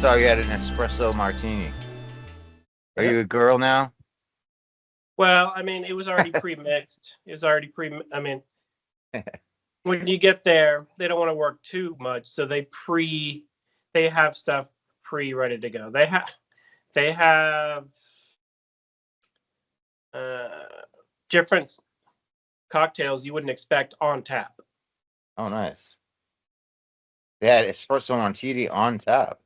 saw you had an espresso martini. Are Yeah. you a girl now? Well, I mean, it was already pre-mixed. It was already I mean, when you get there, they don't want to work too much, so they have stuff ready to go. They have uh, different cocktails you wouldn't expect on tap. Oh, nice. They had espresso martini on tap.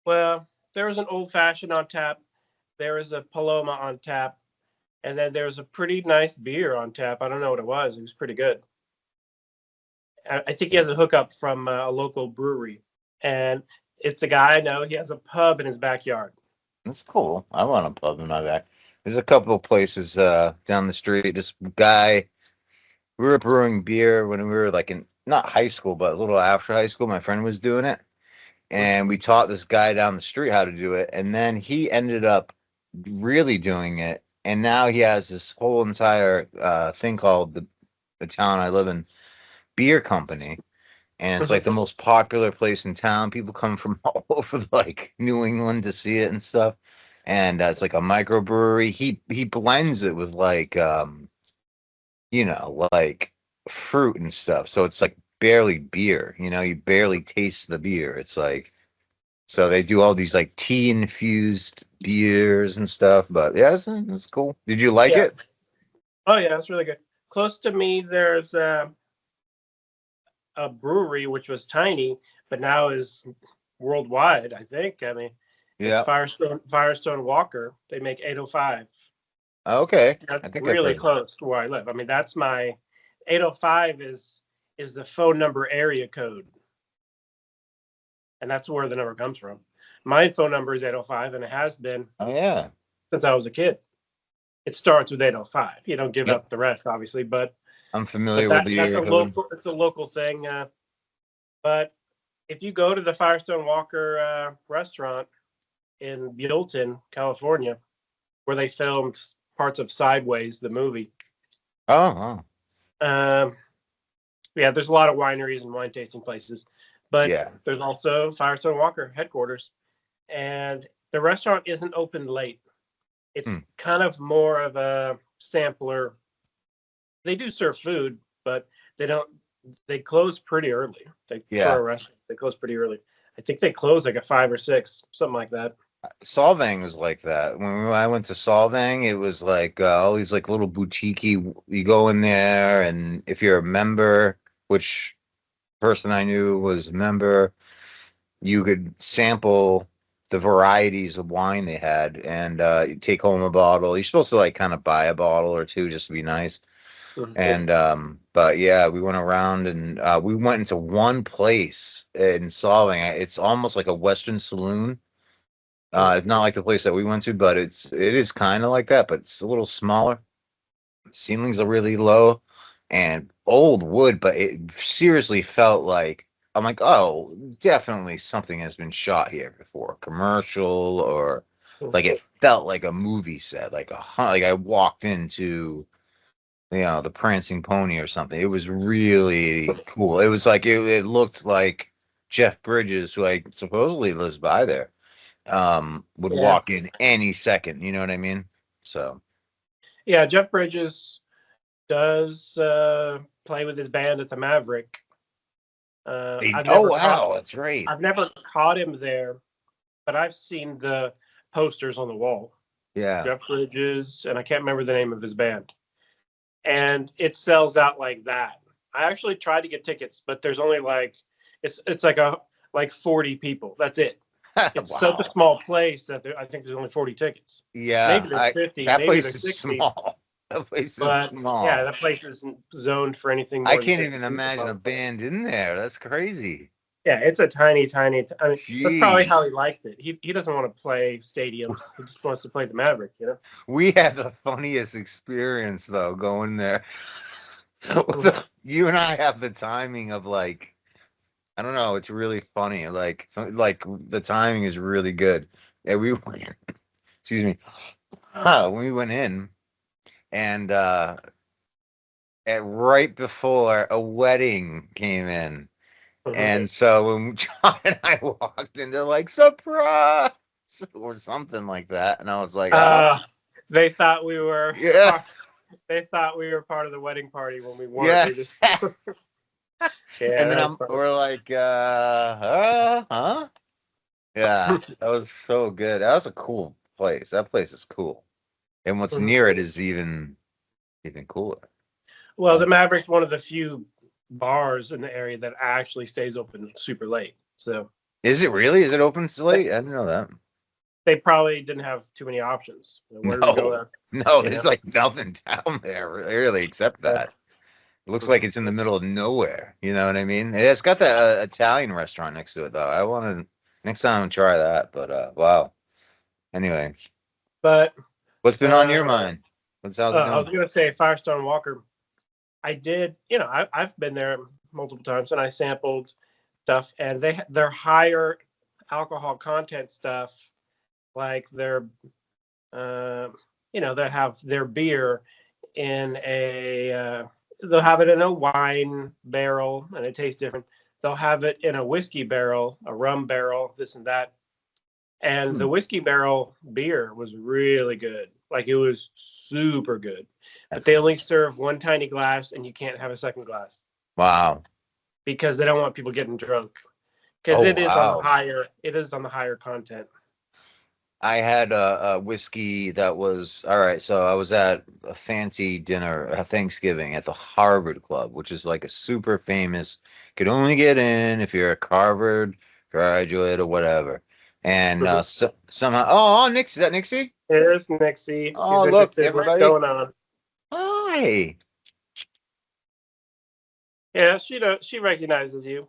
Well, there was an old fashioned on tap. There was a Paloma on tap, and then there was a pretty nice beer on tap. I don't know what it was. It was pretty good. I think he has a hookup from a local brewery, and it's a guy I know. He has a pub in his backyard. That's cool. I want a pub in my back. There's a couple of places down the street. This guy, we were brewing beer when we were like in not high school, but a little after high school. My friend was doing it, and we taught this guy down the street how to do it, and then he ended up really doing it, and now he has this whole entire thing called the town I live in beer company, and it's like the most popular place in town. People come from all over like New England to see it and stuff. And it's like a microbrewery. He blends it with like like fruit and stuff. So it's like barely beer. You barely taste the beer. It's like so they do all these like tea infused beers and stuff. But yeah, it's cool. Did you like Yeah. it? Oh yeah, it's really good. Close to me, there's a brewery which was tiny, but now is worldwide. I think. I mean, it's Yeah. Firestone Walker. They make 805. Okay. That's I think I've really heard of it. close to where I live. I mean, that's my 805 is the phone number area code, and that's where the number comes from. My phone number is 805, and it has been Oh yeah. since I was a kid. It starts with 805. You don't give Yep. up the rest, obviously, but I'm but familiar with that the that's a area code. local. It's a local thing. But if you go to the Firestone Walker restaurant in Buellton, California, where they filmed parts of Sideways, the movie, Oh, um, yeah, there's a lot of wineries and wine tasting places, but yeah. there's also Firestone Walker headquarters, and the restaurant isn't open late. It's Hmm. kind of more of a sampler. They do serve food, but they don't. They close pretty early. For Yeah. a restaurant, they close pretty early. I think they close like at 5 or 6, something like that. Solvang was like that. When I went to Solvang, it was like all these like little boutiquey. You go in there, and if you're a member, which person I knew was a member, you could sample the varieties of wine they had, and you take home a bottle. You're supposed to like kind of buy a bottle or two just to be nice. Mhm. And but yeah, we went around and we went into one place in Solvang. It's almost like a Western saloon. Mhm. It's not like the place that we went to, but it is kind of like that, but it's a little smaller. Ceilings are really low and old wood, but it seriously felt like I'm like, oh, definitely something has been shot here before, a commercial or like it felt like a movie set, like I walked into the Prancing Pony or something. It was really cool. It was like it looked like Jeff Bridges, who I supposedly lives by there, would Yeah, walk in any second. You know what I mean? So yeah. Jeff Bridges does play with his band at the Maverick. I've oh never caught wow, that's right. I've never caught him there, but I've seen the posters on the wall. Yeah. Jeff Bridges, and I can't remember the name of his band. And it sells out like that. I actually tried to get tickets, but there's only like it's like 40 people. That's it. It's such a Wow. small place that I think there's only 40 tickets. Yeah, Maybe there's I 50, that maybe place there's is 60, small. That place is but yeah, small. that place isn't zoned for anything I more than can't 50 even people imagine a probably. band in there. That's crazy. Yeah, it's a tiny. I mean, that's probably how he Jeez. liked it. He doesn't want to play stadiums. He just wants to play the Maverick, you know. We had the funniest experience though going there. Mhm. You and I have the timing of like I don't know, it's really funny. Like the timing is really good. Yeah, we went, excuse me. We went in and at right before a wedding came in And so when John and I walked in, they're like, surprise, or something like that. And I was like, oh, They thought we were yeah, they thought we were part of the wedding party when we weren't. yeah. We just yeah, And then that was we're like, huh? Yeah, funny. that was so good. That was a cool place. That place is cool. And what's near it is even cooler. Well, the Maverick's one of the few bars in the area that actually stays open super late. So Is it really? Is it open so late? I didn't know that. they probably didn't have too many options. Where do we go No, there? no, You there's know? like nothing down there really except that. It looks like it's in the middle of nowhere. You know what I mean? It's got that Italian restaurant next to it though. I want to next time try that. But wow. Anyway, But what's been on your uh, mind? How's it I was going? going to say Firestone Walker. I did, I've been there multiple times and I sampled stuff, and their higher alcohol content stuff, like they have their beer in they'll have it in a wine barrel and it tastes different. They'll have it in a whiskey barrel, a rum barrel, this and that. And Hmm, the whiskey barrel beer was really good. Like it was super good. But that's they only serve one tiny glass and you can't have a second glass wow. because they don't want people getting drunk. Because Oh wow. it is on the higher content. I had a whiskey that was all right. So I was at a fancy dinner, a Thanksgiving at the Harvard Club, which is like a super famous, could only get in if you're a Harvard graduate or whatever. And somehow, Nixie, is that Nixie? Here's Nixie. She's Oh, look, interested in what's everybody. going on. Hi. Yeah, she recognizes you.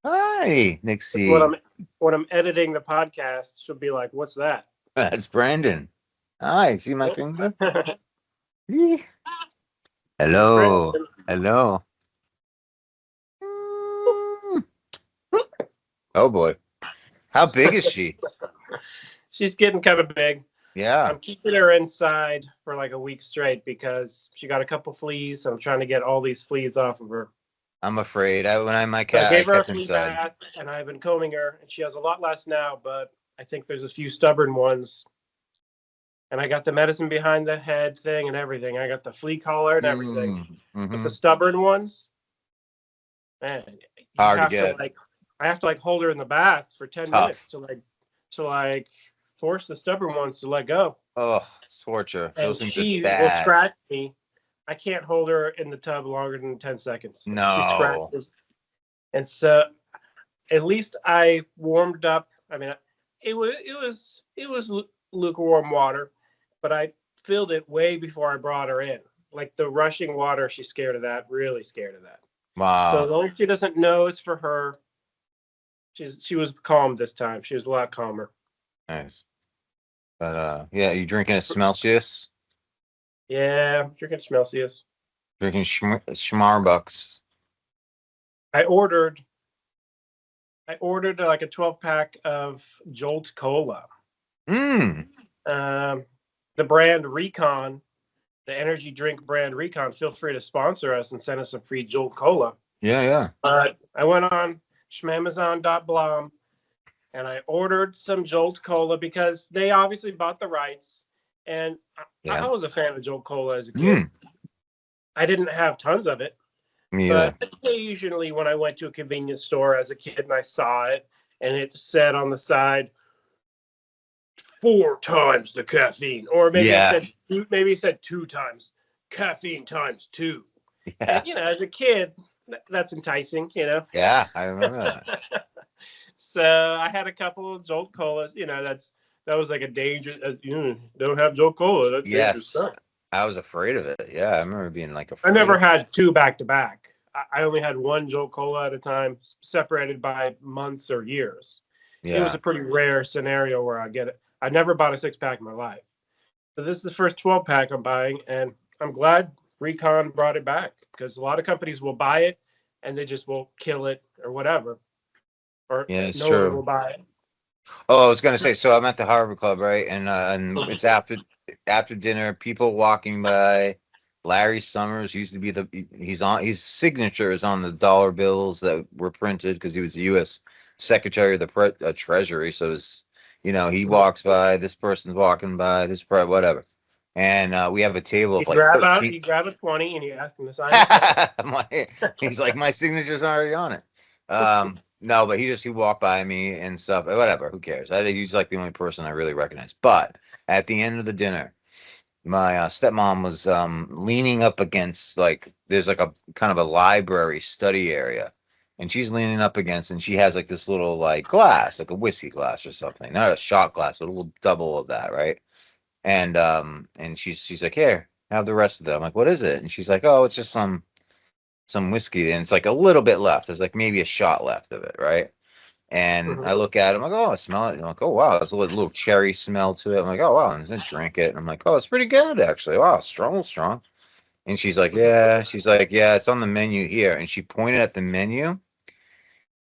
Hi, When Nixie. I'm editing the podcast, she'll be like, "What's that?" That's Brandon. Hi, see my finger? Eeh. Hello. Brandon. Hello. Mm. Oh boy. How big is she? She's getting kind of big. Yeah, I'm keeping her inside for like a week straight because she got a couple fleas. So I'm trying to get all these fleas off of her. I'm afraid. My So I cat, I gave her a kept flea inside. bath and I've been combing her, and she has a lot less now, but I think there's a few stubborn ones. And I got the medicine behind the head thing and everything. I got the flea collar and everything. But the Mm-hmm. stubborn ones, man, you Hard to have to get. I have to like hold her in the bath for 10 Tough. minutes to force the stubborn ones to let go. Oh, it's torture. Those And things are she will bad. scratch me. I can't hold her in the tub longer than 10 seconds. She No. scratches. And so at least I warmed up. I mean, it was lukewarm water, but I filled it way before I brought her in. Like the rushing water, she's scared of that, really scared of that. So as Wow. long as she doesn't know it's for her, she was calm this time. She was a lot calmer. Nice. But yeah, you drinking a Smelsius? Yeah, drinking Schmelsius. Drinking Schmarbucks. I ordered I ordered like a 12 pack of Jolt Cola. Mmm. Um, the brand Recon, the energy drink brand Recon, feel free to sponsor us and send us some free Jolt Cola. Yeah, yeah. But I went on schmamazon.blom and I ordered some Jolt Cola because they obviously bought the rights. And I Yeah. was a fan of Jolt Cola as a kid. Mm. I didn't have tons of it, Me but either. occasionally when I went to a convenience store as a kid and I saw it and it said on the side, 4 times the caffeine, or Yeah. maybe it said 2 times caffeine times two. And Yeah. as a kid, that's enticing. Yeah. I remember that. So I had a couple of Jolt Colas. That was like a danger. Don't have Jolt Cola. That's dangerous Yes. stuff. I was afraid of it. Yeah, I remember being like I afraid never of it. had two back to back. I only had one Jolt Cola at a time, separated by months or years. It was Yeah. a pretty rare scenario where I get it. I never bought a 6 pack in my life. So this is the first 12 pack I'm buying, and I'm glad Recon brought it back because a lot of companies will buy it and they just will kill it or whatever, or Yeah, it's no one will true. buy it. Oh, I was gonna say, so I'm at the Harvard Club, right? And it's after dinner, people walking by, Larry Summers used to be his signature is on the dollar bills that were printed because he was the U.S. Secretary of the Treasury. So he walks by, this person's walking by, whatever. And we have a table of like 13. You grab a 20 and you ask him to sign it. He's like, my signature's already on it. No, but he walked by me and stuff. Whatever, who cares? He's like the only person I really recognize. But at the end of the dinner, my stepmom was leaning up against, like, there's like a kind of a library study area, and she's leaning up against, and she has like this little like glass, like a whiskey glass or something, not a shot glass, but a little double of that, right? And she's like, here, have the rest of it. I'm like, what is it? And she's like, oh, it's just some whiskey, and it's like a little bit left. There's like maybe a shot left of it, right? And Mhm. I look at it, I'm like, oh, I smell it. And I'm like, oh, wow, there's a little cherry smell to it. I'm like, oh, wow. And I drink it. And I'm like, oh, it's pretty good, actually. Wow, strong, strong. And she's like, yeah. She's like, yeah, it's on the menu here. And she pointed at the menu,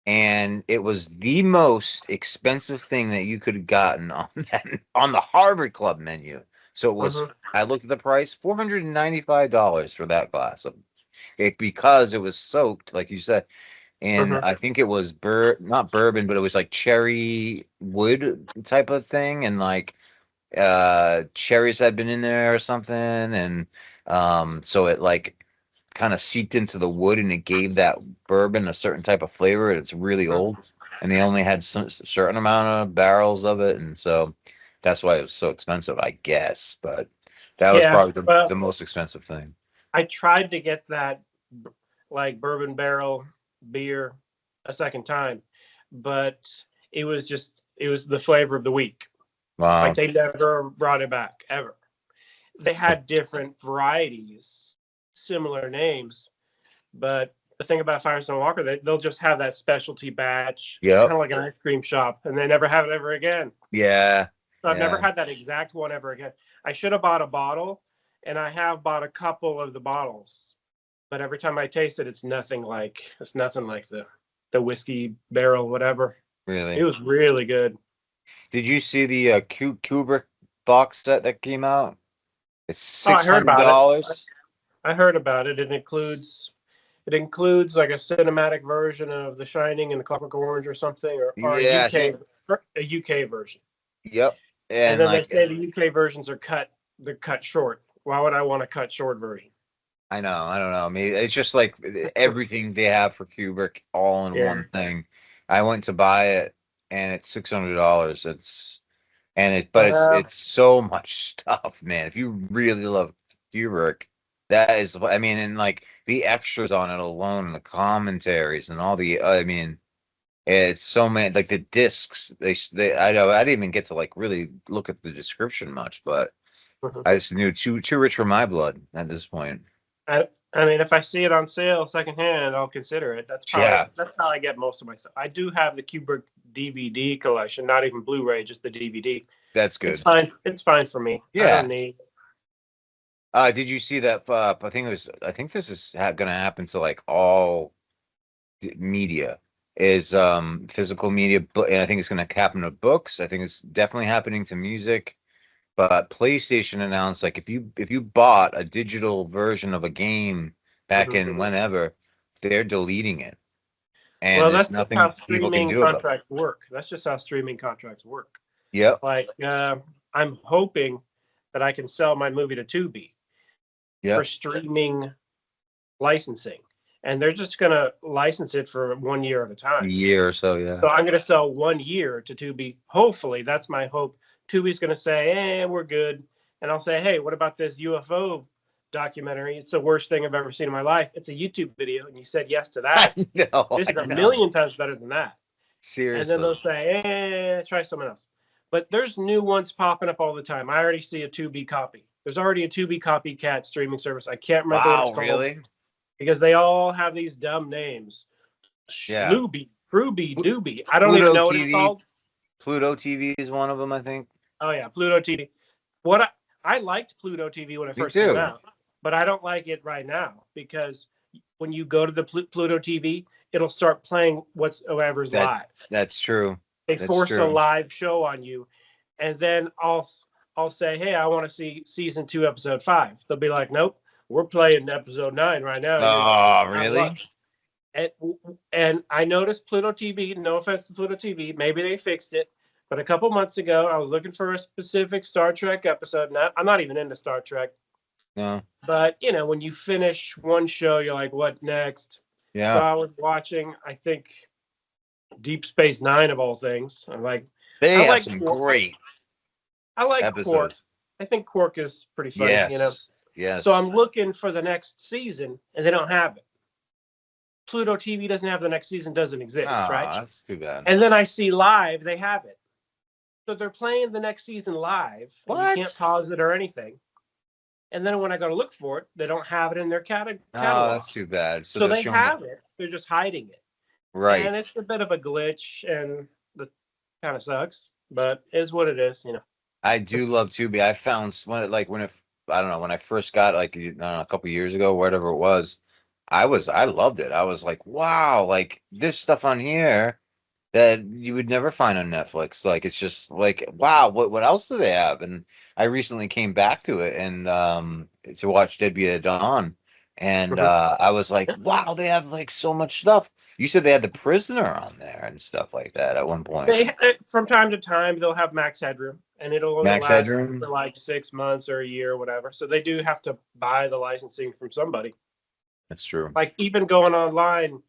and it was the most expensive thing that you could have gotten on on the Harvard Club menu. So it was, Mhm. I looked at the price, $495 for that glass of it, because it was soaked, like you said. And Mhm. I think it was not bourbon, but it was like cherry wood type of thing, and like cherries had been in there or something, and so it like kind of seeped into the wood, and it gave that bourbon a certain type of flavor. It's really Mhm. old, and they only had some certain amount of barrels of it, and so that's why it was so expensive, I guess. But that was Yeah. probably Well, the most expensive thing. I tried to get that like bourbon barrel beer a second time, but it was the flavor of the week. Like Wow. they never brought it back ever. They had different varieties, similar names, but the thing about Firestone Walker, they'll just have that specialty batch. It's kind Yep. of like an ice cream shop, and they never have it ever again. Yeah. So I've never Yeah. had that exact one ever again. I should have bought a bottle, and I have bought a couple of the bottles, but every time I taste it, it's nothing like the whiskey barrel, whatever. It Really. was really good. Did you see the Kubrick box set that came out? It's Oh, six I heard hundred about it. dollars. I heard about it. It includes like a cinematic version of The Shining and The Clockwork Orange or something, or Yeah, I think. A UK version. Yep. And And then they like, say the UK versions they're cut short. Why would I want a cut short version? I know, I don't know. Maybe it's just like everything they have for Kubrick all in Yeah. one thing. I went to buy it, and it's $600. But Uh, it's so much stuff, man. If you really love Kubrick, that is, I mean, and like the extras on it alone, and the commentaries, and all the, I mean, it's so many, like the discs. I know I didn't even get to like really look at the description much, but mhm. I just knew too rich for my blood at this point. I mean, if I see it on sale secondhand, I'll consider it. Yeah, That's how I get most of my stuff. I do have the Kubrick DVD collection, not even Blu-ray, just the DVD. that's It's good. fine. It's fine for me. I don't Yeah. need. Did you see that? I think this is going to happen to like all media is physical media, but and I think it's going to happen to books. I think it's definitely happening to music. But PlayStation announced, like, if you bought a digital version of a game back Mhm. in whenever, they're deleting it, and Well, there's that's just how nothing people can streaming do about it. contracts work. That's just how streaming contracts work. Yep, Like, I'm hoping that I can sell my movie to Tubi for yep, streaming licensing, and they're just gonna license it for 1 year at a a time. year or so. Yeah. So I'm gonna sell 1 year to Tubi. Hopefully, that's my hope. Tubi's gonna say, "Eh, we're good," and I'll say, "Hey, what about this UFO documentary? It's the worst thing I've ever seen in my life. It's a YouTube video, and you said yes to I that. know, This I is a know. million times better than that." And then Seriously. they'll say, try someone else. But there's new ones popping up all the time. I already see a Tubi copy. There's already a Tubi copycat streaming service. I can't remember what it's Wow, called really? because they all have these dumb names. Yeah. Schlooby, Ruby, Pl- Dooby. I don't even Pluto know what it's TV. called. Pluto TV is one of them, I think. Oh yeah, Pluto TV. What I liked Pluto TV when it Me first came too. out, but I don't like it right now because when you go to the Pluto TV, it'll start playing whatsoever's That live. that's true. They That's force a true. live show on you, and then I'll say, hey, I want to see season 2, episode 5. They'll be like, nope, We're playing episode 9 right now. You're Oh, out of luck. really? And I noticed Pluto TV. No offense to Pluto TV, maybe they fixed it. But a couple months ago, I was looking for a specific Star Trek episode. Now, I'm not even into Star Trek, No. but when you finish one show, you're like, "What next?" So Yeah. I was watching, I think, Deep Space Nine of all things. I They have like some Quark. great I like Quark. episodes. I think Quark is pretty funny. Yes. So I'm Yes. looking for the next season, and they don't have it. Pluto TV doesn't have the next season, doesn't exist, right? Ah, that's too bad. And then I see live, they have it. So they're playing the next season live, and you can't What? pause it or anything. And then when I go to look for it, they don't have it in their Oh, catalog. that's too bad. So So they're they showing it. have it, they're just hiding it. And Right. it's a bit of a glitch, and that kind of sucks, but it is what it is. I do love Tubi. I found I don't know, when I first got like, I don't know, a couple years ago, whatever it was, I loved it. I was like, wow, like there's stuff on here that you would never find on Netflix. Like it's just like, wow, what else do they have? And I recently came back to it and to watch Deadbeat at Dawn. And I was like, wow, they have like so much stuff. You said they had The Prisoner on there and stuff like that at one point. From time to time, they'll have Max Headroom, and it'll only Max last Headroom? for like 6 months or a year or whatever. So they do have to buy the licensing from somebody. That's true. Like even going online,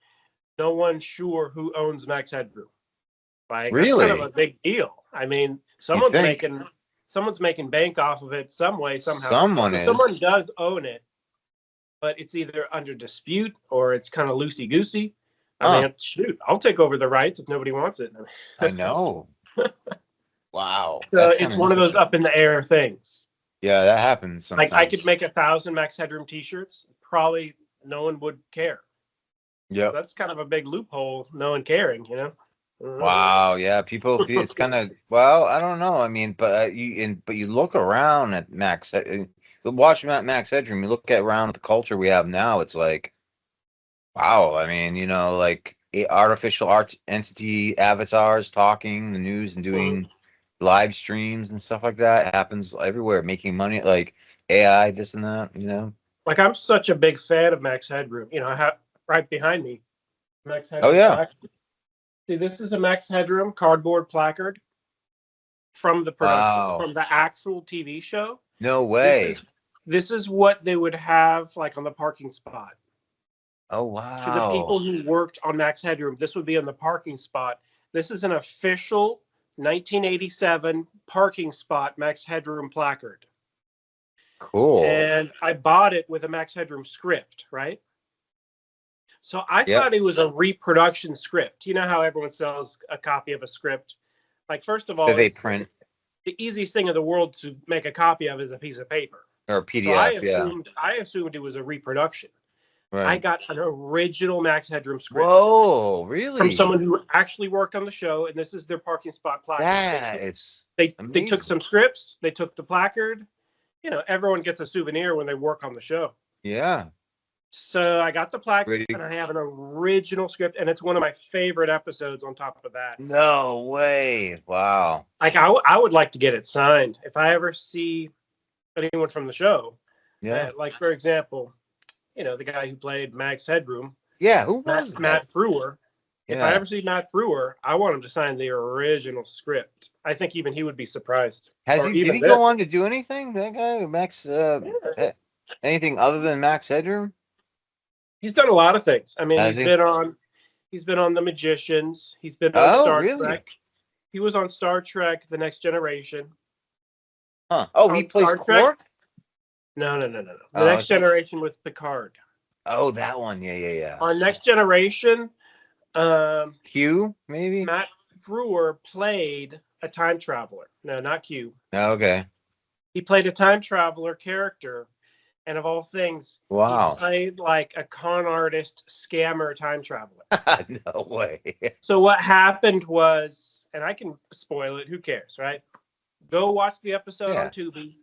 no one's sure who owns Max Headroom. Like that's kind of a Really? big deal. I mean, You think someone's making bank off of it some way somehow. someone So someone is? does own it, but it's either under dispute or it's kind of loosey goosey. I Huh. mean, shoot, I'll take over the rights if nobody wants it. I know. Wow. So That's kind it's of one of those interesting. up in the air things. Yeah, that happens Like I could sometimes. make 1,000 Max Headroom T-shirts, probably no one would care. So Yep. that's kind of a big loophole. No one caring. Wow. Yeah. It's kind of, well, I don't know. I mean, but you look around at watch Max Headroom, you look at around at the culture we have now, it's like, wow. I mean, like artificial art entity avatars talking the news and doing live streams and stuff like that happens everywhere, making money, like AI, this and that. Like I'm such a big fan of Max Headroom. I have right behind me Max Oh Headroom yeah. placard. See, this is a Max Headroom cardboard placard from the production, Wow. from the actual TV show. No This way. is this is what they would have like on the parking spot. Oh To the people wow. who worked on Max Headroom, this would be on the parking spot. This is an official 1987 parking spot Max Headroom placard. Cool. And I bought it with a Max Headroom script, right? So I Yep. thought it was a reproduction script. You know how everyone sells a copy of a script? Like, first of That all, they it's print the easiest thing in the world to make a copy of is a piece of paper. or So I PDF, yeah. assumed it was a reproduction. I Right. got an original Max Headroom script Whoa, from really? someone who actually worked on the show, and this is their parking spot placard. That is They took amazing. some strips, they took the placard. Everyone gets a souvenir when they work on the show. Yeah. So I got the placard, Pretty and I have an original script, and it's one of my favorite episodes. On top of that, no way. Wow. like I would like to get it signed if I ever see anyone from the show. Yeah. Like for example, the guy who played Max Headroom, Yeah, who was that? Matt Brewer. If I Yeah. ever see Matt Brewer, I want him to sign the original script. I think even he would be surprised. Or Did even he go this. on to do anything? That guy, Max Yeah. anything other than Max Headroom? He's done a lot of things. I mean, Has he? he's been on The Magicians. He's been on Oh, Star really? Trek. He was on Star Trek: The Next Generation. Huh. Oh, he On plays Star Trek? Quark? No. The Oh, Next Generation with Picard. oh, that one. Yeah. On Next Generation, Q, maybe? Matt Brewer played a time traveler. No, not Q. Oh, okay. He played a time traveler character, and of all things, he Wow. played like a con artist, scammer time traveler. No way. So what happened was, and I can spoil it. Who cares, right? Go watch the episode on Yeah. Tubi.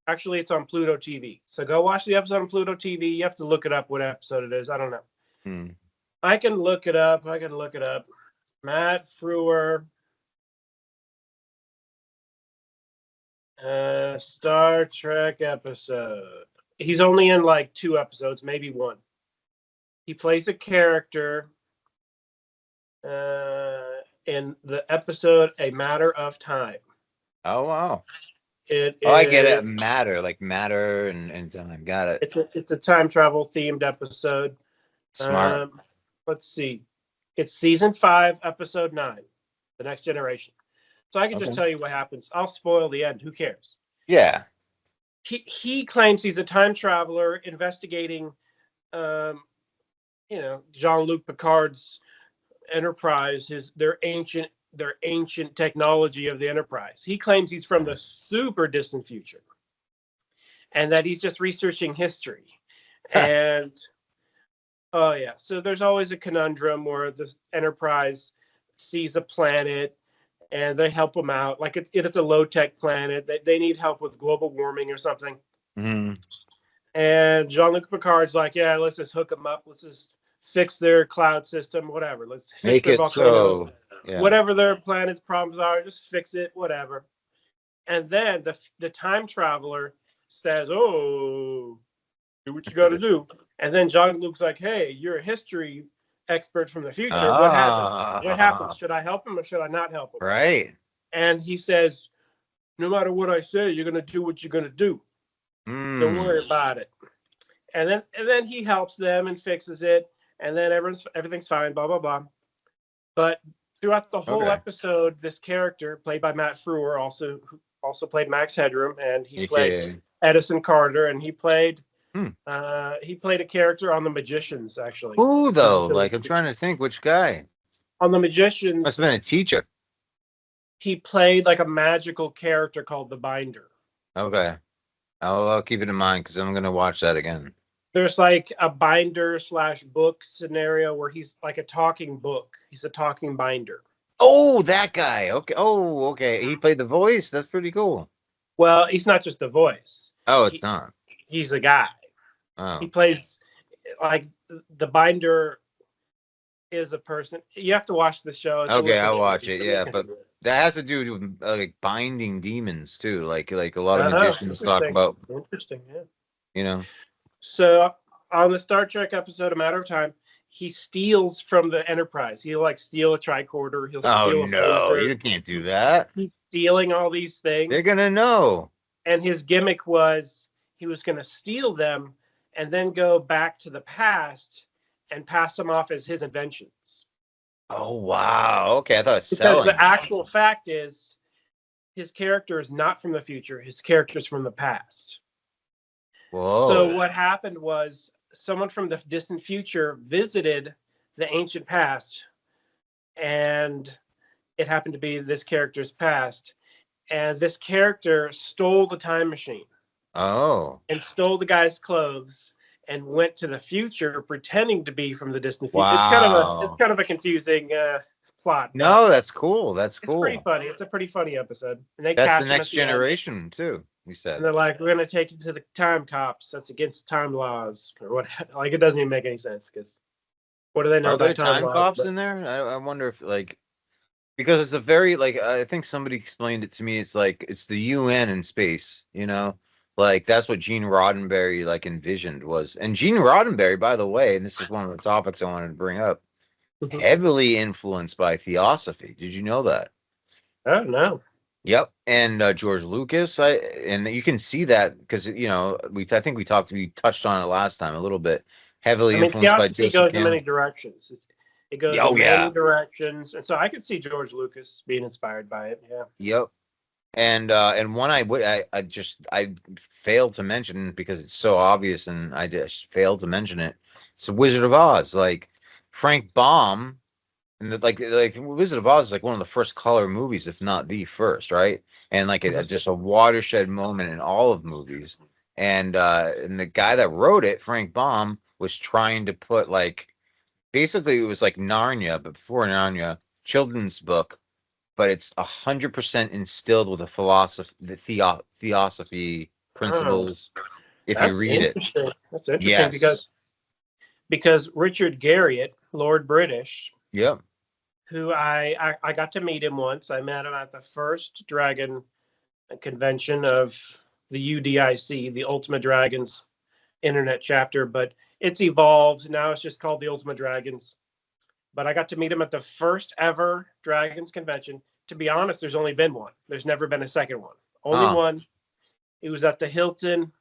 Actually, it's on Pluto TV. So go watch the episode on Pluto TV. You have to look it up what episode it is. I don't know. Hmm. I can look it up. Matt Frewer, Star Trek episode. He's only in like 2 episodes, maybe 1. He plays a character in the episode A Matter of Time. Oh wow. It Oh, I get it. is Matter, like matter and time. Got it. it's a time travel themed episode. Smart. Let's see. It's season 5, episode 9, The Next Generation. So I can just Okay. tell you what happens. I'll spoil the end. Who cares? Yeah. He claims he's a time traveler investigating, Jean-Luc Picard's Enterprise, their ancient technology of the Enterprise. He claims he's from the super distant future, and that he's just researching history. And oh yeah, so there's always a conundrum where the Enterprise sees a planet and they help them out. Like it's a low tech planet. They need help with global warming or something. Mm-hmm. And Jean-Luc Picard's like, yeah, let's just hook them up. Let's just fix their cloud system, whatever. Let's fix Make their it volcano, so. Yeah. whatever their planet's problems are, just fix it, whatever. And then the time traveler says, oh, do what you got to do. And then Jean-Luc's like, hey, you're a history expert from the future. What happened? What happened? Ah. Should I help him or should I not help him? Right. And he says, no matter what I say, you're going to do what you're going to do. Don't worry about it. And then he helps them and fixes it, and then everything's fine, blah blah blah. But throughout the whole Okay. episode, this character played by Matt Frewer also played Max Headroom, and he played AKA. Edison Carter, and he played Hmm. a character on The Magicians, actually. Who though? Like I'm trying to think which guy. On The Must Magicians, have been a teacher. he played like a magical character called the Binder. Okay. I'll keep it in mind because I'm gonna watch that again. There's like a binder/book scenario where he's like a talking book. He's a talking binder. Oh, that guy. Okay. Oh, okay. He played the voice. That's pretty cool. Well, he's not just a voice. Oh, it's not. He's a guy. Oh. He plays like the binder is a person. You have to watch the show. Okay, I'll watch it. Yeah, but that has to do with like binding demons too. Like a lot of magicians talk about. Interesting, yeah. You know. So on the Star Trek episode, A Matter of Time, he steals from the Enterprise. He'll like steal a tricorder. He'll steal Oh no, a you can't do that. He's stealing all these things. They're gonna know. And his gimmick was he was going to steal them and then go back to the past and pass them off as his inventions. Oh wow. Okay, I thought it's because selling. the actual fact is his character is not from the future. His character is from the past. Whoa. So what happened was someone from the distant future visited the ancient past, and it happened to be this character's past. And this character stole the time machine. Oh. And stole the guy's clothes and went to the future pretending to be from the distant future. Wow. It's kind of a confusing plot. No, that's cool. That's It's cool. pretty funny. It's a pretty funny episode. And they That's catch the him next at the end. generation too. You said. And they're like, we're gonna take you to the time cops. That's against time laws or what? Like it doesn't even make any sense because what do they know Are there about time laws? cops in there? I wonder if like because it's a very like I think somebody explained it to me. It's like it's the UN in space. You know, like that's what Gene Roddenberry like envisioned was. And Gene Roddenberry, by the way, and this is one of the topics I wanted to bring up, heavily influenced by Theosophy. Did you know that? Oh no. Yep, and George Lucas, and you can see that because you know we think we touched on it last time a little bit. Heavily influenced by Theosophy Joseph goes in Campbell. many directions. It goes in many directions, and so I could see George Lucas being inspired by it. Yeah. Yep, and one I failed to mention because it's so obvious, and I just failed to mention it. It's the Wizard of Oz, like Frank Baum. And like Wizard of Oz is like one of the first color movies, if not the first, right? And like just a watershed moment in all of movies. And the guy that wrote it, Frank Baum, was trying to put like basically it was like Narnia, but before Narnia, children's book, but it's 100% instilled with a philosophy, theosophy principles. If you read it, that's interesting yes, because Richard Garriott, Lord British. Yep. Who I got to meet him once. I met him at the first Dragon convention of the UDIC, the Ultima Dragons internet chapter, but it's evolved. Now it's just called the Ultima Dragons. But I got to meet him at the first ever Dragons convention. To be honest, there's only been one. There's never been a second one. Only one. It was at the Hilton,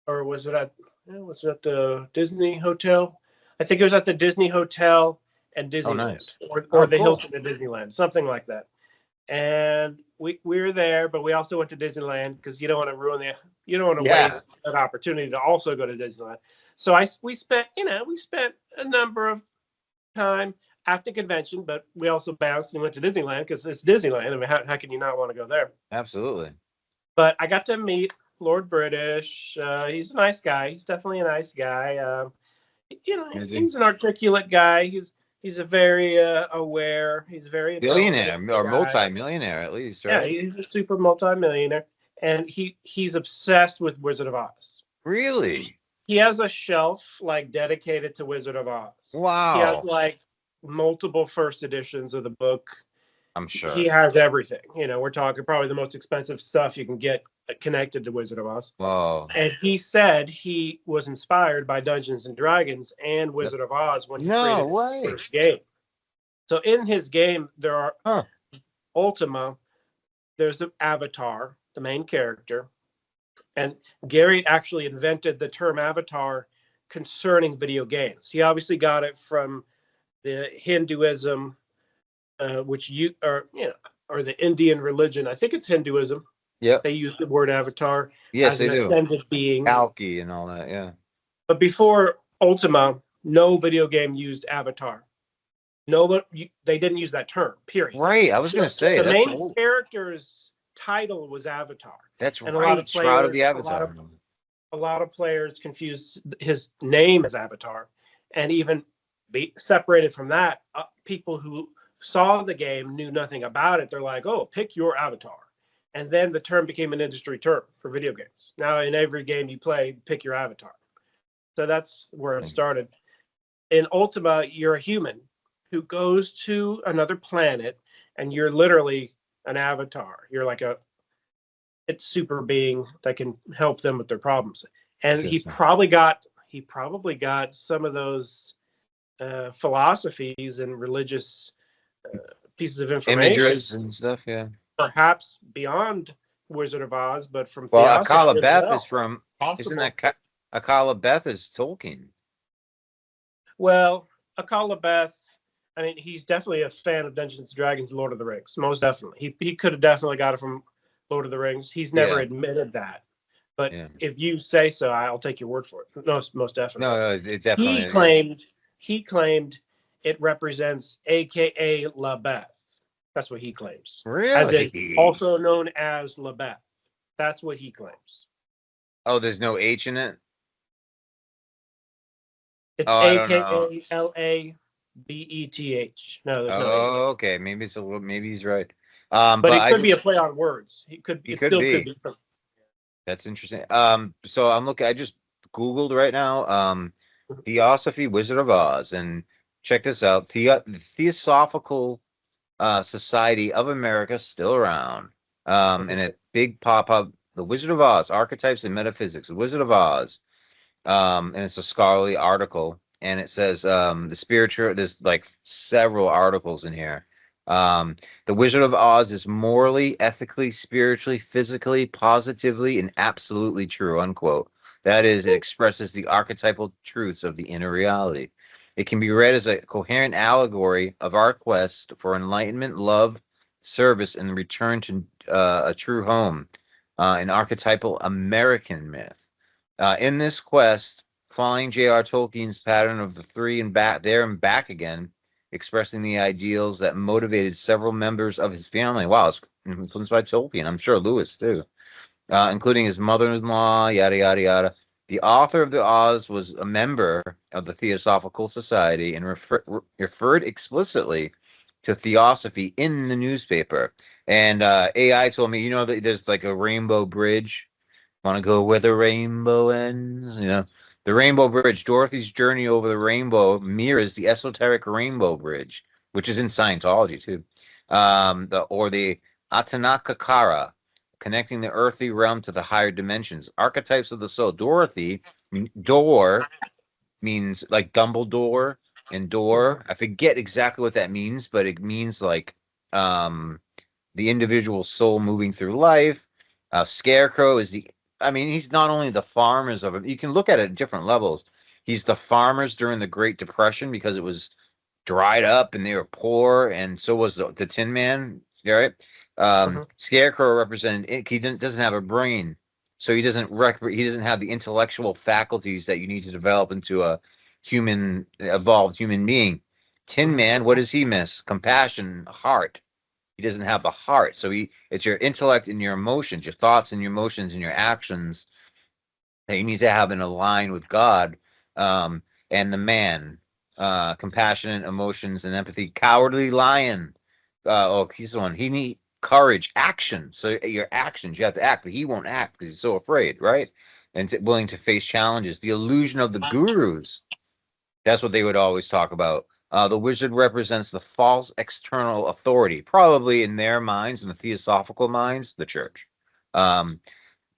or was it at the Disney Hotel? I think it was at the Disney Hotel and Disneyland, nice. or the Cool. Hilton at Disneyland, something like that. And we were there, but we also went to Disneyland because you don't want to waste an opportunity to also go to Disneyland. So we spent a number of time at the convention, but we also bounced and went to Disneyland because it's Disneyland. I mean, how can you not want to go there? Absolutely. But I got to meet Lord British. He's a nice guy. He's definitely a nice guy. He's an articulate guy. He's a very aware. He's very billionaire or multi-millionaire at least, right? Yeah, he's a super multi-millionaire, and he's obsessed with Wizard of Oz. Really? He has a shelf like dedicated to Wizard of Oz. Wow. He has like multiple first editions of the book. I'm sure. He has everything. We're talking probably the most expensive stuff you can get connected to Wizard of Oz. Whoa. And he said he was inspired by Dungeons and Dragons and Wizard of Oz when he created his first game. So in his game, there are Ultima, there's an avatar, the main character. And Gary actually invented the term avatar concerning video games. He obviously got it from the Hinduism, or the Indian religion. I think it's Hinduism. Yeah. They use the word avatar as an ascended being. Kalki and all that, yeah. But before Ultima, no video game used avatar. They didn't use that term, period. Right. I was going to say the main character's title was Avatar. That's and right. A lot of players, Shroud of the Avatar. A lot of players confused his name as Avatar, and even separated from that, people who saw the game knew nothing about it. They're like, "Oh, pick your avatar," and then the term became an industry term for video games. Now, in every game you play, pick your avatar. So that's where it started. In Ultima, you're a human who goes to another planet, and you're literally an avatar. You're like it's super being that can help them with their problems. And he probably got some of those philosophies and religious pieces of information, images and stuff, perhaps beyond Wizard of Oz, but from Akala Beth is from isn't that Akala Beth is Tolkien? Well, Akala Beth, I mean, he's definitely a fan of Dungeons and Dragons, Lord of the Rings, most definitely. He could have definitely got it from Lord of the Rings. He's never admitted that. But if you say so, I'll take your word for it. No, most definitely. No, it definitely. He claimed it represents AKA La Beth. That's what he claims. Really? Also known as La Beth. That's what he claims. Oh, there's no H in it? It's AKA LABETH. No, there's no H. Oh, okay. Maybe he's right. But it could be a play on words. It could be. That's interesting. So I just Googled right now, Theosophy, Wizard of Oz, and check this out. The Theosophical Society of America, still around. And a big pop-up, The Wizard of Oz, Archetypes and Metaphysics, The Wizard of Oz. And it's a scholarly article, and it says the spiritual, there's like several articles in here. The Wizard of Oz is morally, ethically, spiritually, physically, positively, and absolutely true, unquote. That is, it expresses the archetypal truths of the inner reality. It can be read as a coherent allegory of our quest for enlightenment, love, service, and return to a true home, an archetypal American myth. In this quest, following J.R. Tolkien's pattern of the three and back there and back again, expressing the ideals that motivated several members of his family. Wow, it's influenced by Tolkien. I'm sure Lewis too, including his mother-in-law, yada yada yada. The author of the Oz was a member of the Theosophical Society and referred explicitly to theosophy in the newspaper. And AI told me, that there's like a rainbow bridge. Want to go where the rainbow ends? The Rainbow Bridge, Dorothy's journey over the rainbow, mirrors the esoteric Rainbow Bridge, which is in Scientology too. The Atanakakara, connecting the earthly realm to the higher dimensions. Archetypes of the soul. Dorothy, door means like Dumbledore and door. I forget exactly what that means, but it means like um the individual soul moving through life. Scarecrow is I mean, he's not only the farmers of it, you can look at it at different levels. He's the farmers during the Great Depression because it was dried up and they were poor, and so was the Tin Man. Right? Mhm. Scarecrow represented he doesn't have a brain, so he doesn't have the intellectual faculties that you need to develop into a evolved human being. Tin Mhm. Man, what does he miss? Compassion, heart. He doesn't have the heart. So it's your intellect and your emotions, your thoughts and your emotions and your actions that you need to have in a line with God. Um, and the man, compassionate emotions and empathy. Cowardly lion. He's the one. He need courage, action. So your actions, you have to act, but he won't act because he's so afraid, right? And willing to face challenges. The illusion of the gurus. That's what they would always talk about. The wizard represents the false external authority, probably in their minds, in the theosophical minds, the church. Um,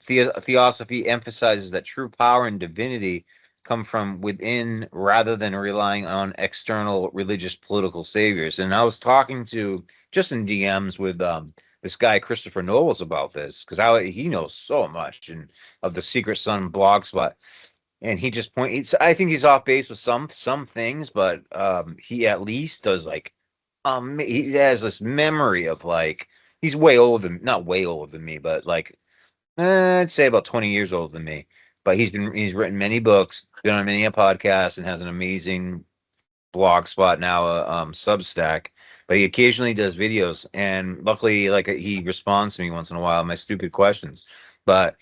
Theosophy emphasizes that true power and divinity come from within rather than relying on external religious political saviors. And I was talking to just in DMs with this guy Christopher Knowles about this because he knows so much and of the Secret Sun blog spot, and he just I think he's off base with some things, but he at least does like he has this memory of like he's way older than not way older than me, but like I'd say about 20 years older than me. But he's written many books, been on many a podcast, and has an amazing blog spot now, Substack. But he occasionally does videos, and luckily, like he responds to me once in a while, my stupid questions. But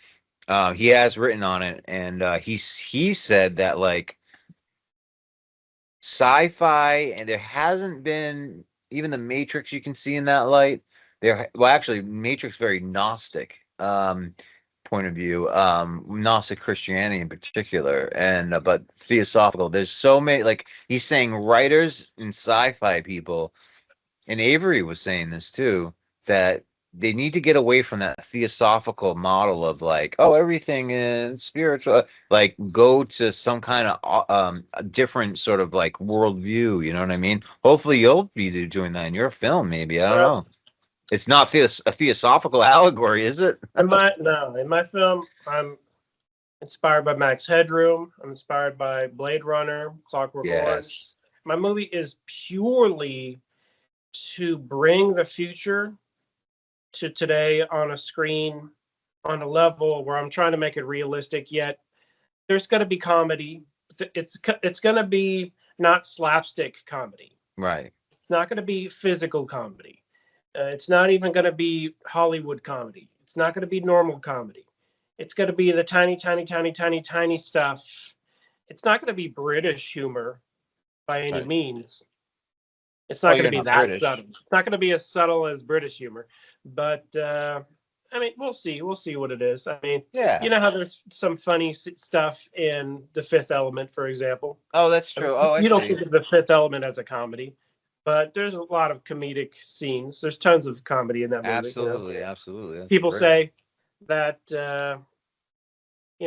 he has written on it, and he said that like sci-fi, and there hasn't been even the Matrix you can see in that light. Well, actually, Matrix very Gnostic point of view, Gnostic Christianity in particular, and but theosophical. There's so many like he's saying writers and sci-fi people, and Avery was saying this too, that they need to get away from that theosophical model of like, oh, everything is spiritual. Like, go to some kind of a different sort of like worldview. You know what I mean? Hopefully, you'll be doing that in your film. Maybe I don't Well, know. It's not a theosophical allegory, is it? in my film, I'm inspired by Max Headroom. I'm inspired by Blade Runner, Clockwork Orange. Yes. My movie is purely to bring the future to today on a screen on a level where I'm trying to make it realistic, yet there's going to be comedy. It's going to be not slapstick comedy. Right. It's not going to be physical comedy. It's not even going to be Hollywood comedy. It's not going to be normal comedy. It's going to be the tiny, tiny, tiny, tiny, tiny stuff. It's not going to be British humor by any Right. means. It's Well, not going to you're be not that subtle. British. It's not going to be as subtle as British humor. But I mean, we'll see. We'll see what it is. I mean, Yeah. you know how there's some funny stuff in The Fifth Element, for example. Oh, that's I mean, true. Oh, I you don't see. think of The Fifth Element as a comedy, but there's a lot of comedic scenes. There's tons of comedy in that movie. You know, Absolutely. Absolutely. That's people great. say that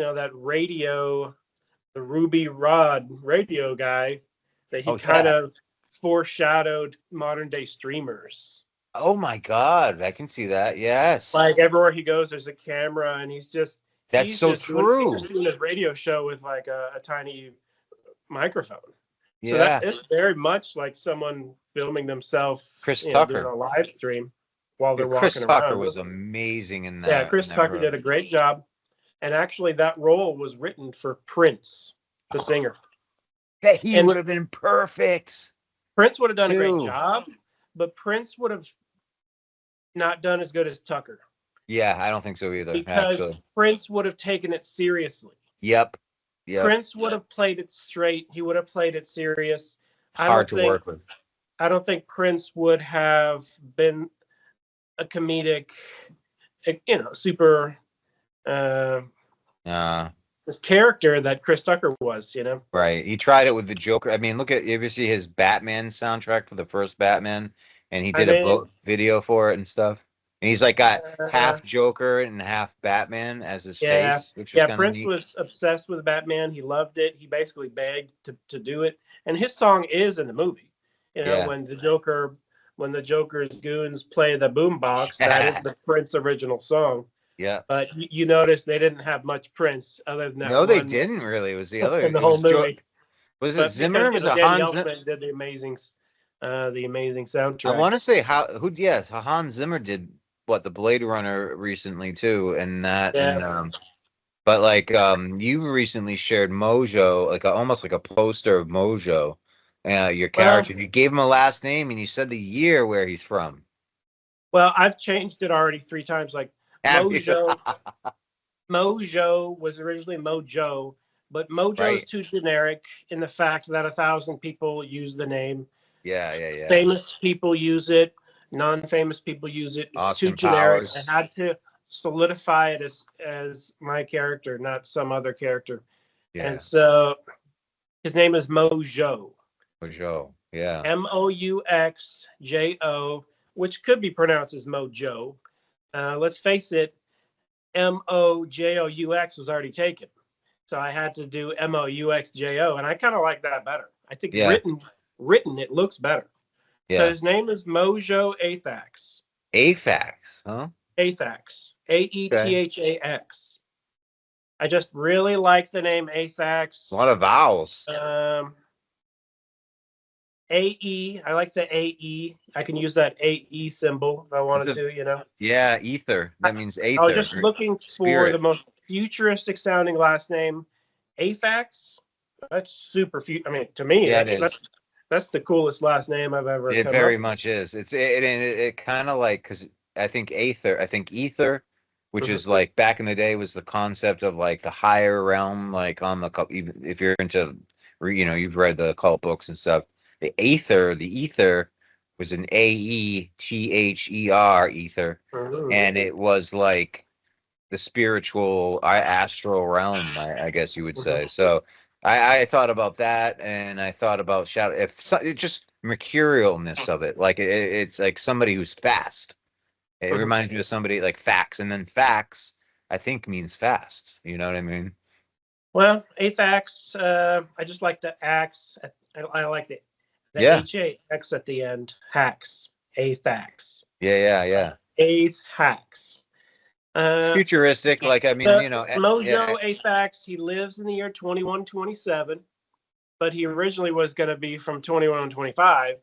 that radio, the Ruby Rod radio guy, that he Oh, kind yeah. of foreshadowed modern day streamers. Oh my God. I can see that. Like Yes. everywhere he goes, there's a camera, and That's so he's true. just doing his radio show with like a tiny microphone. So that Yeah. it's very much like someone filming themselves, Chris doing Tucker. a live stream while Yeah, they're Chris walking Tucker around. was amazing in Yeah, that Chris Tucker role. did a great job, and actually that role was written for Prince, the singer, That he and would have been perfect Prince would have done a great too. job, but Prince would have not done as good as Tucker Yeah, I don't think so either, because actually. Prince would have taken it seriously. Yep. Yep. Prince would have played it straight. He would have played it serious. I Hard don't to think work with. I don't think Prince would have been a comedic, super uh, Uh, this character that Chris Tucker was. You know, right. He tried it with the Joker. I mean, look at you ever see his Batman soundtrack for the first Batman, and he I did a mean, video for it and stuff. And he's like got Uh, half Joker and half Batman as his yeah, face, which was yeah. kind of Prince neat. was obsessed with Batman. He loved it. He basically begged to do it, and his song is in the movie. You know, Yeah. when the Joker's goons play the boombox, that is Yeah. the Prince original song. Yeah. But you notice they didn't have much Prince other than that No, they one didn't really. It was the other. in the It whole was Joe. movie. Was it But because Zimmer? Was it Danny Hans Zimmer? Elfman did the amazing I soundtrack. want to say who? Yes, Hans Zimmer did what the Blade Runner recently too, and that Yeah. and but like you recently shared Mojo, like almost like a poster of Mojo, your Well, character. You gave him a last name and you said the year where he's from. well, I've changed it already 3 times. Like Have you? Mojo, Mojo was originally Mojo, but Mojo is Right. too generic in the fact that 1,000 people use the name. Yeah, yeah, yeah. Famous people use it. Non-famous people use it. It's too Austin generic. I Powers. had to solidify it as my character, not some other character. And Yeah. so his name is Mojo. Mojo. Yeah. Mouxjo, which could be pronounced as Mojo. Let's face it, Mojous was already taken. So I had to do Mouxjo, and I kind of like that better. I think Yeah. written it looks better. So Yeah. his name is Mojo Athax. Aphax, huh? Athax. Okay. Aethax. I just really like the name A Athax. lot of vowels. AE. I like the AE. I can use that AE symbol if I It's wanted a to. yeah, ether. I, That means I was aether just or looking for the spirit. most futuristic sounding last name. Afax. That's super. I mean, to me, Yeah, it that's is. that's that's the coolest last name I've ever It come very up with. much is. It kind of like because I think ether, which Mhm. is like back in the day was the concept of like the higher realm, like on the even if you're into, you've read the occult books and stuff. The ether was an Aether ether, Mhm. and it was like the spiritual astral realm, I guess you would Mhm. say. So I thought about that, and I thought about shadow. If so, it just mercurialness of it, like it's like somebody who's fast. It Mhm. reminds me of somebody like fax, and then fax I think means fast. You know what I mean? Well, Athax. I just like the axe. I like the Yeah, HAX at the end. Hacks. Athax. yeah, yeah, yeah. Athax. It's Uh, futuristic. Like I mean, the yeah, Mojo Athax. He lives in the year 2127, but he originally was going to be from 2125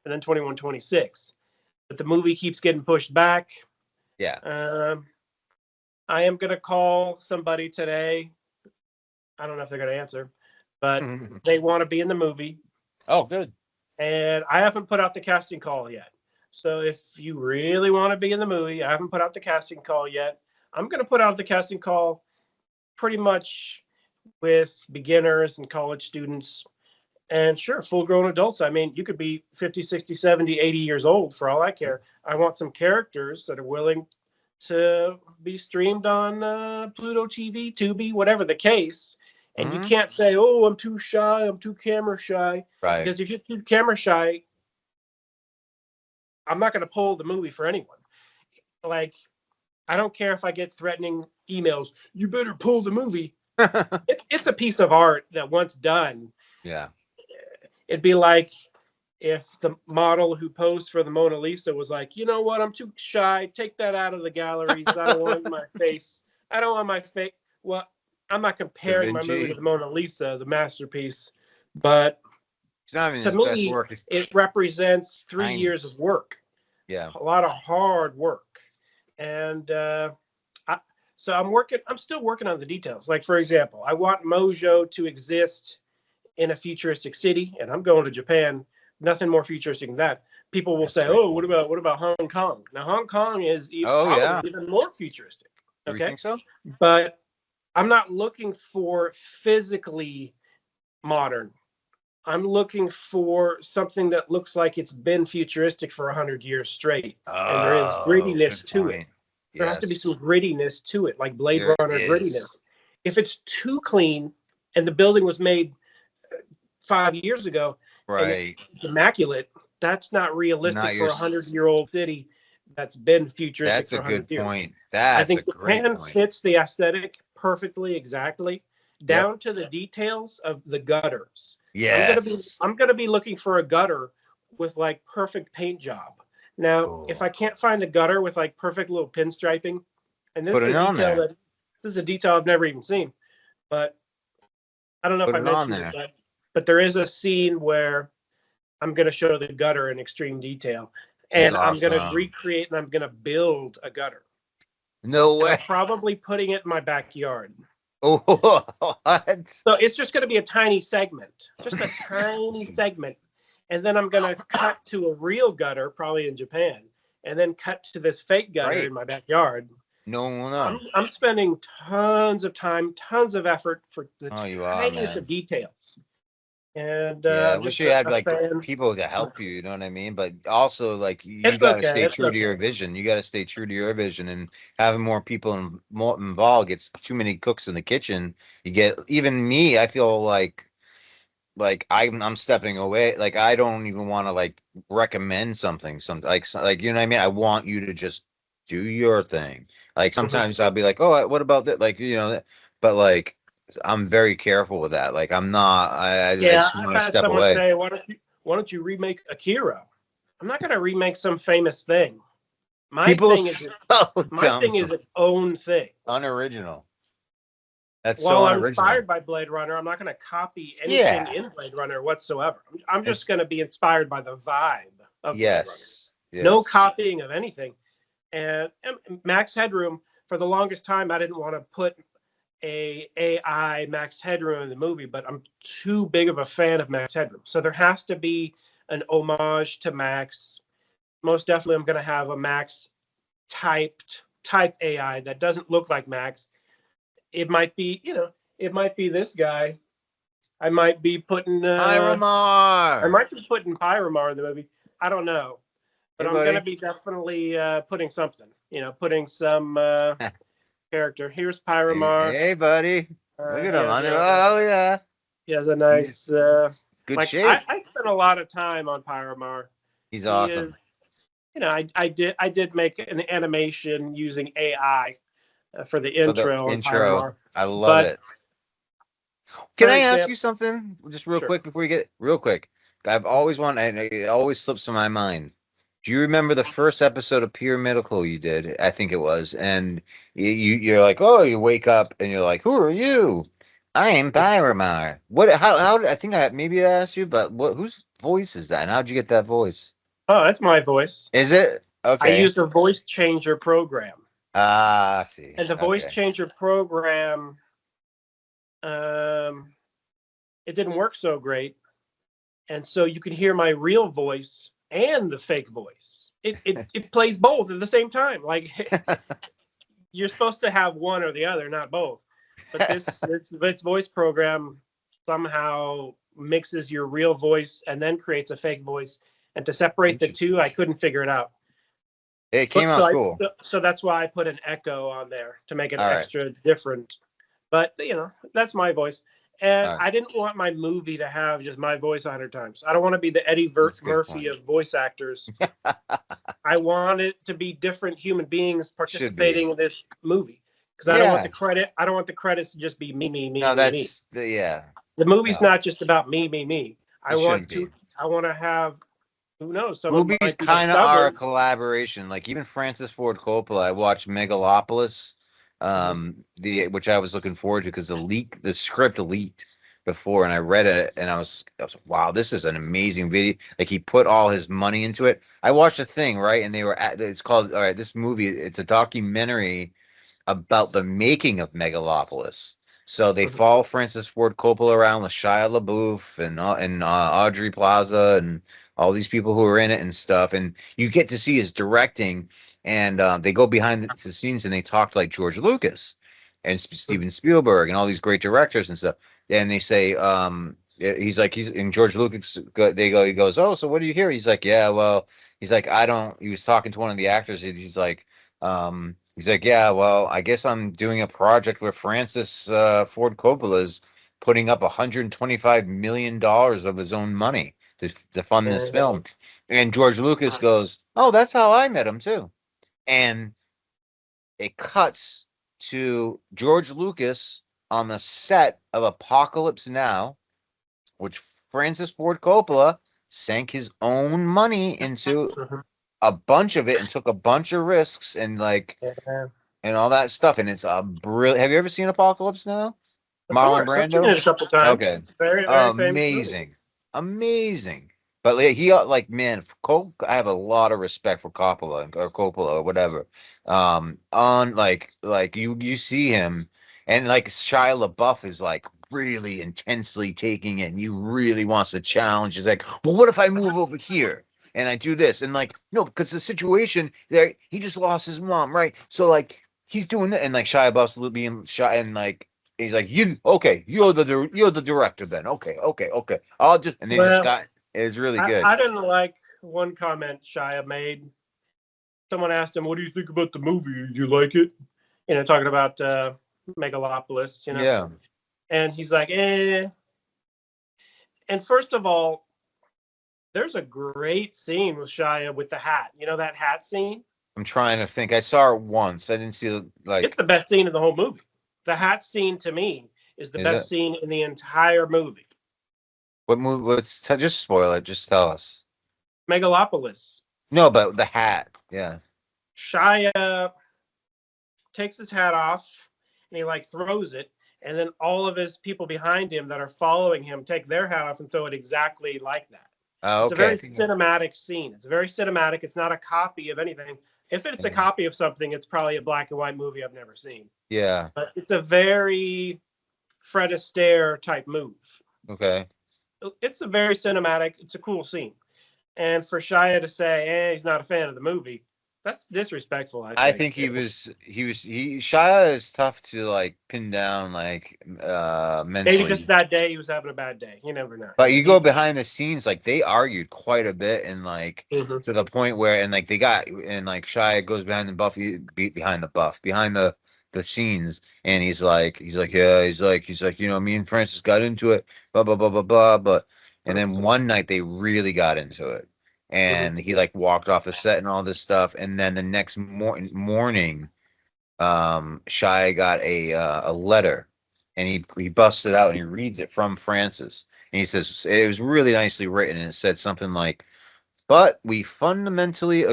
and then 2126. But the movie keeps getting pushed back. yeah. Um, I am going to call somebody today. I don't know if they're going to answer, but they want to be in the movie. Oh, good. And I haven't put out the casting call yet. So if you really want to be in the movie, I haven't put out the casting call yet. I'm going to put out the casting call pretty much with beginners and college students and sure, full grown adults. I mean, you could be 50, 60, 70, 80 years old for all I care. I want some characters that are willing to be streamed on Pluto TV, Tubi, whatever the case. And you Hmm. can't say, oh, I'm too shy, I'm too camera shy. Right. Because if you're too camera shy, I'm not going to pull the movie for anyone. Like, I don't care if I get threatening emails, you better pull the movie. It's a piece of art that once done, Yeah. it'd be like if the model who posed for the Mona Lisa was like, you know what, I'm too shy, take that out of the galleries. I don't want my face. I don't want my face. Well, I'm not Da comparing my movie to Vinci. the Mona Lisa, the masterpiece, but It's not even to his best me, work. It's it represents 3 years tiny. of work, Yeah. a lot of hard work. And I, so I'm still working on the details. Like, for example, I want Mojo to exist in a futuristic city, and I'm going to Japan. Nothing more futuristic than that. People will That's say, very "Oh, cool. what about Hong Kong?" Now, Hong Kong is Oh probably yeah. even more futuristic. Do we Okay, think so? but I'm not looking for physically modern. I'm looking for something that looks like it's been futuristic for 100 years straight, and there is Oh, grittiness good to it. point. There has to be Yes, some grittiness to it, like Blade there Runner is. grittiness. If it's too clean and the building was made 5 years ago and it's Right. immaculate, that's not realistic Not your for a 100-year-old city. that's been futuristic That's for a good 100 years. point. I That's a think great Japan point. fits the aesthetic perfectly, exactly, Yep. down to the details of the gutters. Yes. I'm gonna be looking for a gutter with like perfect paint job. Now, if Cool. I can't find a gutter with like perfect little pinstriping, and Put it on there. this is a detail I've never even seen, but I don't know if Put I it on mentioned it, there. but there is a scene where I'm going to show the gutter in extreme detail, That's and I'm going to awesome. recreate and I'm going to build a gutter, No and I'm way. probably putting it in my backyard. Oh, what? So it's just going to be a tiny segment, just a tiny segment, and then I'm going to cut to a real gutter, probably in Japan, and then cut to this fake gutter Right. in my backyard. No, no. I'm spending tons of time, tons of effort for the Oh, you are, tiniest man. of details. And Yeah, I I'm wish just you had a like fan. people to help you, you know what I mean? But also like you It's got to okay. stay It's true to okay. your vision. You got to stay true to your vision, and having more people more involved gets too many cooks in the kitchen. You get even me, I feel like I'm stepping away. Like I don't even want to like recommend something like you know what I mean? I want you to just do your thing. Like Mhm. sometimes I'll be like, "Oh, what about that?" Like, you know, but like I'm very careful with that. Like I'm not I Yeah, just I've want to had step someone away. say, why don't you remake Akira?" I'm not going to remake some famous thing. My People are thing is so my dumb, thing is so its own thing. unoriginal. That's so While I'm unoriginal. inspired by Blade Runner, I'm not going to copy anything Yeah. in Blade Runner whatsoever. I'm just It's going to be inspired by the vibe of Blade Runner. yes. No Yes. copying of anything. And Max Headroom, for the longest time, I didn't want to put a AI Max Headroom in the movie, but I'm too big of a fan of Max Headroom. So there has to be an homage to Max. Most definitely, I'm going to have a Max type AI that doesn't look like Max. It might be, it might be this guy. I might be putting I Pyramar. might be putting Pyramar in the movie. I don't know, but Hey I'm gonna buddy. be definitely putting something. Putting some character. Here's Hey, Pyramar. hey buddy. Look at He him. has Oh yeah. he has a He's nice good like shape. I spent a lot of time on Pyramar. He's He is, awesome. I did make an animation using AI for the For the intro on intro. Pyramar, I love but it. Can for I ask you example, something just real sure. quick before you get real quick? I've always wanted, and it always slips from my mind. Do you remember the first episode of Pyramidical you did? I think it was, and you're like, oh, you wake up and you're like, who are you? I'm Pyramar. What? How? I think I maybe I asked you, but what? Whose voice is that? And how'd you get that voice? Oh, that's my voice. Is it I okay? used a voice changer program, Ah, I see. and the voice Okay. changer program, um, it didn't work so great, and so you can hear my real voice and the fake voice. It plays both at the same time. Like you're supposed to have one or the other, not both. But this voice program somehow mixes your real voice and then creates a fake voice. And to It's separate the two, interesting. I couldn't figure it out. It came But out cool. so that's why I put an echo on there to make it All right. extra different. But that's my voice. And All right. I didn't want my movie to have just my voice 100 times. I don't want to be the That's a good Murphy point. of voice actors. I want it to be different human beings Should be. participating in this movie because I don't want the Yeah. credit. I don't want the credits to just be me, me, me, No, me, me. that's the yeah. The movie's No, not just about me, me, me. it shouldn't be. I want to have. Who knows? Someone Movies might be a kind of are a stubborn. collaboration. Like even Francis Ford Coppola, I watched Megalopolis, Mhm. the which I was looking forward to because the script leaked before, and I read it, and I was like, wow, this is an amazing video. Like he put all his money into it. I watched a thing, right, and they were at. It's called all right. This movie, it's a documentary about the making of Megalopolis. So they Mhm. follow Francis Ford Coppola around with Shia LaBeouf and Audrey Plaza and all these people who are in it and stuff. And you get to see his directing, and they go behind the scenes and they talk to like George Lucas and Steven Spielberg and all these great directors and stuff. And they say, he's in George Lucas. He goes, oh, so what do you hear? He's like, yeah, well, he's like, I don't. He was talking to one of the actors. He's like, yeah, well, I guess I'm doing a project where Francis Ford Coppola is putting up $125 million of his own money to fund this Uh, film. And George Lucas goes, oh, that's how I met him too. And it cuts to George Lucas on the set of Apocalypse Now, which Francis Ford Coppola sank his own money into Mhm. a bunch of it and took a bunch of risks and like Yeah. and all that stuff. And it's a brilliant. Have you ever seen Apocalypse Now? Of Marlon course, I've seen Brando. it a couple times. Okay, Very, very famous movie. amazing, amazing. But he like man, I have a lot of respect for Coppola or Coppola or whatever. On like you see him and like Shia LaBeouf is like really intensely taking it and you really wants to challenge. He's like, well, what if I move over here? And I do this and like no, because the situation there, he just lost his mom, right? So like he's doing that, and like Shia LaBeouf's being shot, and like he's like, you okay? You're the director then. Okay, okay, okay. I'll just and then this Well, guy is really good. I didn't like one comment Shia made. Someone asked him, "What do you think about the movie? Did you like it?" Talking about Megalopolis, Yeah, and he's like, "Eh." And first of all, there's a great scene with Shia with the hat. You know that hat scene? I'm trying to think. I saw it once. I didn't see the It's like. the best scene in the whole movie. The hat scene to me is the Is best it scene in the entire movie. what movie? Just spoil it. Just tell us. Megalopolis. No, but the hat. Yeah. Shia takes his hat off and he like throws it, and then all of his people behind him that are following him take their hat off and throw it exactly like that. Oh, It's a okay. very cinematic scene. It's very cinematic. It's not a copy of anything. If it's a copy of something, it's probably a black and white movie I've never seen. Yeah. But it's a very Fred Astaire type move. Okay. It's a very cinematic. It's a cool scene. And for Shia to say, he's not a fan of the movie, that's disrespectful, I I think. think he Shia is tough to like pin down like Maybe just mentally. that day he was having a bad day. You never know. But you go behind the scenes, like they argued quite a bit, and like Mhm. to the point where, and like they got, and like Shia goes behind the behind the scenes, and yeah, he's like, me and Francis got into it, blah blah blah blah blah, but, and then one night they really got into it, Mhm. and he like walked off the set and all this stuff, and then the next morning, Shia got a letter, and he busts it out and he reads it from Francis, and he says it was really nicely written, and it said something like, "But we fundamentally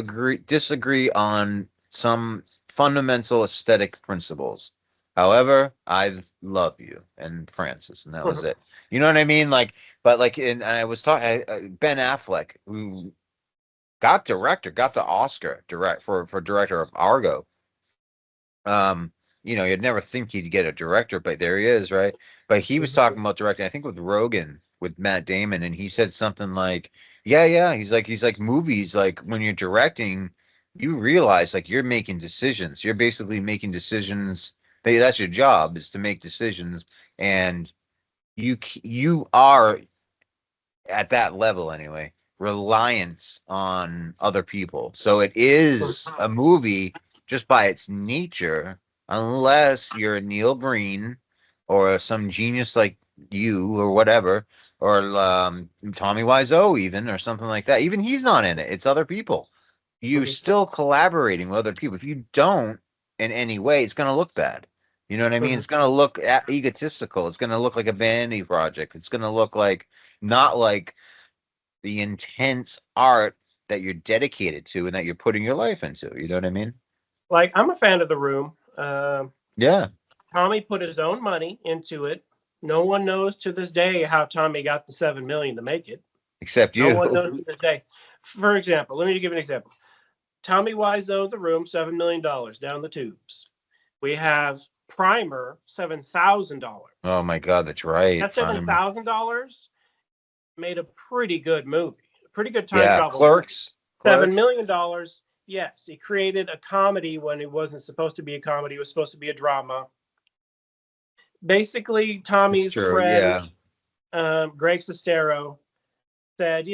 disagree on some fundamental aesthetic principles. However, I love you and Francis," and that was Mhm. it. You know what I mean? Like, but like, and I was talking Ben Affleck, who got the Oscar for director of Argo. um you'd never think he'd get a director, but there he is, right? But he was Mhm. talking about directing, I think with Rogan, with Matt Damon, and he said something like, yeah, he's like movies, like when you're directing, you realize like you're making decisions, you're basically making decisions. That's your job, is to make decisions, and you are, at that level anyway, reliance on other people. So it is a movie just by its nature, unless you're Neil Breen or some genius like you or whatever, or Tommy Wiseau even, or something like that. Even he's not in it. It's other people. You're Mhm. still collaborating with other people. If you don't in any way, it's going to look bad. You know what I mean? Mhm. It's going to look egotistical. It's going to look like a vanity project. It's going to look like not like the intense art that you're dedicated to and that you're putting your life into. You know what I mean? Like I'm a fan of The Room. Yeah. Tommy put his own money into it. No one knows to this day how Tommy got the 7 million to make it. Except No you. one knows to this day. For example, let me give you an example. Tommy Wiseau, The Room, $7 million down the tubes. We have Primer, $7,000. Oh my God, that's right. That Prime. $7,000 made a pretty good movie, a pretty good time Yeah. travel movie. Clerks. Seven Clerks. million dollars. Yes, he created a comedy when it wasn't supposed to be a comedy. It was supposed to be a drama. Basically, It's Tommy's true. friend, Yeah. Greg Sestero, said,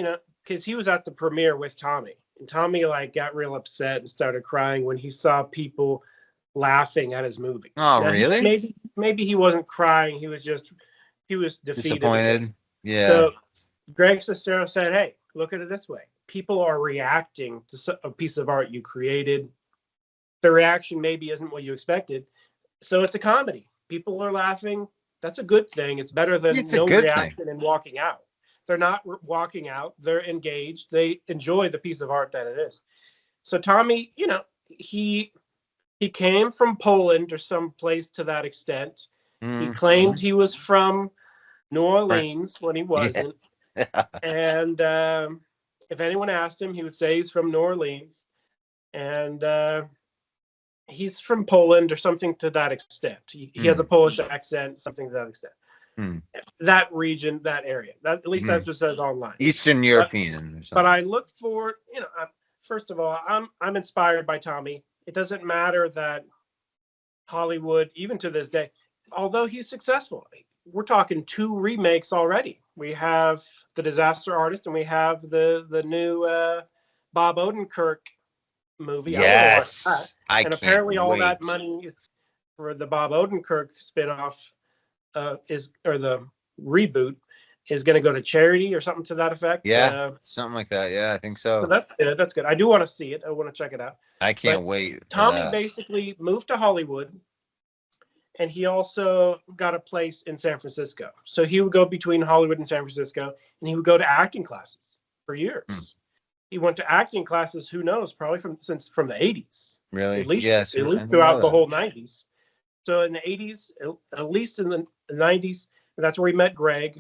because he was at the premiere with Tommy, and Tommy like got real upset and started crying when he saw people laughing at his movie. Oh, Now, really? maybe he wasn't crying. He was defeated a bit. Disappointed. Yeah. So Greg Sestero said, "Hey, look at it this way: people are reacting to a piece of art you created. the reaction maybe isn't what you expected. So it's a comedy. People are laughing. That's a good thing. It's better than It's a no good thing. reaction and walking out. They're not walking out. They're engaged. They enjoy the piece of art that it is. So Tommy, he came from Poland or some place to that extent. He claimed he was from New Orleans when he wasn't. Yeah. And if anyone asked him, he would say he's from New Orleans. And he's from Poland or something to that extent. He has a Polish accent, something to that extent. That region, that area. That, at least that's what it says online. Eastern European or something. But I look for, first of all, I'm inspired by Tommy. It doesn't matter that Hollywood, even to this day, although he's successful, we're talking 2 remakes already. We have The Disaster Artist and we have the new Bob Odenkirk movie. Yes, I want to watch that. And apparently all that money for the Bob Odenkirk spinoff the reboot is going to go to charity or something to that effect. Yeah, something like that. Yeah, I think so. That's good. I do want to see it. I want to check it out. I can't wait. Tommy basically moved to Hollywood, and he also got a place in San Francisco. So he would go between Hollywood and San Francisco, and he would go to acting classes for years. He went to acting classes, who knows, probably from the 80s. Really? At least throughout the whole 90s. So in the 80s, at least in the 90s, that's where he met Greg.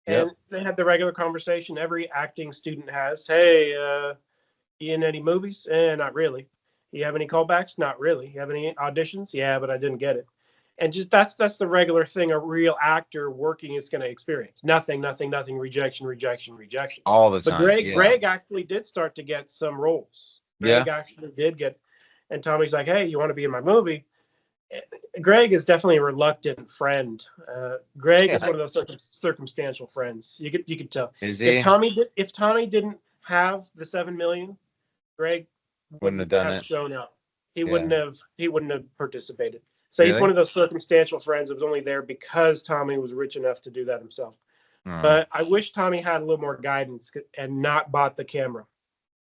And they had the regular conversation every acting student has. Hey, you in any movies? Not really. You have any callbacks? Not really. You have any auditions? Yeah, but I didn't get it. And just that's the regular thing a real actor working is going to experience. Nothing, rejection. All the time. But Greg actually did start to get some roles. Greg actually did get, and Tommy's like, hey, you want to be in my movie? Greg is definitely a reluctant friend. Greg is one of those circumstantial friends. You could tell. Is he? If Tommy didn't have the $7 million, Greg wouldn't have done it. Shown up. He wouldn't have participated. So he's one of those circumstantial friends that was only there because Tommy was rich enough to do that himself. But I wish Tommy had a little more guidance and not bought the camera,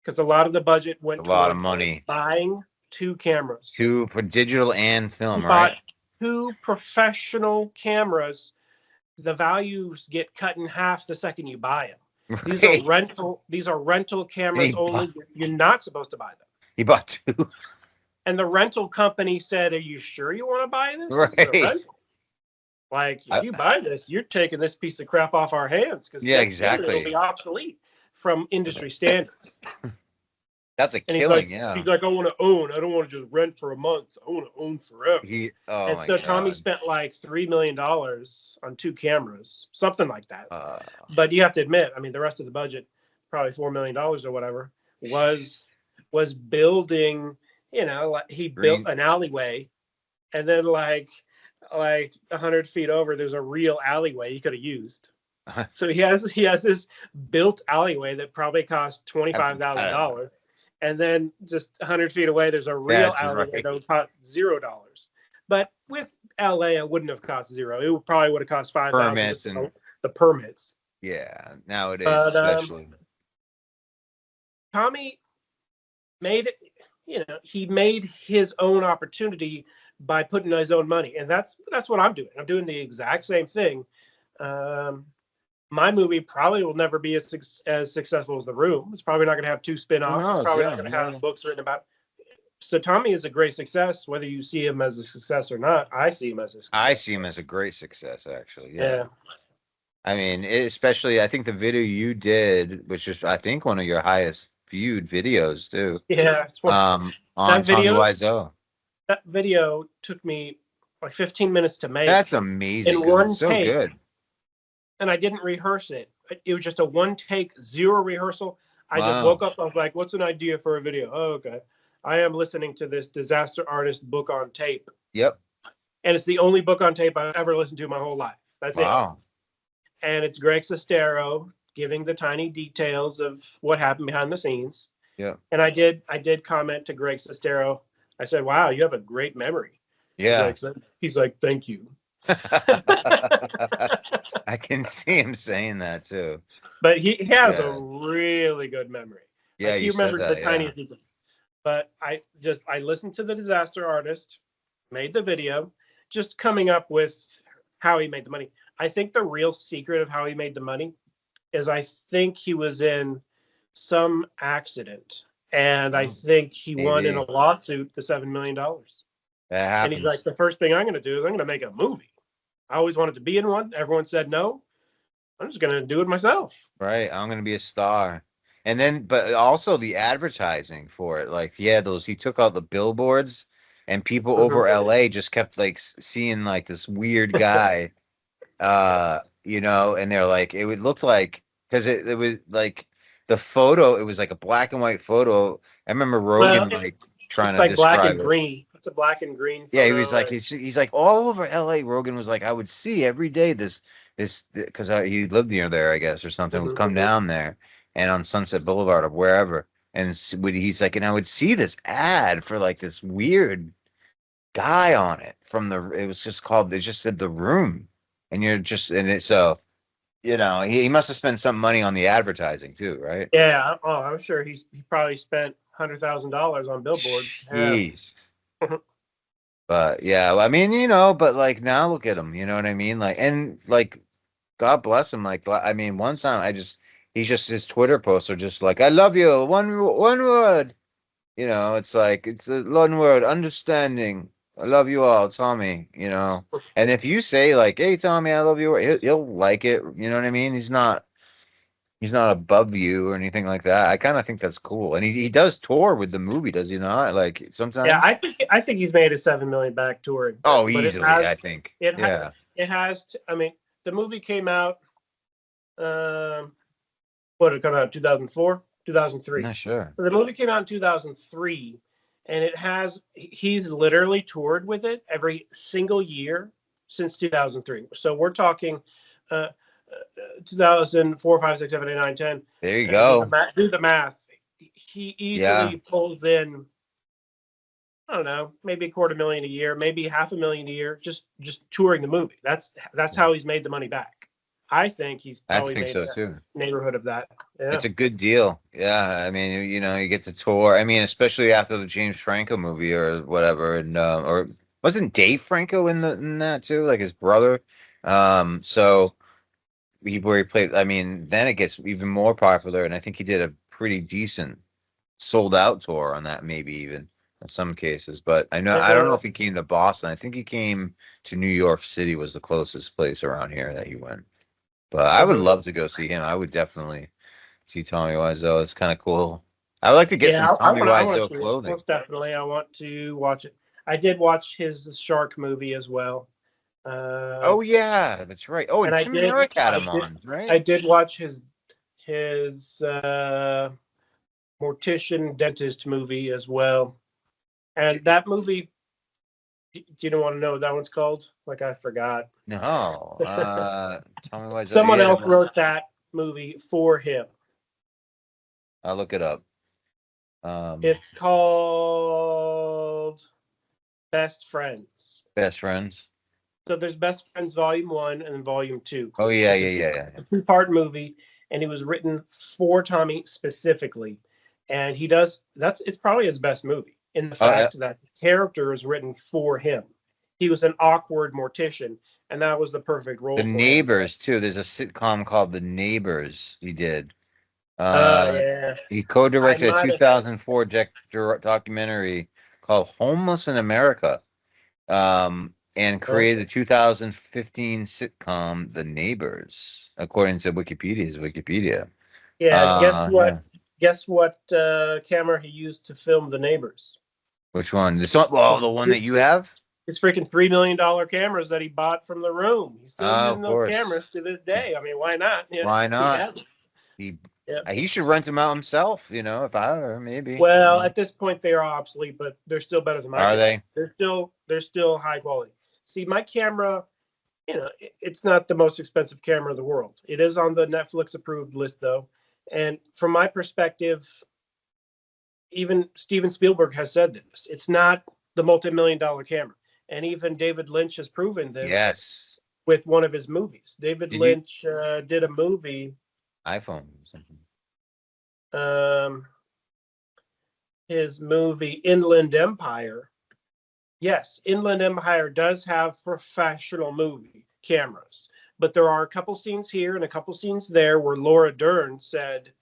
because a lot of the budget went a lot of money buying 2 cameras. 2 for digital and film, right? 2 professional cameras. The values get cut in half the second you buy them. Right. These are rental cameras only. You're not supposed to buy them. He bought 2. And the rental company said, are you sure you want to buy this? Right. Like, if you buy this, you're taking this piece of crap off our hands, because exactly. It'll be obsolete from industry standards. That's a killing, yeah. He's like, I want to own. I don't want to just rent for a month. I want to own forever. Tommy spent like $3 million on 2 cameras, something like that. But you have to admit, I mean, the rest of the budget, probably $4 million or whatever, was building. He built an alleyway, and then like 100 feet over, there's a real alleyway he could have used. So he has this built alleyway that probably cost $25,000. And then just 100 feet away, there's a real alleyway that would cost $0. But with LA, it wouldn't have cost 0. It probably would have cost $5,000. The permits. Yeah, nowadays especially. Tommy made it. He made his own opportunity by putting his own money, and that's what I'm doing. I'm doing the exact same thing. My movie probably will never be as successful as The Room. It's probably not going to have 2 spin-offs. It's probably not going to have books written about. So Tommy is a great success, whether you see him as a success or not. I see him as a success. I see him as a great success, actually. Yeah. I mean, especially, I think the video you did, which is, I think, one of your highest viewed videos too. Yeah. On Tommy Wiseau. That video took me like 15 minutes to make. That's amazing. It's so good. And I didn't rehearse it. It was just a 1 take, 0 rehearsal. I just woke up. I was like, what's an idea for a video? Oh, okay. I am listening to this Disaster Artist book on tape. Yep. And it's the only book on tape I've ever listened to in my whole life. That's it. And it's Greg Sestero giving the tiny details of what happened behind the scenes. Yeah. And I did comment to Greg Sestero. I said, wow, you have a great memory. Yeah. He's like, thank you. I can see him saying that too. But he has a really good memory. Yeah, he remembers the tiniest details. But I listened to the Disaster Artist, made the video, just coming up with how he made the money. I think the real secret of how he made the money is I think he was in some accident, and I Oh, think he won in maybe a lawsuit the $7 million. that And he's like, happens. the first thing I'm going to do is I'm going to make a movie. I always wanted to be in one. Everyone said no. I'm just going to do it myself. Right. I'm gonna be a star. And then, but also the advertising for it. Like, yeah, those he took out the billboards, and people over Mhm. LA just kept like seeing like this weird guy, and they're like, it would look like because it was like the photo, it was like a black and white photo. I remember Well, Rogan like trying it's to like black describe and it. green. It's a black and green Yeah, he was photo. like And he's like all over LA. Rogan was like, I would see every day this because he lived near there, I guess, or something. Would Mhm, come mhm. down there and on Sunset Boulevard or wherever, and he's like, and I would see this ad for like this weird guy on it from the. It was just called. They just said The Room, and you're just and it so he must have spent some money on the advertising too, right? Yeah. Oh, I'm sure he probably spent $100,000 on billboards. Yeah. Jeez. But yeah, I mean, but like now look at him, you know what I mean? Like, and like God bless him. Like, I mean, one time he's just his Twitter posts are just like, "I love you." One word. It's like it's a one word, understanding. I love you all, Tommy. And if you say like, "Hey, Tommy, I love you," he'll like it. You know what I mean? He's not above you or anything like that. I kind of think that's cool. And he does tour with the movie, does he not? Like Yeah, sometimes. I think he's made a $7 million back touring, Oh, but easily, I think. it ha, Yeah. it has. I mean, the movie came out. What did it come out? 2004, I'm 2003. not sure. So the movie came out in 2003, and he's literally toured with it every single year since 2003. So we're talking uh, 2004, 5, 6, 7, 8, 9, 10. There you Do the go. math. Do the math. He Yeah. easily pulls in, I don't know, maybe $250,000 a year, maybe $500,000 a year, just touring the movie. That's how he's made the money back. I think he's I probably think made so the too. neighborhood of that. Yeah. It's a good deal. Yeah, I mean, you get to tour. I mean, especially after the James Franco movie or whatever, and or wasn't Dave Franco in that too, like his brother? So where he played. I mean, then it gets even more popular, and I think he did a pretty decent sold out tour on that, maybe even in some cases. But I don't know Uh, if he came to Boston. I think he came to New York City was the closest place around here that he went. But I would uh-huh. love to go see him. I would definitely see Tommy Wiseau. It's kind of cool. I would like to get some Yeah, Tommy I want to Wiseau see it. clothing. Most definitely, I want to watch it. I did watch his Shark movie as well. Oh yeah, that's right. Oh, And and Tim and Eric had him on, I right? did watch his mortician dentist movie as well. And that movie, do you don't want to know what that one's called? Like I forgot. No, Tommy Wiseau. Someone Yeah, else wrote that movie for him. I'll look it up. Um, It's called Best Friends. Best friends. So there's Best Friends Volume 1 and then Volume 2. Oh yeah, It's yeah, yeah, yeah. a two-part movie, and it was written for Tommy specifically. And he does it's probably his best movie in the Oh, fact that the character is written for him. He was an awkward mortician, and that was the perfect The role for him. Neighbors too. There's a sitcom called The Neighbors. He did. Oh Uh, yeah. he I co-directed a might have 2004 documentary called "Homeless in America." And created the 2015 sitcom The Neighbors, according to Wikipedia's Wikipedia. yeah, Yeah. guess what camera he used to film The Neighbors? Which one? This one? Well, the one that you have? It's freaking $3 million cameras that he bought from the room. He's still Oh, using of those course. cameras to this day. I mean, why not? Yeah, Why he not? has. He Yeah. he should rent them out himself, if I were, maybe. Well, at this point they are obsolete, but they're still better than my Are camera. they? They're still high quality. See, my camera, it's not the most expensive camera in the world. It is on the Netflix approved list though. And from my perspective, even Steven Spielberg has said this. It's not the multi-million-dollar camera. And even David Lynch has proven this Yes. with one of his movies. David Did you Lynch did a movie. iPhone or something? Um, his movie Inland Empire, yes, Inland Empire does have professional movie cameras, but there are a couple scenes here and a couple scenes there where Laura Dern said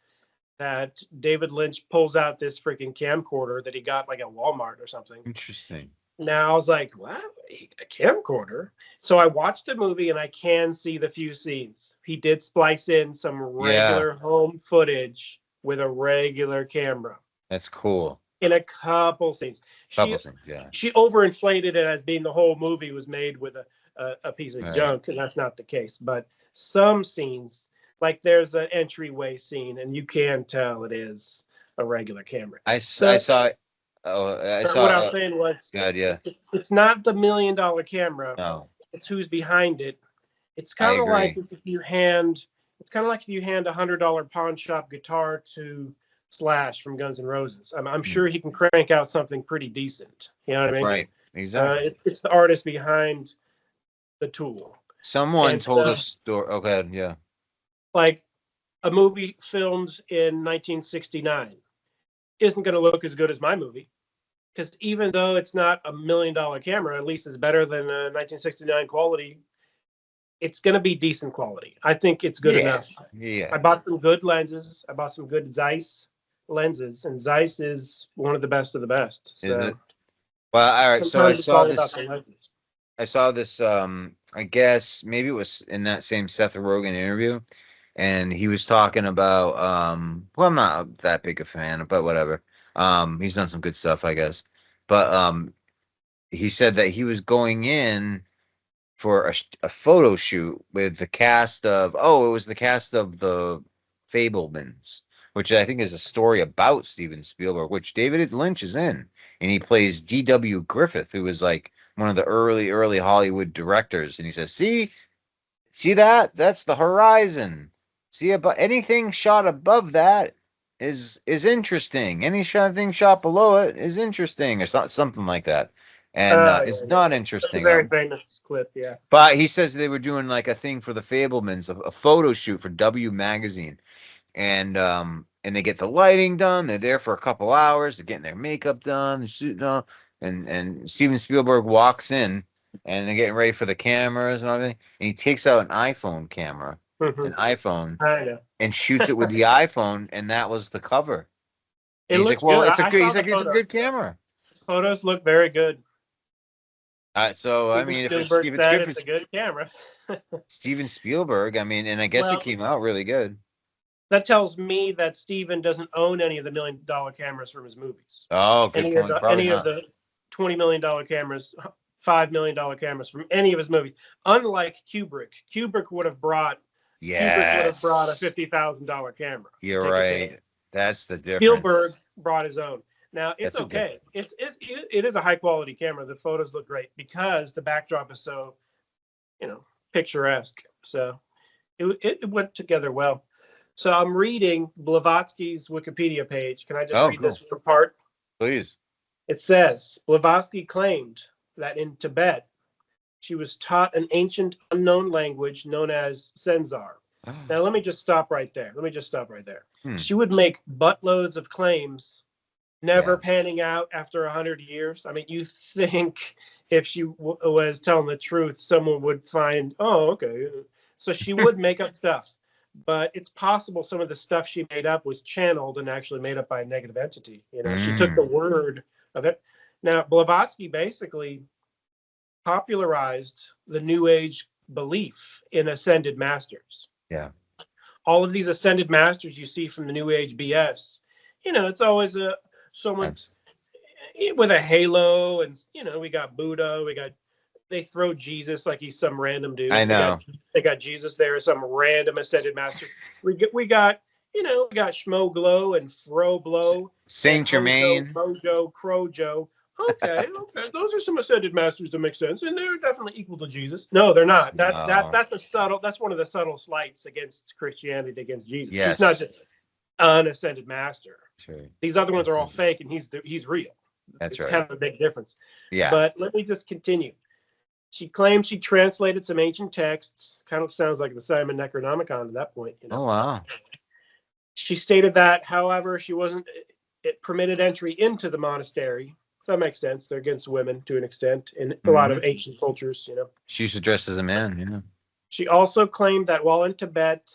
that David Lynch pulls out this freaking camcorder that he got like at Walmart or something. Interesting. Now I was like, what? A camcorder? So I watched the movie and I can see the few scenes. He did splice in some regular home footage with a regular camera That's cool. in a couple scenes. Couple things, yeah. She overinflated it as being the whole movie was made with a piece of Right. junk, and that's not the case. But some scenes, like there's an entryway scene, and you can tell it is a regular camera. I saw it. Oh, I saw. What I was saying was, God, yeah. It's not the $1 million camera. No, It's who's behind it. It's I kind of agree. like if you hand. It's kind of like if you hand a $100 pawn shop guitar to Slash from Guns N' Roses. I'm sure he can crank out something pretty decent. You know what I mean? Right. Exactly. It's the artist behind the tool. Someone And, told a story. Okay, yeah. Like a movie filmed in 1969 isn't going to look as good as my movie, because even though it's not a $1 million camera, at least it's better than a 1969 quality. It's going to be decent quality. I think it's good enough. Yeah. I bought some good lenses. I bought some good Zeiss lenses, and Zeiss is one of the best of the best. So Is it? Well, all right. So I sometimes it's saw all this. about the lenses. I saw this. I guess maybe it was in that same Seth Rogen interview, and he was talking about. Well, I'm not that big a fan, but whatever. He's done some good stuff, I guess. But he said that he was going in for a photo shoot with the cast of. Oh, it was the cast of the Fablemans, which I think is a story about Steven Spielberg, which David Lynch is in, and he plays D.W. Griffith, who was like one of the early Hollywood directors, and he says, see that? That's the horizon. See, about anything shot above that is interesting. Anything shot below it is interesting, or something like that. And it's not That's a interesting. very famous clip, yeah. But he says they were doing like a thing for the Fablemans, a photo shoot for W Magazine, and they get the lighting done. They're there for a couple hours. They're getting their makeup done, shooting on, and Steven Spielberg walks in, and they're getting ready for the cameras and everything. And he takes out an iPhone camera, an iPhone, I know. and shoots it with the iPhone, and that was the cover. It He's looks like, well, good. it's a good. He's like, it's a photos. good camera. Photos look very good. So I mean, if it's Spielberg Steven, said it's a good camera. Steven Spielberg, I mean, and I guess it came out really good. That tells me that Steven doesn't own any of the $1 million cameras from his movies. Oh, good Any point. Probably any not. of the $20 million cameras, $5 million cameras from any of his movies. Unlike Kubrick, Kubrick would have brought a $50,000 camera. You're right. That's the difference. Spielberg brought his own. Now it's okay. It is a high quality camera. The photos look great because the backdrop is so, picturesque. So it went together well. So I'm reading Blavatsky's Wikipedia page. Can I just read this one part? Please. It says Blavatsky claimed that in Tibet, she was taught an ancient unknown language known as Senzar. Now, let me just stop right there. She would make buttloads of claims, never panning out after 100 years. I mean, you think if she was telling the truth, someone would find, oh, okay. So she would make up stuff. But it's possible some of the stuff she made up was channeled and actually made up by a negative entity. She took the word of it. Now, Blavatsky basically popularized the New Age belief in ascended masters. Yeah. All of these ascended masters you see from the New Age BS, it's always someone with a halo, and we got Buddha, they throw Jesus like he's some random dude. I know. They got Jesus there, some random ascended master. We got Schmo Glow and Fro Blow, Saint Germain, Mojo, Crojo. Okay, those are some ascended masters that make sense, and they're definitely equal to Jesus. No, they're not. That's a subtle. That's one of the subtle slights against Christianity, against Jesus. Yes. He's not just an ascended master. True. These other ones are all fake, and he's real. That's It's kind of a big difference. Yeah. But let me just continue. She claimed she translated some ancient texts. Kind of sounds like the Simon Necronomicon at that point. Oh wow. She stated that, however, she wasn't it permitted entry into the monastery. So that makes sense. They're against women to an extent in a lot of ancient cultures, you know. She used to dress as a man, yeah. She also claimed that while in Tibet,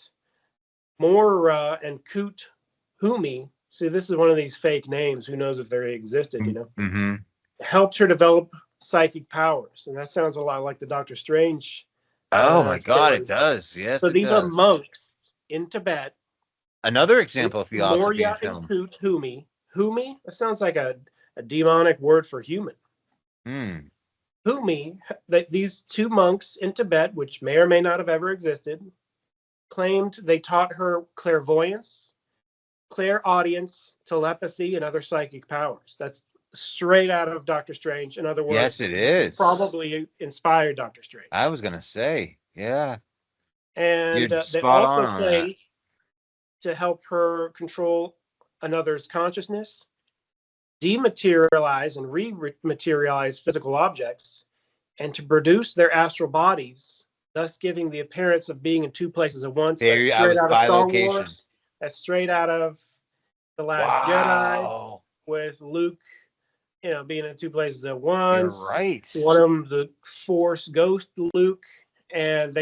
Mora and Kut Humi, see, this is one of these fake names. Who knows if they existed, you know, Mm-hmm. helped her develop psychic powers. And that sounds a lot like the Doctor Strange. Oh my God, story. it does. Yes, So it these are does. monks in Tibet. Another example of theosophy in Moria and film. Kut Humi. Humi? That sounds like a demonic word for human. Hmm. Humi, these two monks in Tibet, which may or may not have ever existed, claimed they taught her clairvoyance, clairaudience, telepathy, and other psychic powers. That's straight out of Doctor Strange. In other Yes, words, it is. probably inspired Doctor Strange. I was gonna say, yeah. And You're they spot also on that. claimed to help her control another's consciousness, dematerialize and rematerialize physical objects, and to produce their astral bodies, thus giving the appearance of being in two places at once. That's I straight was out of by Star location. Wars. That's straight out of The Last Jedi Wow. with Luke, you know, being in two places at You're once. right. One of them, the Force ghost Luke, and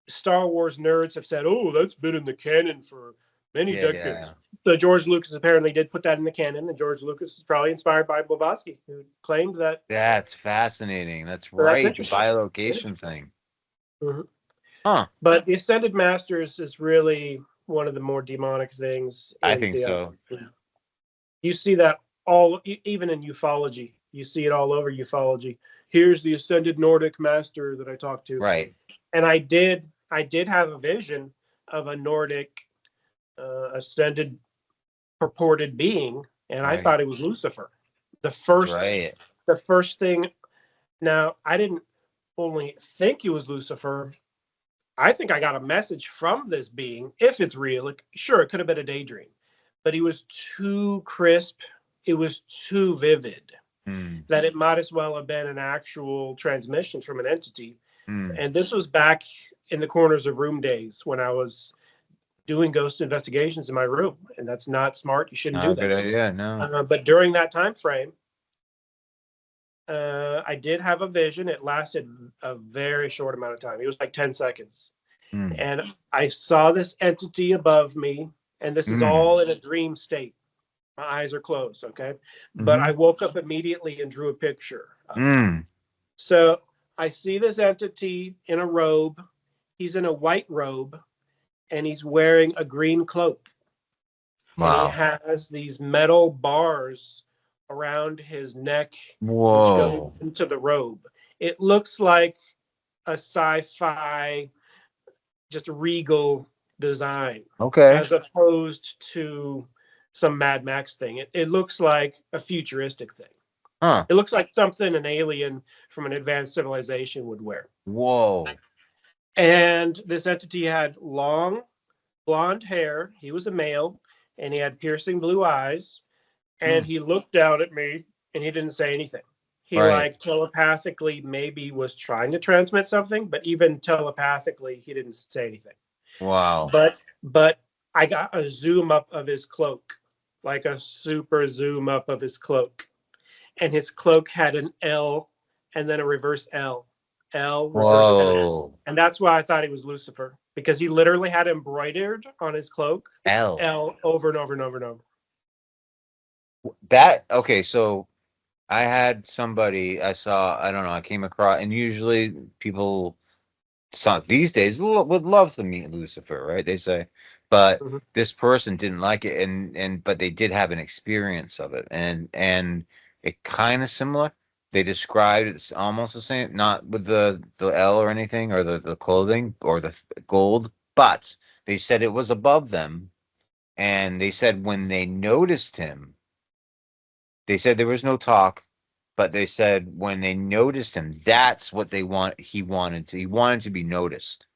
Star Wars nerds have said, "Oh, that's been in the canon for many decades." So George Lucas apparently did put that in the canon, and George Lucas is probably inspired by Blavatsky, who claimed that. That's fascinating. That's So that's right. The interesting. bilocation thing. Mm-hmm. Huh. But the Ascended Masters is really one of the more demonic things. I think so. You see that even in ufology. You see it all over ufology. Here's the Ascended Nordic Master that I talked to. Right. And I did have a vision of a Nordic ascended purported being, and I thought it was Lucifer. The first thing. Now I didn't only think it was Lucifer. I think I got a message from this being. If it's real, sure, it could have been a daydream, but it was too crisp. It was too vivid that it might as well have been an actual transmission from an entity. And this was back in the corners of room days when I was doing ghost investigations in my room, and that's not smart. You shouldn't do that. Good idea. No. But during that time frame, I did have a vision. It lasted a very short amount of time. It was like 10 seconds. And I saw this entity above me, and this is all in a dream state. My eyes are closed, okay? But I woke up immediately and drew a picture. So I see this entity in a robe. He's in a white robe, and he's wearing a green cloak. Wow. And he has these metal bars around his neck, which go into the robe. It looks like a sci-fi, just regal design. Okay. As opposed to some Mad Max thing. It looks like a futuristic thing. Huh. It looks like something an alien from an advanced civilization would wear. Whoa. And this entity had long blonde hair. He was a male, and he had piercing blue eyes. And he looked down at me, and he didn't say anything. He like telepathically maybe was trying to transmit something, but even telepathically, he didn't say anything. Wow. But I got a zoom up of his cloak, like a super zoom up of his cloak. And his cloak had an L and then a reverse L. L, reverse L. And that's why I thought he was Lucifer, because he literally had embroidered on his cloak L over and over and over and over. Okay, so I had somebody I saw, I don't know, I came across, and usually people these days would love to meet Lucifer, right? They say, but this person didn't like it, but they did have an experience of it, and it kind of similar. They described it's almost the same, not with the L or anything, or the clothing or the gold, but they said it was above them, and they said when they noticed him, they said there was no talk, but they said when they noticed him, that's what he wanted to be noticed.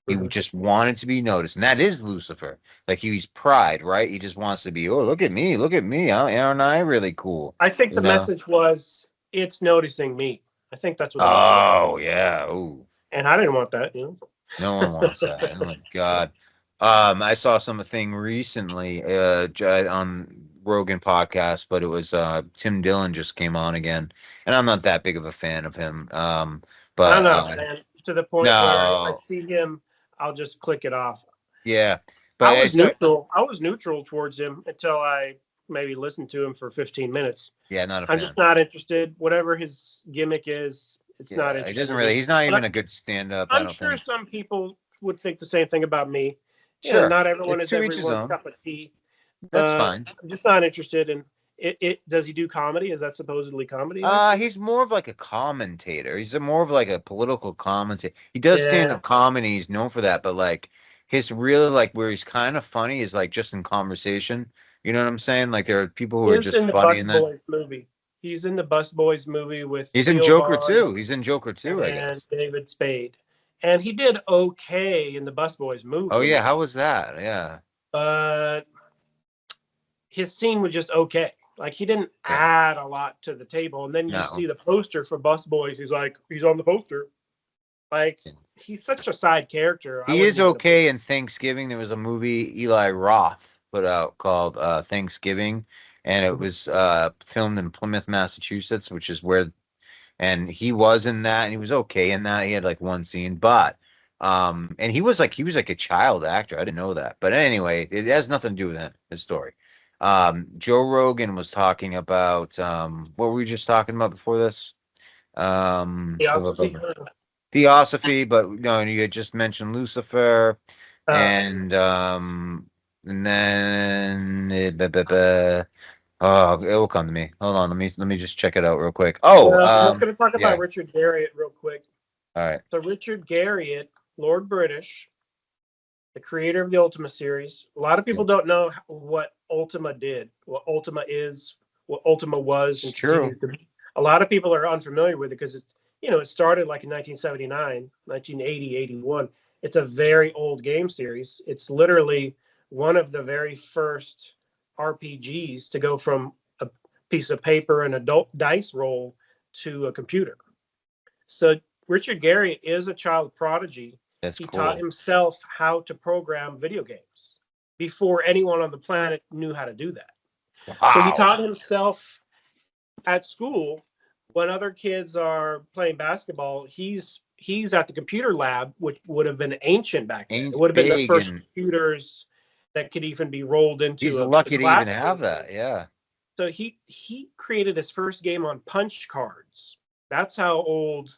He just wanted to be noticed. And that is Lucifer. Like he's pride, right? He just wants to be, oh, look at me. Aren't I really cool? I think the message was, it's noticing me. I think that's what they wanted. Oh, yeah. Ooh. And I didn't want that, you know. No one wants that. Oh my God. I saw something recently on Rogan podcast, but it was Tim Dillon just came on again, and I'm not that big of a fan of him. I'm But not a fan to the point where if I no, see him, I'll just click it off. yeah, I but was it's not. neutral. I was neutral towards him until I maybe listened to him for 15 minutes. Yeah, not a I'm fan. just not interested. Whatever his gimmick is, it's not Yeah, he doesn't interesting to really. me. He's not even But a good stand-up. I I'm don't sure think. some people would think the same thing about me. Sure, Not everyone it's is to each his everyone's own. cup of tea, That's but fine. I'm just not interested in it. Does he do comedy? Is that supposedly comedy? He's more of like a commentator. He's more of like a political commentator. He does Yeah, stand-up comedy. He's known for that, but like his really like where he's kind of funny is like just in conversation. You know what I'm saying? Like there are people who he are is just in the funny Bus in that. Boys movie. He's in the Bus Boys movie with He's in Theo Joker Vaughn too. He's in Joker too, I and guess. David Spade. And he did okay in the Bus Boys Oh yeah, movie, how was that? Yeah. but his scene was just okay. Like he didn't Okay. add a lot to the table. And then you No. see the poster for Bus Boys. He's like, he's on the poster. Like he's such a side character. I He wouldn't is even. okay in Thanksgiving. There was a movie Eli Roth put out called Thanksgiving, and it was filmed in Plymouth, Massachusetts, which is where and he was in that and he was okay in that. He had like one scene, but and he was like a child actor. I didn't know that. But anyway, it has nothing to do with him, his story. Joe Rogan was talking about what were we just talking about before this? Theosophy. Theosophy, but no, you had just mentioned Lucifer, Uh, and then oh, it will come to me. Hold on, let me just check it out real quick. Oh, well, we're going to talk about yeah, Richard Garriott real quick. all right, So Richard Garriott, Lord British, the creator of the Ultima series. A lot of yeah, people don't know what Ultima did, what Ultima is, what Ultima was, it's and true. continues to be. A lot of people are unfamiliar with it because it started like in 1979, 1980, 81. It's a very old game series. It's literally one of the very first RPGs to go from a piece of paper and adult dice roll to a computer. So Richard Garriott is a child prodigy. That's He taught cool. himself how to program video games before anyone on the planet knew how to do that. So he Wow, taught himself at school when other kids are playing basketball. He's at the computer lab, which would have been ancient back then. It ain't would have been the big, first and computers that could even be rolled he's into a lucky to even have classroom. that. Yeah, So he created his first game on punch cards. That's how old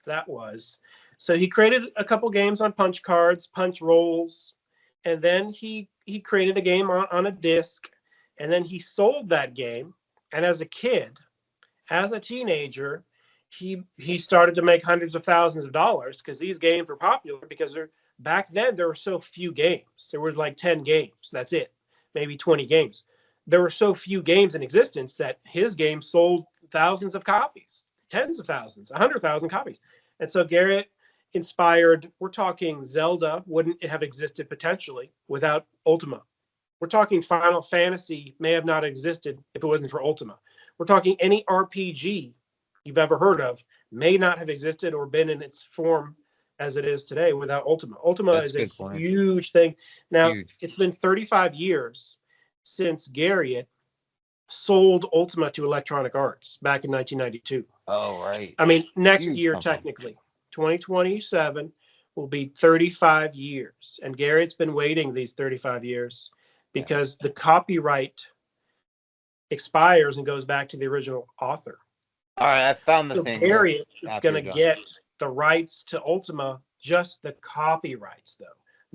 that was. So he created a couple games on punch cards, punch rolls, and then he created a game on a disc, and then he sold that game. And as a kid, as a teenager, he started to make hundreds of thousands of dollars because these games were popular because back then there were so few games. There was like 10 games. That's it. Maybe 20 games. There were so few games in existence that his game sold thousands of copies, tens of thousands, 100,000 copies. And so Garrett inspired, we're talking Zelda wouldn't have existed potentially without Ultima. We're talking Final Fantasy may have not existed if it wasn't for Ultima. We're talking any RPG you've ever heard of may not have existed or been in its form as it is today without Ultima. Ultima that's a is a good point. huge thing. Now, Huge. it's been 35 years since Garriott sold Ultima to Electronic Arts back in 1992. Oh right, I mean, next huge year, company. technically, 2027 will be 35 years. And Garrett's been waiting these 35 years Yeah. because the copyright expires and goes back to the original author. All right, I found the So thing real Garriott is after going you're to done. get the rights to Ultima, just the copyrights, though,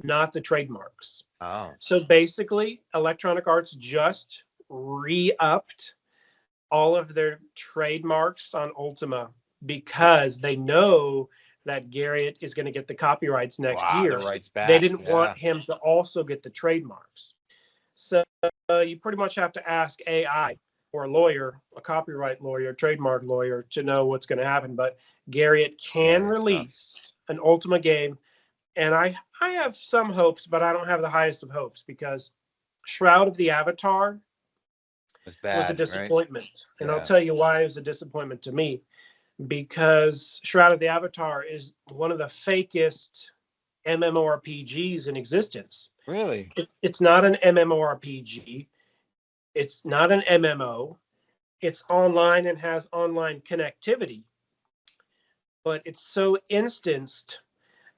not the trademarks. Oh, So basically, Electronic Arts just re-upped all of their trademarks on Ultima because they know that Garriott is going to get the copyrights next wow, the year. rights They back. didn't Yeah, want him to also get the trademarks. So you pretty much have to ask AI or a lawyer, a copyright lawyer, trademark lawyer, to know what's going to happen. But Garriott yeah, can that sucks. release an Ultima game, and I have some hopes, but I don't have the highest of hopes because Shroud of the Avatar It's was a bad, right? disappointment, and I'll Yeah. tell you why it was a disappointment to me. Because Shroud of the Avatar is one of the fakest MMORPGs in existence. Really? It's not an MMORPG. It's not an MMO. It's online and has online connectivity, but it's so instanced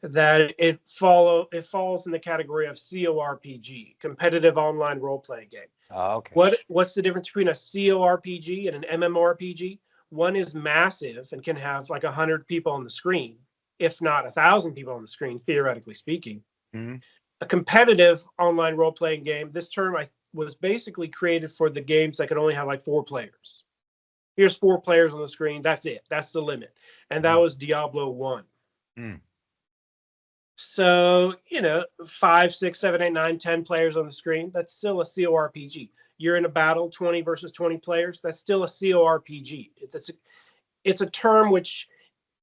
that it falls in the category of CORPG, competitive online role playing game. Oh, okay. What's the difference between a CORPG and an MMORPG? One is massive and can have like 100 people on the screen, if not 1,000 people on the screen, theoretically speaking. Mm-hmm. A competitive online role playing game. This term was basically created for the games that could only have like 4 players. Here's 4 players on the screen. That's it. That's the limit. And that was Diablo 1. Mm. So, 5, 6, 7, 8, 9, 10 players on the screen. That's still a CORPG. You're in a battle, 20 versus 20 players. That's still a CORPG. It's a term which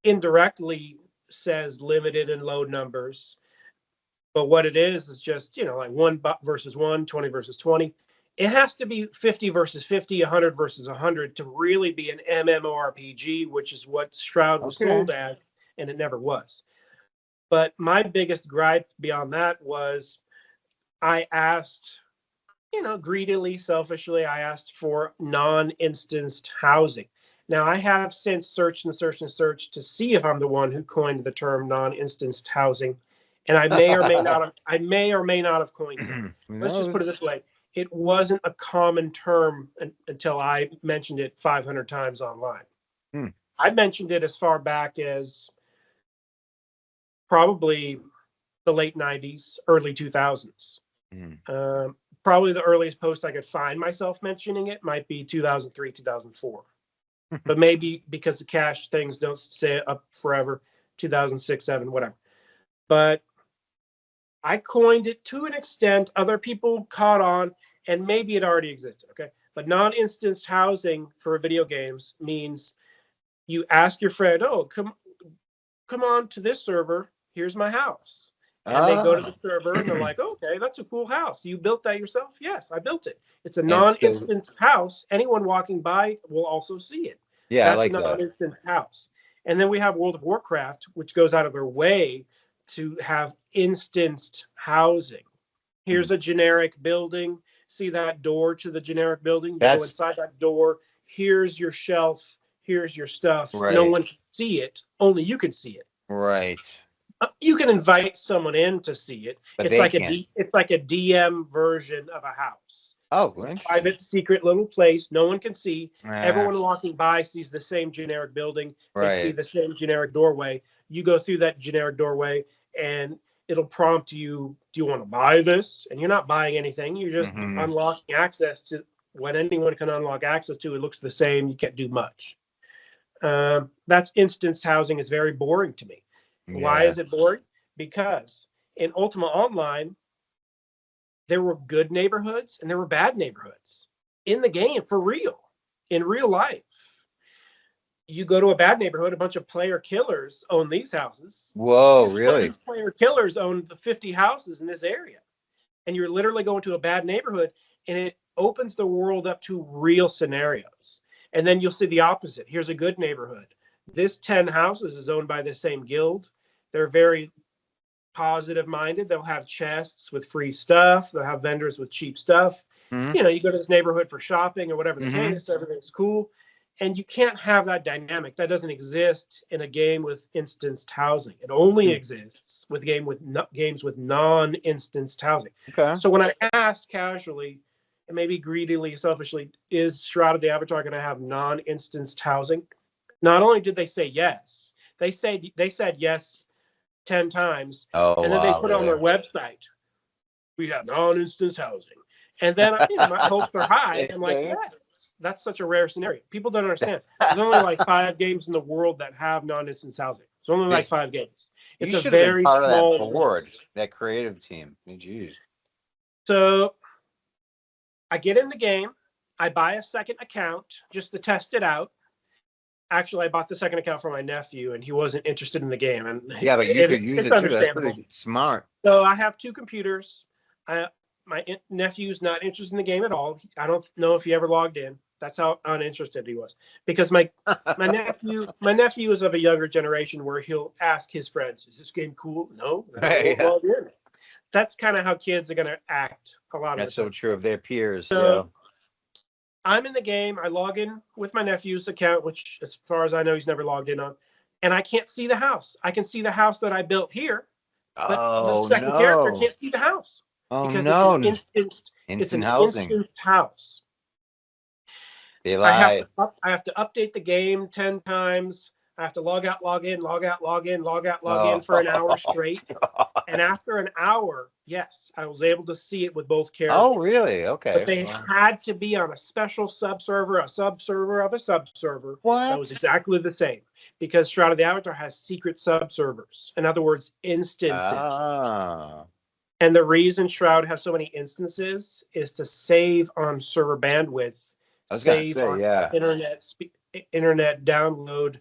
indirectly says limited and low numbers. But what it is just, like 1 versus 1, 20 versus 20. It has to be 50 versus 50, 100 versus 100 to really be an MMORPG, which is what Shroud was sold as, and it never was. But my biggest gripe beyond that was I asked, greedily, selfishly, I asked for non-instanced housing. Now, I have since searched and searched and searched to see if I'm the one who coined the term non-instanced housing. And I may or may not have coined it. Let's just put it this way. It wasn't a common term until I mentioned it 500 times online. I mentioned it as far back as probably the late 90s, early 2000s. Probably the earliest post I could find myself mentioning it might be 2003, 2004. But maybe because the cache things don't stay up forever, 2006, 7, whatever. But I coined it to an extent. Other people caught on, and maybe it already existed, okay? But non-instance housing for video games means you ask your friend, oh, come on to this server. Here's my house. And they go to the server and they're like, okay, that's a cool house. You built that yourself? Yes, I built it. It's a non-instance house. Anyone walking by will also see it. Yeah, that's I like a non-instance house. And then we have World of Warcraft, which goes out of their way to have instanced housing. Here's a generic building. See that door to the generic building? You go inside that door. Here's your shelf. Here's your stuff. Right. No one can see it. Only you can see it. Right. You can invite someone in to see it. But it's like a DM version of a house. Oh, it's a private, secret little place. No one can see. Everyone walking by sees the same generic building. Right. They see the same generic doorway. You go through that generic doorway, and it'll prompt you, do you want to buy this? And you're not buying anything. You're just unlocking access to what anyone can unlock access to. It looks the same. You can't do much. That's instance housing is very boring to me. Yeah. Why is it boring? Because in Ultima Online, there were good neighborhoods and there were bad neighborhoods in the game for real, in real life. You go to a bad neighborhood, a bunch of player killers own these houses. Whoa, really? These player killers own the 50 houses in this area. And you're literally going to a bad neighborhood, and it opens the world up to real scenarios. And then you'll see the opposite. Here's a good neighborhood. This 10 houses is owned by the same guild. They're very positive minded. They'll have chests with free stuff. They'll have vendors with cheap stuff. You go to this neighborhood for shopping or whatever the case, everything's cool. And you can't have that dynamic. That doesn't exist in a game with instanced housing. It only exists with games with non-instanced housing. Okay. So when I asked casually, and maybe greedily, selfishly, is Shroud of the Avatar going to have non-instanced housing? Not only did they say yes, they said yes 10 times, and then they put on their website, we have non-instanced housing. And then my hopes are high. I'm like, that's such a rare scenario. People don't understand. There's only like 5 games in the world that have non-instance housing. It's only like 5 games. It's a very small board. That creative team. Jeez. So I get in the game. I buy a second account just to test it out. Actually, I bought the second account for my nephew, and he wasn't interested in the game. And yeah, but you could use it too. That's pretty smart. So I have 2 computers. My nephew's not interested in the game at all. I don't know if he ever logged in. That's how uninterested he was. Because my nephew is of a younger generation where he'll ask his friends, "Is this game cool?" No. Log in. That's kind of how kids are going to act a lot of the time. That's so true of their peers. So I'm in the game. I log in with my nephew's account, which, as far as I know, he's never logged in on, and I can't see the house. I can see the house that I built here, but the Oh second character no. can't see the house Oh because it's an no. instant. It's Instant an housing. instant house. They lie. I have to update the game 10 times. I have to log out, log in, log out, log in, log out, log in Oh for an hour straight. God. And after an hour, yes, I was able to see it with both Oh characters. really? But Okay. they Well, had to be on a special subserver, a subserver of a subserver that was what? exactly the same. Because Shroud of the Avatar has secret subservers. In other words, instances. Ah. And the reason Shroud has so many instances is to save on server bandwidth, I was gonna save say, on yeah. internet download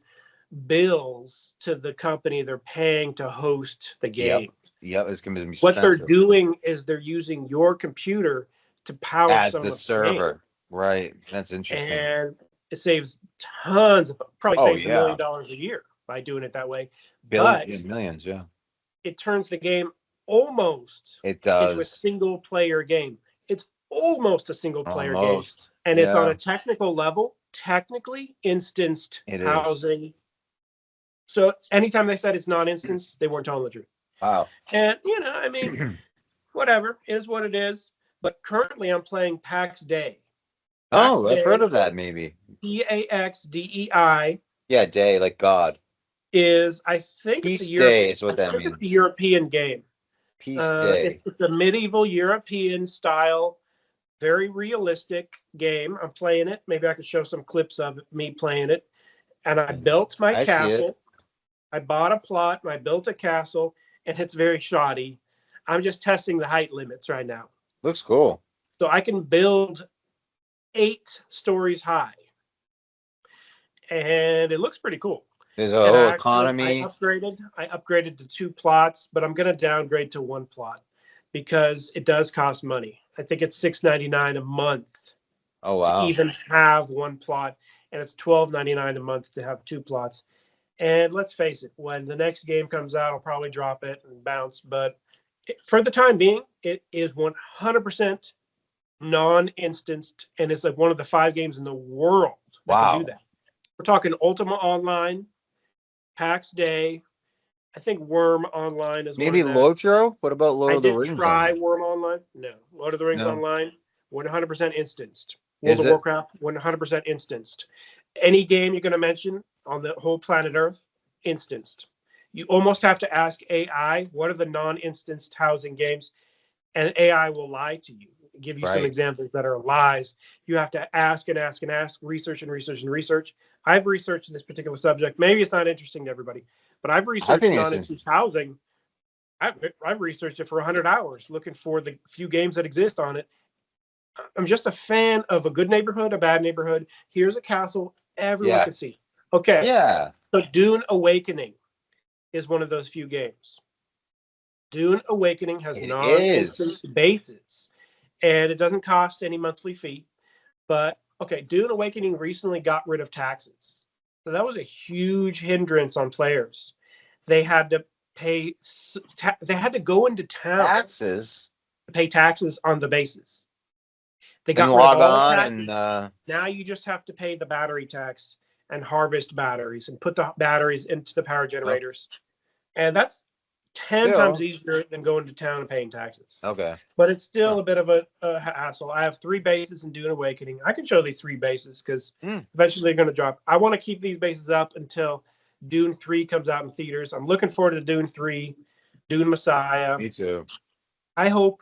bills to the company they're paying to host the Yep. game. Yep. It's gonna be What they're expensive. doing is they're using your computer to power As some the of the game, server. Right. That's interesting. and it saves tons of, probably Oh saves $1 million yeah. a year by doing it that way. But Billion millions, yeah. it turns the game almost It into a does. single player game. It's almost a single player game, Almost. and it's on Yeah. a technical level, technically instanced It is. housing. So anytime they said it's non-instance, they weren't telling the truth. Wow. And I mean, whatever, it is what it is. But currently, I'm playing PAX Day. PAX Oh, I've heard Day, of that maybe. PAXDEI, Yeah, day, like God. is I think it's a Peace Day is I what that think it's a means. European game. Peace Day. It's a medieval European style, very realistic game. I'm playing it. Maybe I could show some clips of me playing it. And I built my I see it. castle. I bought a plot and I built a castle, and it's very shoddy. I'm just testing the height limits right now. Looks cool. So I can build 8 stories high, and it looks pretty cool. There's a And whole I economy. upgraded. I upgraded to 2 plots, but I'm going to downgrade to 1 plot because it does cost money. I think it's $6.99 a month Oh to wow. even have 1 plot, and it's $12.99 a month to have 2 plots. And let's face it, when the next game comes out, I'll probably drop it and bounce. But for the time being, it is 100% non-instanced, and it's like one of the 5 games in the world that can do Wow. that. We're talking Ultima Online, PAX Day. I think Worm Online is one Maybe of them. Lotro? What about Lord I of the did Rings try online? Worm Online. No. Lord of the Rings No. Online, 100% instanced. World Is of it? Warcraft, 100% instanced. Any game you're going to mention on the whole planet Earth, instanced. You almost have to ask AI, what are the non-instanced housing games? And AI will lie to you, give you some Right. examples that are lies. You have to ask and ask and ask, research and research and research. I've researched this particular subject. Maybe it's not interesting to everybody, but I've I researched think it's non-instanced housing. I've researched it for 100 hours looking for the few games that exist on it. I'm just a fan of a good neighborhood, a bad neighborhood. Here's a castle everyone yeah. can see. Okay, Yeah. so Dune Awakening is one of those few games. Dune Awakening has It is. non-instance bases, and it doesn't cost any monthly fee. But okay, Dune Awakening recently got rid of taxes, so that was a huge hindrance on players. They had to pay. They had to go into town Taxes. to pay taxes on the bases. They And got rid of log all on taxes. and Now you just have to pay the battery tax and harvest batteries and put the batteries into the power oh, generators. And that's 10 times still. easier than going to town and paying taxes. Okay. But it's Huh. still a bit of a hassle. I have 3 bases in Dune Awakening. I can show these 3 bases because Mm. eventually they're going to drop. I want to keep these bases up until Dune 3 comes out in theaters. I'm looking forward to Dune 3, Dune Messiah. Me too. I hope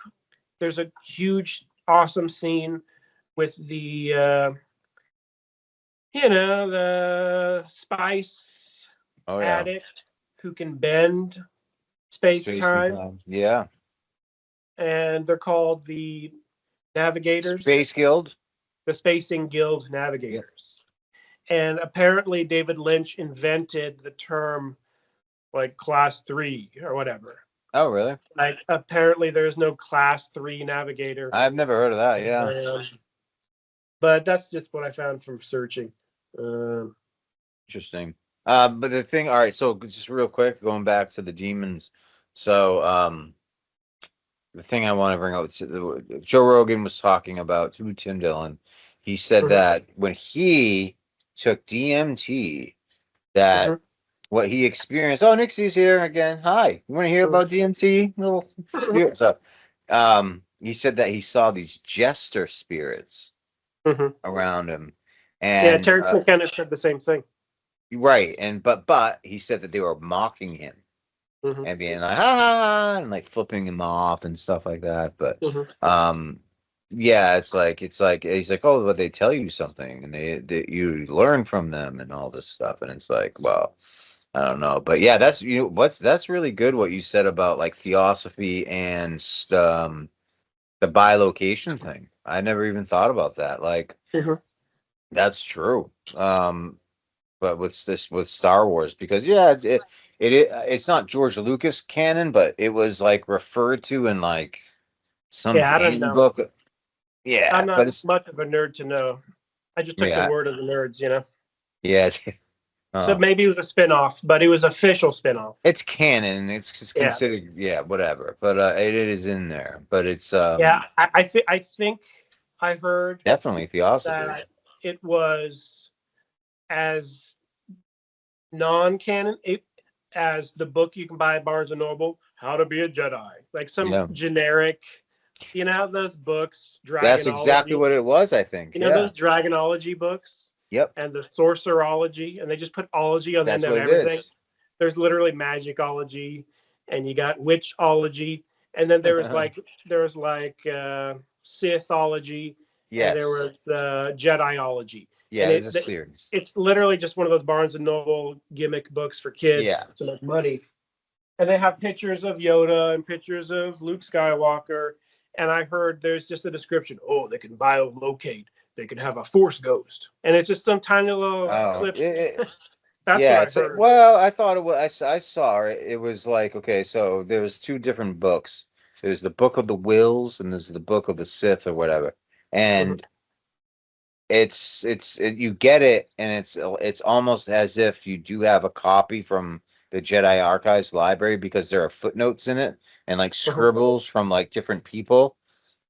there's a huge, awesome scene with the the spice Oh yeah. addict who can bend space Jason time, time. Yeah. and they're called the Navigators, Space Guild. the Spacing Guild Yeah. Navigators. And apparently, David Lynch invented the term like class 3 or whatever. Oh really? Like, apparently, there's no class 3 navigator. I've never heard of that. Yeah. But that's just what I found from searching. Interesting. But the thing, all right, so just real quick, going back to the demons. So, the thing I want to bring up, Joe Rogan was talking about to Tim Dillon. he said Mhm. that when he took DMT, that Mhm. what he experienced. Oh, Nixie's here again. Hi. You want to hear about DMT? Little Mhm. spirit stuff. He said that he saw these jester spirits Mhm. around him, Yeah, and Terrence McKenna said the same thing. right, and but he said that they were mocking him Mhm. and being like, ha ha, ha, and like flipping him off and stuff like that. But Mhm. um yeah, it's like he's like, oh, but they tell you something and they you learn from them and all this stuff. And it's like, well, I don't know. But yeah, that's that's really good what you said about like theosophy and the bilocation thing. I never even thought about that. Like Mhm. that's true. But with Star Wars, because yeah, it's not George Lucas canon, but it was like referred to in like some Yeah, I don't know. handbook. Yeah, I'm but not it's much of a nerd to know. I just took the yeah, word of the nerds, you know. yeah. So Oh, maybe it was a spin-off, but it was official spin-off. it's canon. It's just Yeah. considered yeah, whatever. But it is in there. But it's Yeah, I think I heard definitely theosophy. that it was as non-canon as the book you can buy at Barnes and Noble, How to Be a Jedi. Like some Yeah, generic, you know, those books, that's exactly Dragonology. what it was. I think. You know Yeah. those Dragonology books Yep. and the Sorcerology, and they just put ology on the That's end of what it everything. is. There's literally magicology, and you got witchology, and then there was like Sithology, and there Yes. was Jediology, and Yeah. There's a series. it's literally just one of those Barnes and Noble gimmick books for Yeah. kids to make money. And they have pictures of Yoda and pictures of Luke Skywalker. And I heard there's just a description. Oh, they can biolocate. They can have a Force ghost, and it's just some tiny little Oh, clip. That's what yeah, I heard. well, I thought it was I saw it. It was like okay, so there's two different books. There's the Book of the Wills and there's the Book of the Sith or whatever. Mhm. And you get it and it's almost as if you do have a copy from the Jedi Archives library because there are footnotes in it and like Mhm. scribbles from like different people.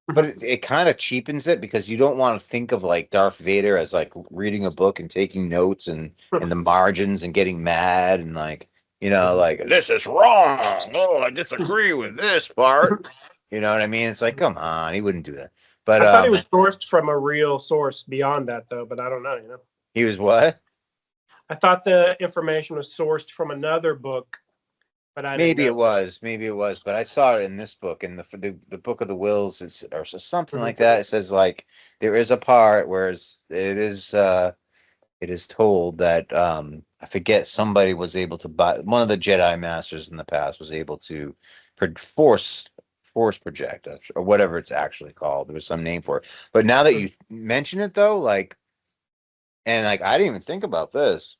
But Mhm. it kind of cheapens it because you don't want to think of like Darth Vader as like reading a book and taking notes and in the margins and getting mad and like Mhm. like this is wrong. Oh, I Mhm. disagree with this part. You know what I mean? It's like come on, he wouldn't do that. But I thought it was sourced from a real source beyond that, though. But I don't know. You know, he was what? I thought the information was sourced from another book, but I didn't know. Maybe it was, but I saw it in this book in the Book of the Wills. It's or something Mhm. like that. It says like there is a part where it is told that I forget somebody was able to buy one of the Jedi Masters in the past was able to force project or whatever it's actually called. There was some name for it. But now that Mhm. you mention it though, like and like I didn't even think about this,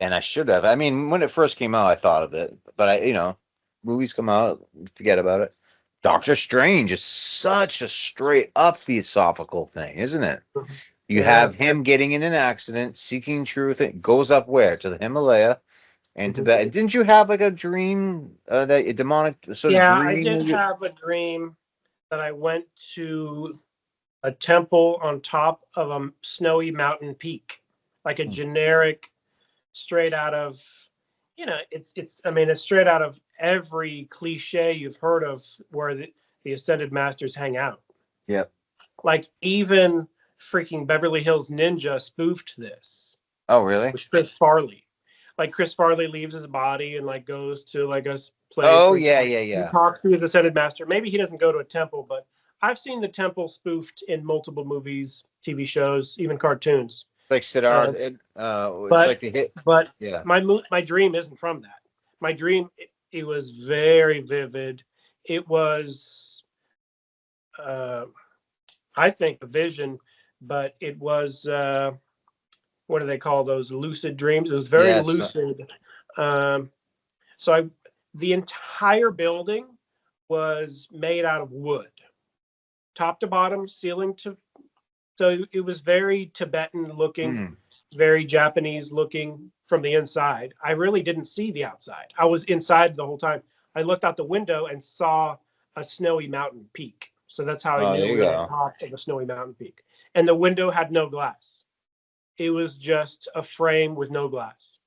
and I should have. I mean, when it first came out, I thought of it, but movies come out, forget about it. Doctor Strange is such a straight up theosophical thing, isn't it? Mhm. You Yeah. have him getting in an accident, seeking truth. It goes up where? To the Himalaya and Mhm. Tibet. And didn't you have like a dream, that a demonic sort of Yeah, I dream? did have a dream that I went to a temple on top of a snowy mountain peak, like a Hmm. generic, straight out of, it's. I mean, it's straight out of every cliche you've heard of where the ascended masters hang out. Yep. Like even freaking Beverly Hills Ninja spoofed this Oh, really? with Chris Farley. Like Chris Farley leaves his body and like goes to like a place Oh, where yeah, yeah, he yeah. talks to his ascended master. Maybe he doesn't go to a temple, but I've seen the temple spoofed in multiple movies, TV shows, even cartoons. Like Uh, Siddharth, it's but like the hit. but Yeah. my dream isn't from that. My dream it was very vivid. It was uh, I think a vision, but it was what do they call those lucid dreams? It was very Yes. lucid. Um, so the entire building was made out of wood, top to bottom, ceiling to. So it was very Tibetan looking, Mm, very Japanese looking from the inside. I really didn't see the outside. I was inside the whole time. I looked out the window and saw a snowy mountain peak. So that's how I Oh, knew there you we were on go. top of a snowy mountain peak. And the window had no glass. It was just a frame with no glass.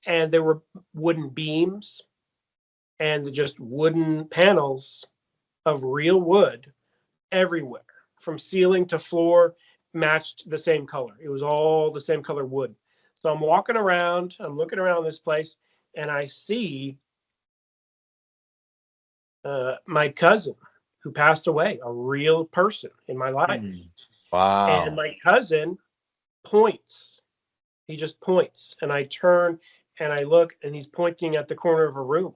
And there were wooden beams and just wooden panels of real wood everywhere, from ceiling to floor, matched the same color. It was all the same color wood. So I'm walking around, I'm looking around this place, and I see my cousin who passed away, a real person in my life. Hmm. And Wow. my cousin points. He just points. And I turn and I look, and he's pointing at the corner of a room.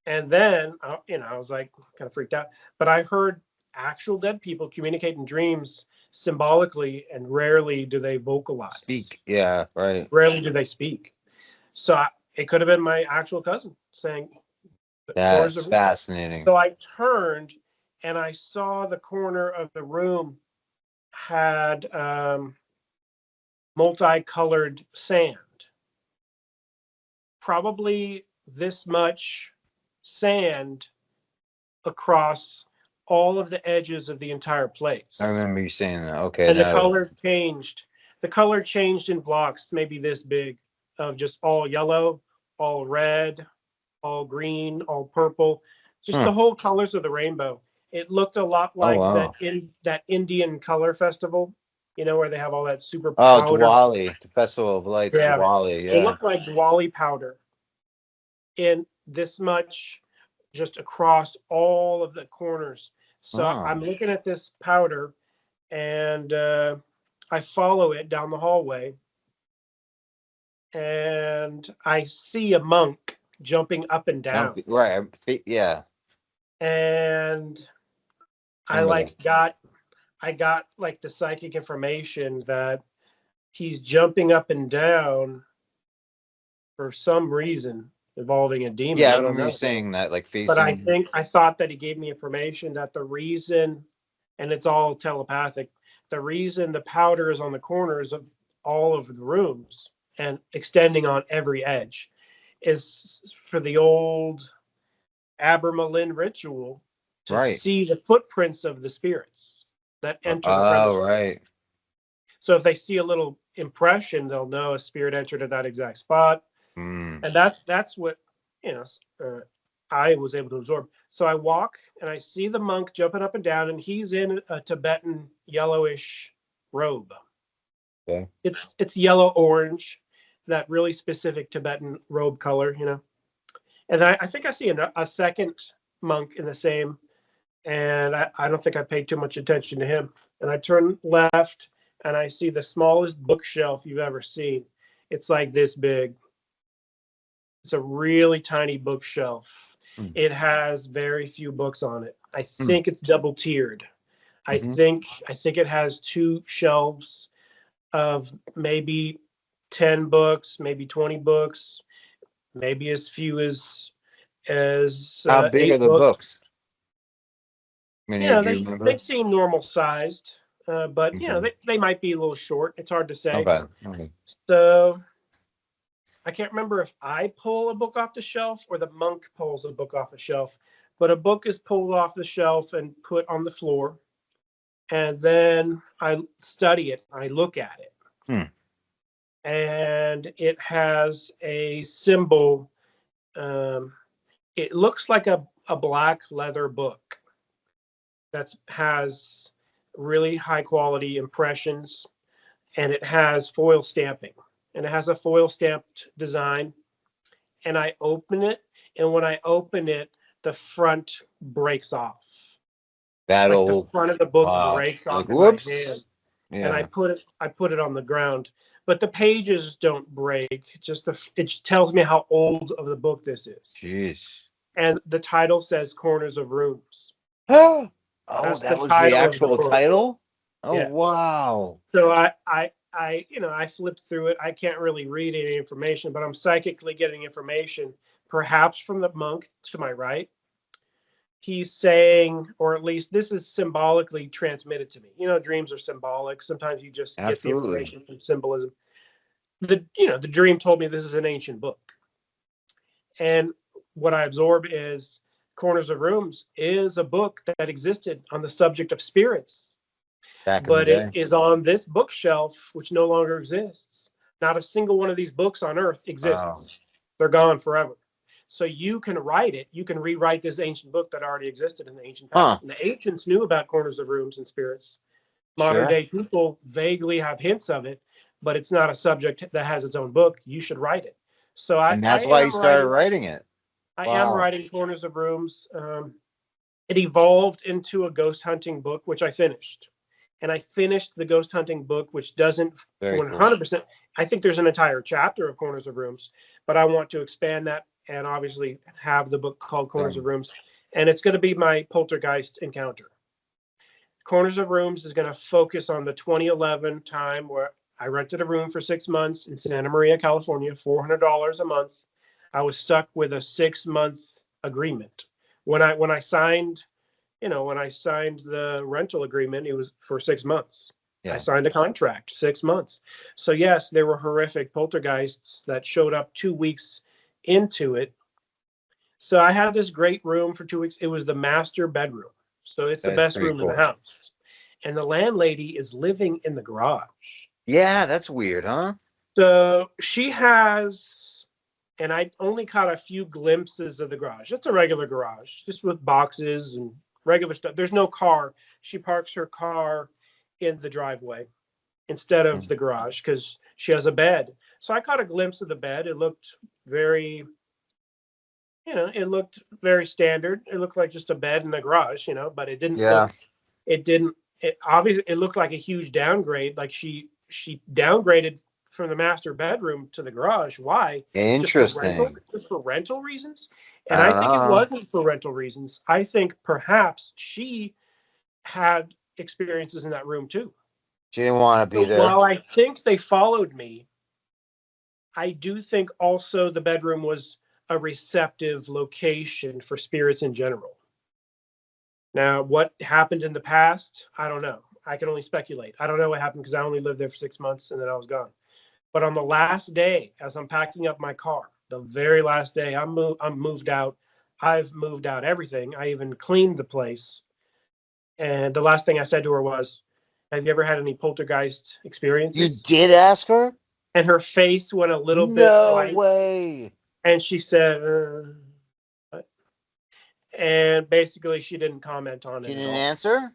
And then, I was like kind of freaked out. But I heard actual dead people communicate in dreams symbolically, and rarely do they vocalize. Speak. Yeah, right. Rarely do they speak. So it could have been my actual cousin saying, corners That's of room. fascinating. So I turned and I saw the corner of the room had multicolored sand. Probably this much sand across all of the edges of the entire I place. remember you saying that. Okay, And the now. color changed. The color changed in blocks, maybe this big, of just all yellow, all red, all green, all purple, just Huh. the whole colors of the rainbow. It looked a lot Oh, like wow. that Indian color festival, where they have all that super Oh, powder. Diwali, the Festival of Lights, Yeah, Diwali. it Yeah. looked like Diwali powder in this much, just across all of the corners. So I'm Oh, looking at this powder, and I follow it down the hallway, and I see a monk jumping up and down. jumping. Right. Yeah. And I Remember that. like got I got like the psychic information that he's jumping up and down for some reason involving a demon. Yeah, I I don't remember you know. saying that, like But facing. I thought that he gave me information that the reason, and it's all telepathic, the reason the powder is on the corners of all of the rooms and extending on every edge is for the old Abermelin ritual to Right. see the footprints of the spirits that enter the Oh, premises. right. So if they see a little impression, they'll know a spirit entered at that exact spot, Mm. and that's what you know. I was able to absorb. So I walk and I see the monk jumping up and down, and he's in a Tibetan yellowish robe. Okay. It's yellow orange, that really specific Tibetan robe color. And I think I see a second monk in the same, and I don't think I paid too much attention to him. And I turn left and I see the smallest bookshelf you've ever seen. It's like this big. It's a really tiny bookshelf. Mm. It has very few books on it. I Mm. think it's double tiered. I Hmm. think I think it has two shelves of maybe 10 books, maybe 20 books, maybe as few as How big are 8 the books. books? Many, do you They remember? seem normal sized, but Okay. they might be a little short. It's hard to say. Okay. Okay. So I can't remember if I pull a book off the shelf or the monk pulls a book off the shelf, but a book is pulled off the shelf and put on the floor, and then I study it. I look at it, Hmm. and it has a symbol. Um, it looks like a black leather book that has really high quality impressions, and it has foil stamping, and it has a foil stamped design. And I open it, and when I open it, the front breaks off. That Like the old. front of the book Wow. breaks Like, off in my hand, whoops. and Yeah. I put it on the ground. But the pages don't break. It just tells me how old of the book this is. Jeez. And the title says Corners of Rooms. Oh, That's the that was the title of the actual book. title? Oh, Yeah. wow. So I flipped through it. I can't really read any information, but I'm psychically getting information, perhaps from the monk to my right. He's saying, or at least this is symbolically transmitted to me. Dreams are symbolic. Sometimes you just get the Absolutely. information from symbolism. The dream told me this is an ancient book, and what I absorb is Corners of Rooms is a book that existed on the subject of spirits, Back in the but it day. is on this bookshelf, which no longer exists. Not a single one of these books on earth exists. They're gone forever. So you can write it. You can rewrite this ancient book that already existed in the ancient Huh. past. And the ancients knew about corners of rooms and spirits. Modern Sure. day people vaguely have hints of it, but it's not a subject that has its own book. You should write it. So And that's why you started writing it. I am Wow. writing Corners of Rooms. It evolved into a ghost hunting book, which I finished. And I finished the ghost hunting book, which doesn't Very cool. 100%. I think there's an entire chapter of Corners of Rooms, but I want to expand that and obviously have the book called Corners of Rooms. And it's going to be my poltergeist encounter. Corners of Rooms is going to focus on the 2011 time where I rented a room for 6 months in Santa Maria, California, $400 a month. I was stuck with a 6-month agreement. When I signed, when I signed the rental agreement, it was for 6 months. Yeah. I signed a contract, 6 months. So yes, there were horrific poltergeists that showed up 2 weeks into it. So I had this great room for 2 weeks. It was the master bedroom. So it's the best room in the house. And the landlady is living in the garage. Yeah, that's weird, huh? So she has, and I only caught a few glimpses of the garage. It's a regular garage, just with boxes and regular stuff. There's no car. She parks her car in the driveway instead of the garage because she has a bed. So I caught a glimpse of the bed. It looked very, it looked very standard. It looked like just a bed in the garage, but it didn't it obviously, it looked like a huge downgrade. Like she downgraded from the master bedroom to the garage. Why? Interesting. Just for rental reasons. And I think it wasn't for rental reasons. I think perhaps she had experiences in that room too. She didn't want to be there. While I think they followed me, I do think also the bedroom was a receptive location for spirits in general. Now, what happened in the past, I don't know. I can only speculate. I don't know what happened because I only lived there for 6 months and then I was gone. But on the last day, as I'm packing up my car, the very last day, I'm moved out. I've moved out everything. I even cleaned the place. And the last thing I said to her was, "Have you ever had any poltergeist experiences?" You did ask her? And her face went a little bit white. No way. And she said, and basically she didn't comment on it. She at didn't all. answer?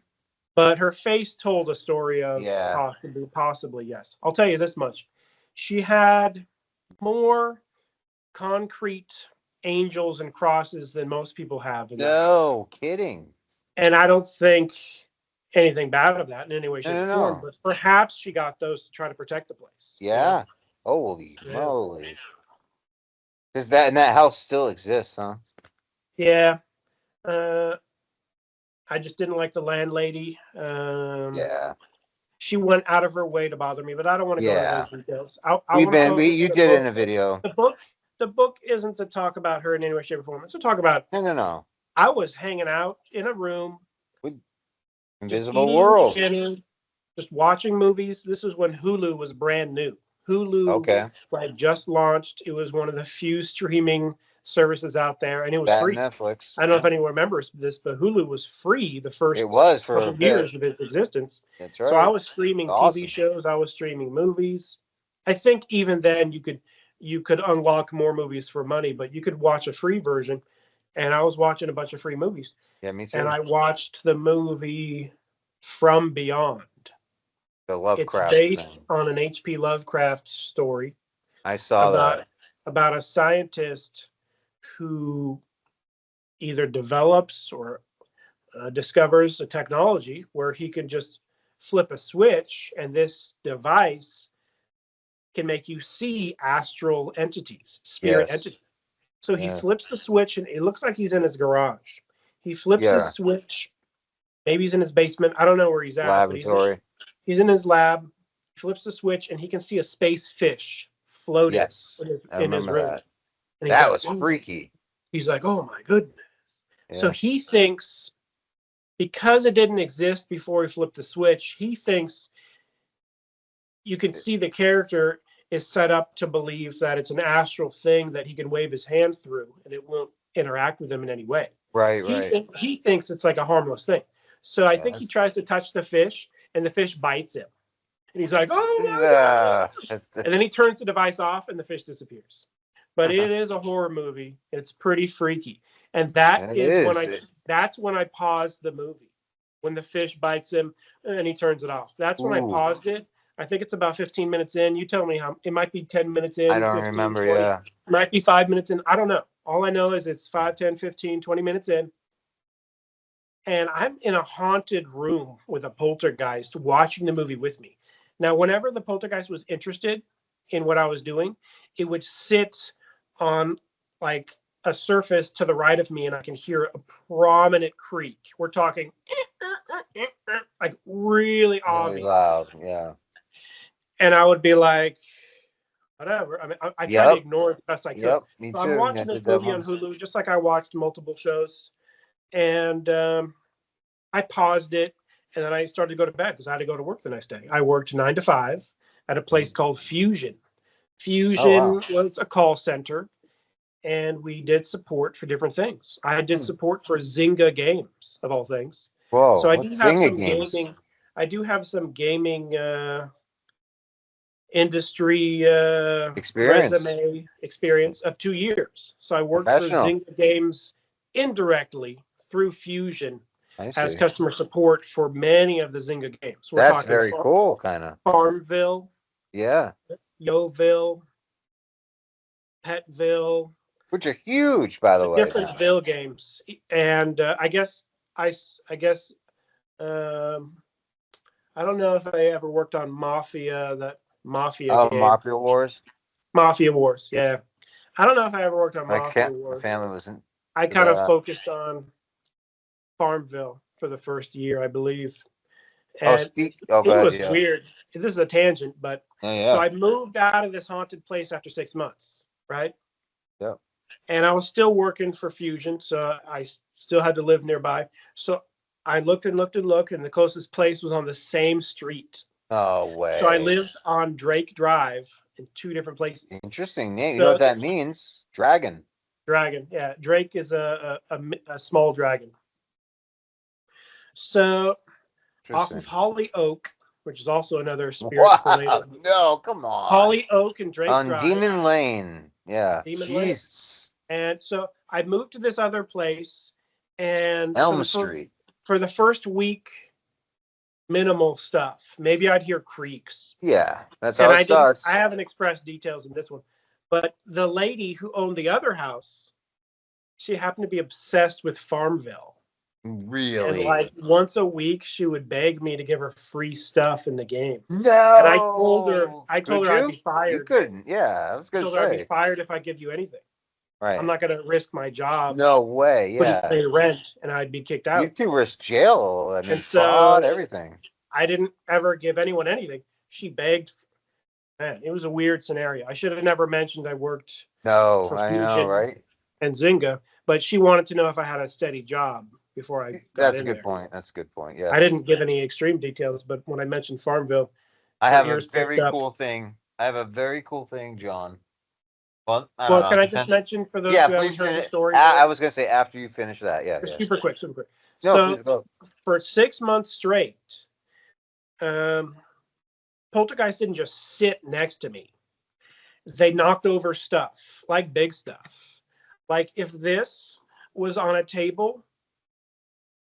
But her face told a story of Yeah. possibly, yes. I'll tell you this much. She had more concrete angels and crosses than most people have. No kidding. And I don't think anything bad of that in any way, shape, or form. But perhaps she got those to try to protect the place. Yeah. Holy moly. Because that house still exists, huh? Yeah. I just didn't like the landlady. Yeah. She went out of her way to bother me, but I don't want to go into those details. You did it in a video. The book isn't to talk about her in any way, shape, or form. It's to talk about. No. I was hanging out in a room with invisible world, just watching movies. This was when Hulu was brand new. Hulu like just launched. It was one of the few streaming services out there, and it was free. Netflix. I don't know if anyone remembers this, but Hulu was free the first couple years of its existence. That's right. So I was streaming TV shows. I was streaming movies. I think even then you could unlock more movies for money, but you could watch a free version. And I was watching a bunch of free movies. Yeah, me too. And I watched the movie From Beyond. The Lovecraft. It's based on an H.P. Lovecraft story. I saw that. About a scientist who either develops or discovers a technology where he can just flip a switch, and this device can make you see astral entities, spirit entities. So he flips the switch, and it looks like he's in his garage. He flips the switch. Maybe he's in his basement. I don't know where he's at. Laboratory. But he's in his lab. He flips the switch, and he can see a space fish floating in his room. That was freaky. He's like, "Oh my goodness." Yeah. So he thinks, because it didn't exist before he flipped the switch, he thinks you can see the character is set up to believe that it's an astral thing that he can wave his hand through and it won't interact with him in any way. Right, right. He thinks it's like a harmless thing. So I Yeah, think he tries to touch the fish, and the fish bites him, and he's like, "Oh my gosh!" And then he turns the device off, and the fish disappears. But it is a horror movie. It's pretty freaky, and it is. that's when I paused the movie, when the fish bites him and he turns it off. That's when I Ooh, paused it. I think it's about 15 minutes in. You tell me how. It might be 10 minutes I in, don't 15, remember. 20. Yeah. It might be 5 minutes in. I don't know. All I know is it's 5, 10, 15, 20 minutes in, and I'm in a haunted room with a poltergeist watching the movie with me. Now, whenever the poltergeist was interested in what I was doing, it would sit on like a surface to the right of me, and I can hear a prominent creak. We're talking like really Really obvious. loud. Yeah. And I would be like, whatever. I mean, I tried to Yep. ignore it as best I could. Yep. Me So I'm too. I watching this did that movie on once. Hulu, just like I watched multiple shows. And I paused it, and then I started to go to bed because I had to go to work the next day. I worked 9 to 5 at a place called Fusion. Oh wow. Fusion was a call center, and we did support for different things. I did Hmm. support for Zynga Games, of all things. Whoa. So I do What's have Zynga some games? gaming. I do have some gaming industry Experience. resume experience of 2 years. So I worked for Professional. Zynga Games indirectly through Fusion I as see. customer support for many of the Zynga games. We're That's talking very cool. Kind of. Farmville, Yeah. Yoville, Petville, Which are huge, by the the way. different Ville games. And I guess um, I don't know if I ever worked on that Mafia Oh, game. Mafia Wars. Mafia Wars, yeah. I don't know if I ever worked on Mafia My Wars. family was in I for kind of that. focused on Farmville for the first year, I believe. Oh, And Oh, it good. was Yeah. weird. This is a tangent, but Yeah. so Yeah. I moved out of this haunted place after 6 months, right? Yeah. And I was still working for Fusion, so I still had to live nearby. So I looked and looked and looked, and the closest place was on the same street. No So I way. lived on Drake Drive in two different places. Interesting name. You know what So that means? Dragon. dragon, yeah, Drake is a small dragon. So off of Interesting. Holly Oak, which is also another spiritual name. Wow. No, come on. Holly Oak and Drake On Drive, Demon Lane. Yeah. Demon Lane. Jesus. And so I moved to this other place, and Elm Street. for the first week, minimal stuff. Maybe I'd hear creaks, Yeah. That's and how it I starts. haven't expressed details in this one, but the lady who owned the other house, she happened to be obsessed with Farmville. And Really? like once a week, she would beg me to give her free stuff in the game. And No. I told Could her I'd you? be You fired. couldn't. Yeah. I was I gonna told her I'd be say. fired if I give you anything. I'm Right. not going to risk my job. No way. Couldn't Yeah. pay rent, and I'd be kicked You out. could risk jail. I mean, And fraud, so everything. I didn't ever give anyone anything. She begged. Man, it was a weird scenario. I should have never mentioned I worked No, for I know, Fusion right? and Zynga, but she wanted to know if I had a steady job before I got That's a in good there. point. That's a good point. Yeah. I didn't give any extreme details, but when I mentioned Farmville, I her have a ears perked very up. cool thing. I have a very cool thing, John. Well, I don't Well, know. can I just mention for those Yeah, who haven't please heard the finish. story I yet? was gonna say after you finish that. Yeah, It's yeah. super quick, super quick. No, So please go. for 6 months straight, um, Poltergeist didn't just sit next to me. They knocked over stuff, like big stuff. Like if this was on a table,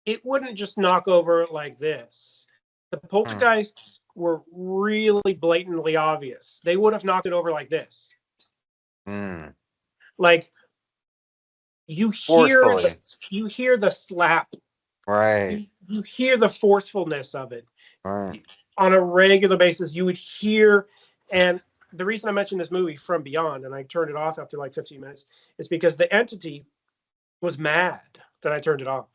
it wouldn't just knock over like this. The Hmm. poltergeists were really blatantly obvious. They would have knocked it over like this. Hmm. Like you hear the Forcefully. you hear the slap. Right. You hear the forcefulness of it Right. on a regular basis. You would hear, and the reason I mentioned this movie From Beyond, and I turned it off after like 15 minutes, is because the entity was mad that I turned it off.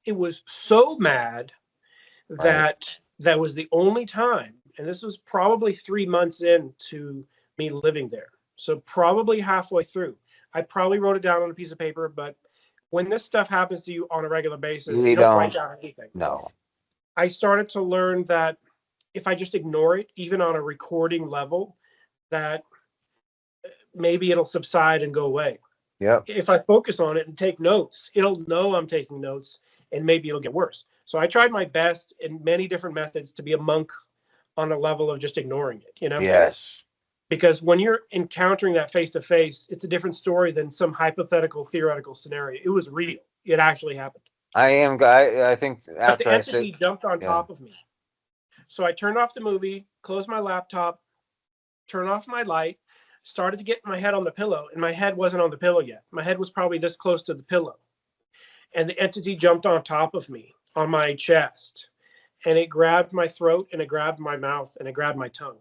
It was so mad Right. that was the only time, and this was probably 3 months into me living there. So probably halfway through. I probably wrote it down on a piece of paper, but when this stuff happens to you on a regular basis, You you don't write don't. down anything. No. I started to learn that if I just ignore it, even on a recording level, that maybe it'll subside and go away. Yep. If I focus on it and take notes, it'll know I'm taking notes, and maybe it'll get worse. So I tried my best in many different methods to be a monk on a level of just ignoring it, Yes. because when you're encountering that face to face, it's a different story than some hypothetical theoretical scenario. It was real. It actually happened. I think But the after I said, entity jumped on yeah. top of me. So I turned off the movie, closed my laptop, turned off my light, started to get my head on the pillow, and my head wasn't on the pillow yet. My head was probably this close to the pillow. And the entity jumped on top of me on my chest, and it grabbed my throat, and it grabbed my mouth, and it grabbed my tongue.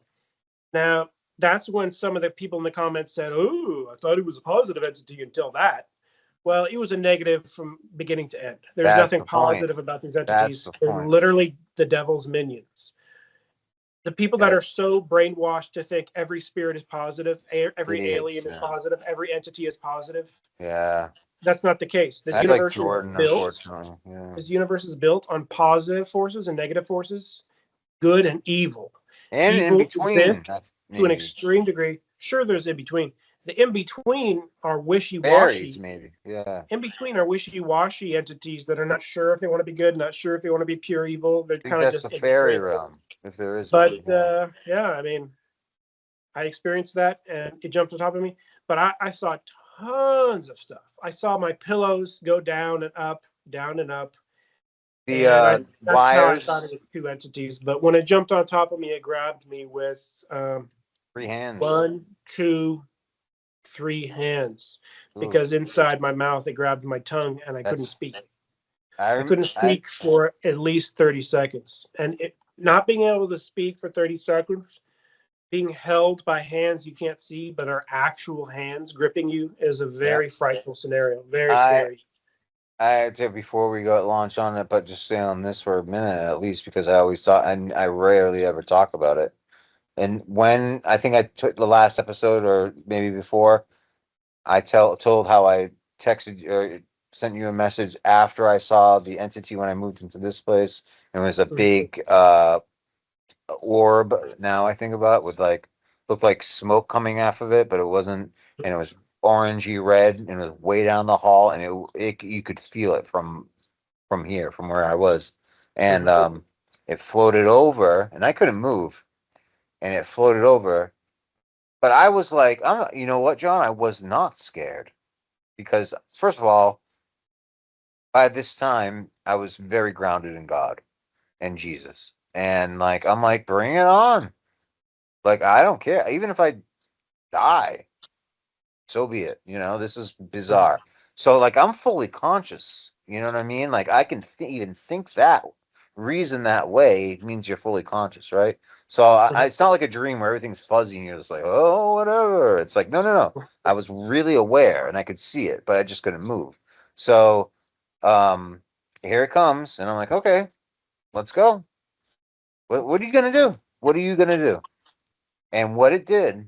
Now, that's when some of the people in the comments said, "Oh, I thought it was a positive entity until that." Well, it was a negative from beginning to end. There's That's nothing the point. positive about these That's entities. the They're point. literally the devil's minions. The people that It, are so brainwashed to think every spirit is positive, it every is. alien is Yeah. positive, every entity is positive, Yeah. that's not the case. That's like Jordan, unfortunately. Yeah. This universe is built on positive forces and negative forces, good and evil. And in Evil between, exists to an maybe extreme degree. Sure, there's in between. The in between are wishy fairies, washy. maybe. Yeah. In between are wishy washy entities that are not sure if they want to be good, not sure if they want to be pure evil. They're I think kind of that's just the in fairy between. realm, if there is But one. Yeah. yeah, I mean, I experienced that and it jumped on top of me. But I saw tons of stuff. I saw my pillows go down and up, down and up. The And that's how I thought it wires, was two entities. But when it jumped on top of me, it grabbed me with free hands. one, two, three hands, Ooh, because inside my mouth it grabbed my tongue and I couldn't that's speak. I I rem- couldn't speak for at least 30 seconds. And not being able to speak for 30 seconds, being held by hands you can't see but are actual hands gripping you, is a yeah. very frightful scenario. Very I scary. before we go launch on it, but just stay on this for a minute at least because I always thought and I rarely ever talk about it. And when I think I took the last episode or maybe before, told how I texted or sent you a message after I saw the entity when I moved into this place. And it was a Mhm. big orb. Now I think about it with like looked like smoke coming off of it, but it wasn't, and it was orangey red, and it was way down the hall, and it you could feel it from here, from where I was, and Mhm. it floated over, and I couldn't move, and it floated over, but I was like, I'm, you know what, John, I was not scared because first of all, by this time I was very grounded in God and Jesus, and like I'm like, bring it on. Like I don't care. Even if I die, so be it. This is Mhm. bizarre. So like I'm fully conscious. You know what I mean? Like I can even think that reason that way means you're fully conscious, right? So Mhm. it's not like a dream where everything's fuzzy and you're just like, oh, whatever. It's like, no, no, no. I was really aware and I could see it, but I just couldn't move. So um, here it comes, and I'm like, okay, let's go. What are you gonna do? What are you gonna do? And what it did,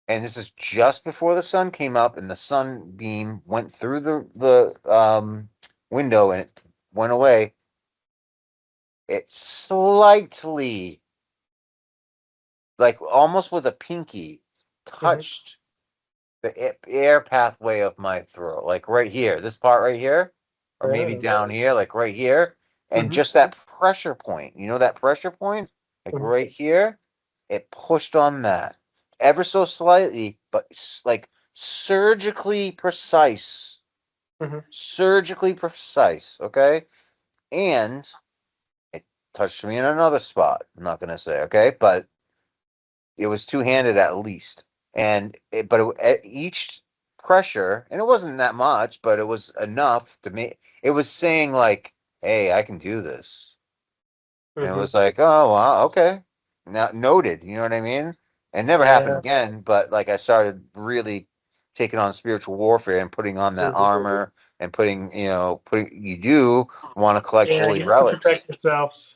and this is just before the sun came up and the sunbeam went through the window and it went away. It slightly, like almost with a pinky, Mhm. touched the air pathway of my throat, like right here, this part right here, or maybe Yeah. down here, like right here, and Mhm. just that pressure point. You know that pressure point, like Mhm. right here, it pushed on that ever so slightly, but like surgically precise, Mhm. surgically precise. Okay, and it touched me in another spot. I'm not gonna say okay, but it was two-handed at least, and at each pressure, and it wasn't that much, but it was enough to make. It was saying like, "Hey, I can do this," and it Mhm. was like, "Oh, wow, okay." Now noted, you know what I mean? It never happened Yeah. again, but like I started really taking on spiritual warfare and putting on that Mhm. armor and you do want to collect Yeah. holy You have to relics. protect yourself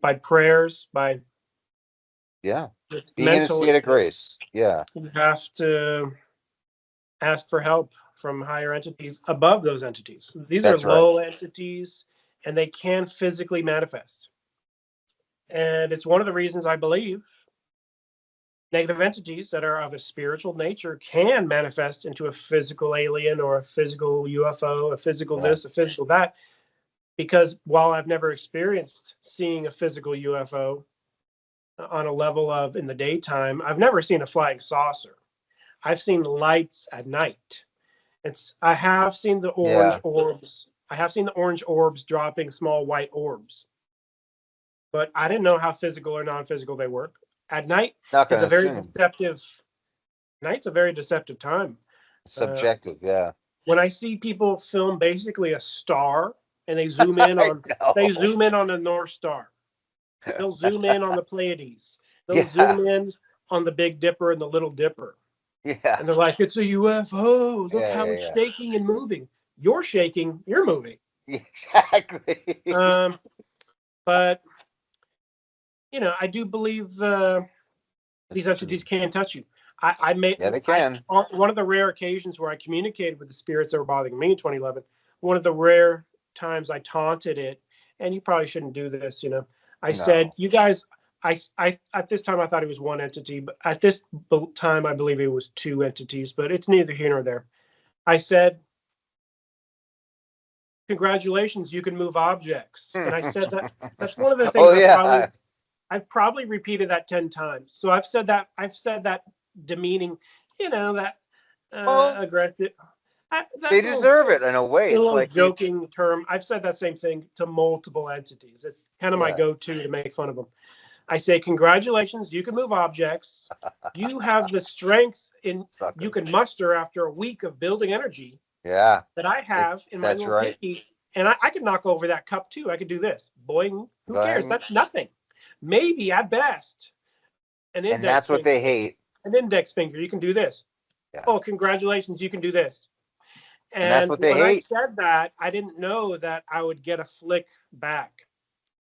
by prayers, by Yeah, just being in a mentally. state of grace. Yeah, You have to ask for help from higher entities above those entities. These are that's right. low entities, and they can physically manifest. And it's one of the reasons I believe Negative entities that are of a spiritual nature can manifest into a physical alien or a physical UFO, a physical Yeah. this, a physical that. Because while I've never experienced seeing a physical UFO on a level of in the daytime, I've never seen a flying saucer. I've seen lights at night. I have seen the orange Yeah. orbs. I have seen the orange orbs dropping small white orbs, but I didn't know how physical or non-physical they were. At night Not is gonna a very assume. deceptive. Night's a very deceptive time. Uh, Subjective, yeah. when I see people film basically a star and they zoom in I on they know. zoom in on the North Star. They'll zoom in on the Pleiades. They'll Yeah. zoom in on the Big Dipper and the Little Dipper. Yeah. And they're like, it's a UFO. Look Yeah. how Yeah. it's Yeah. shaking and moving. You're shaking, you're moving. Exactly. Um, but I do believe these That's entities true. can touch you. I made Yeah, they I can. on one of the rare occasions where I communicated with the spirits that were bothering me in 2011. One of the rare times I taunted it, and you probably shouldn't do this. I said, No. "You guys." I at this time I thought it was one entity, but at this time I believe it was two entities. But it's neither here nor there. I said, "Congratulations, you can move objects," and I said that. That's one of the Oh things yeah. I've probably repeated that 10 times. So I've said that demeaning, that Well, aggressive, they that little deserve it in a way. It's little like you. joking term. I've said that same thing to multiple entities. It's kind of my Yeah. go-to to make fun of them. I say, congratulations, you can move objects. You have the strength you Suckers. can muster after a week of building energy Yeah. that I It, have in my that's little right. pinky. And I could knock over that cup too. I could do this. Boing. Who cares? Bang. That's nothing. Maybe at best an And index that's what finger. they hate. An index finger. You can do this. Yeah. Oh, congratulations, you can do this. And that's And what they when I hate. said that, I didn't know that I would get a flick back.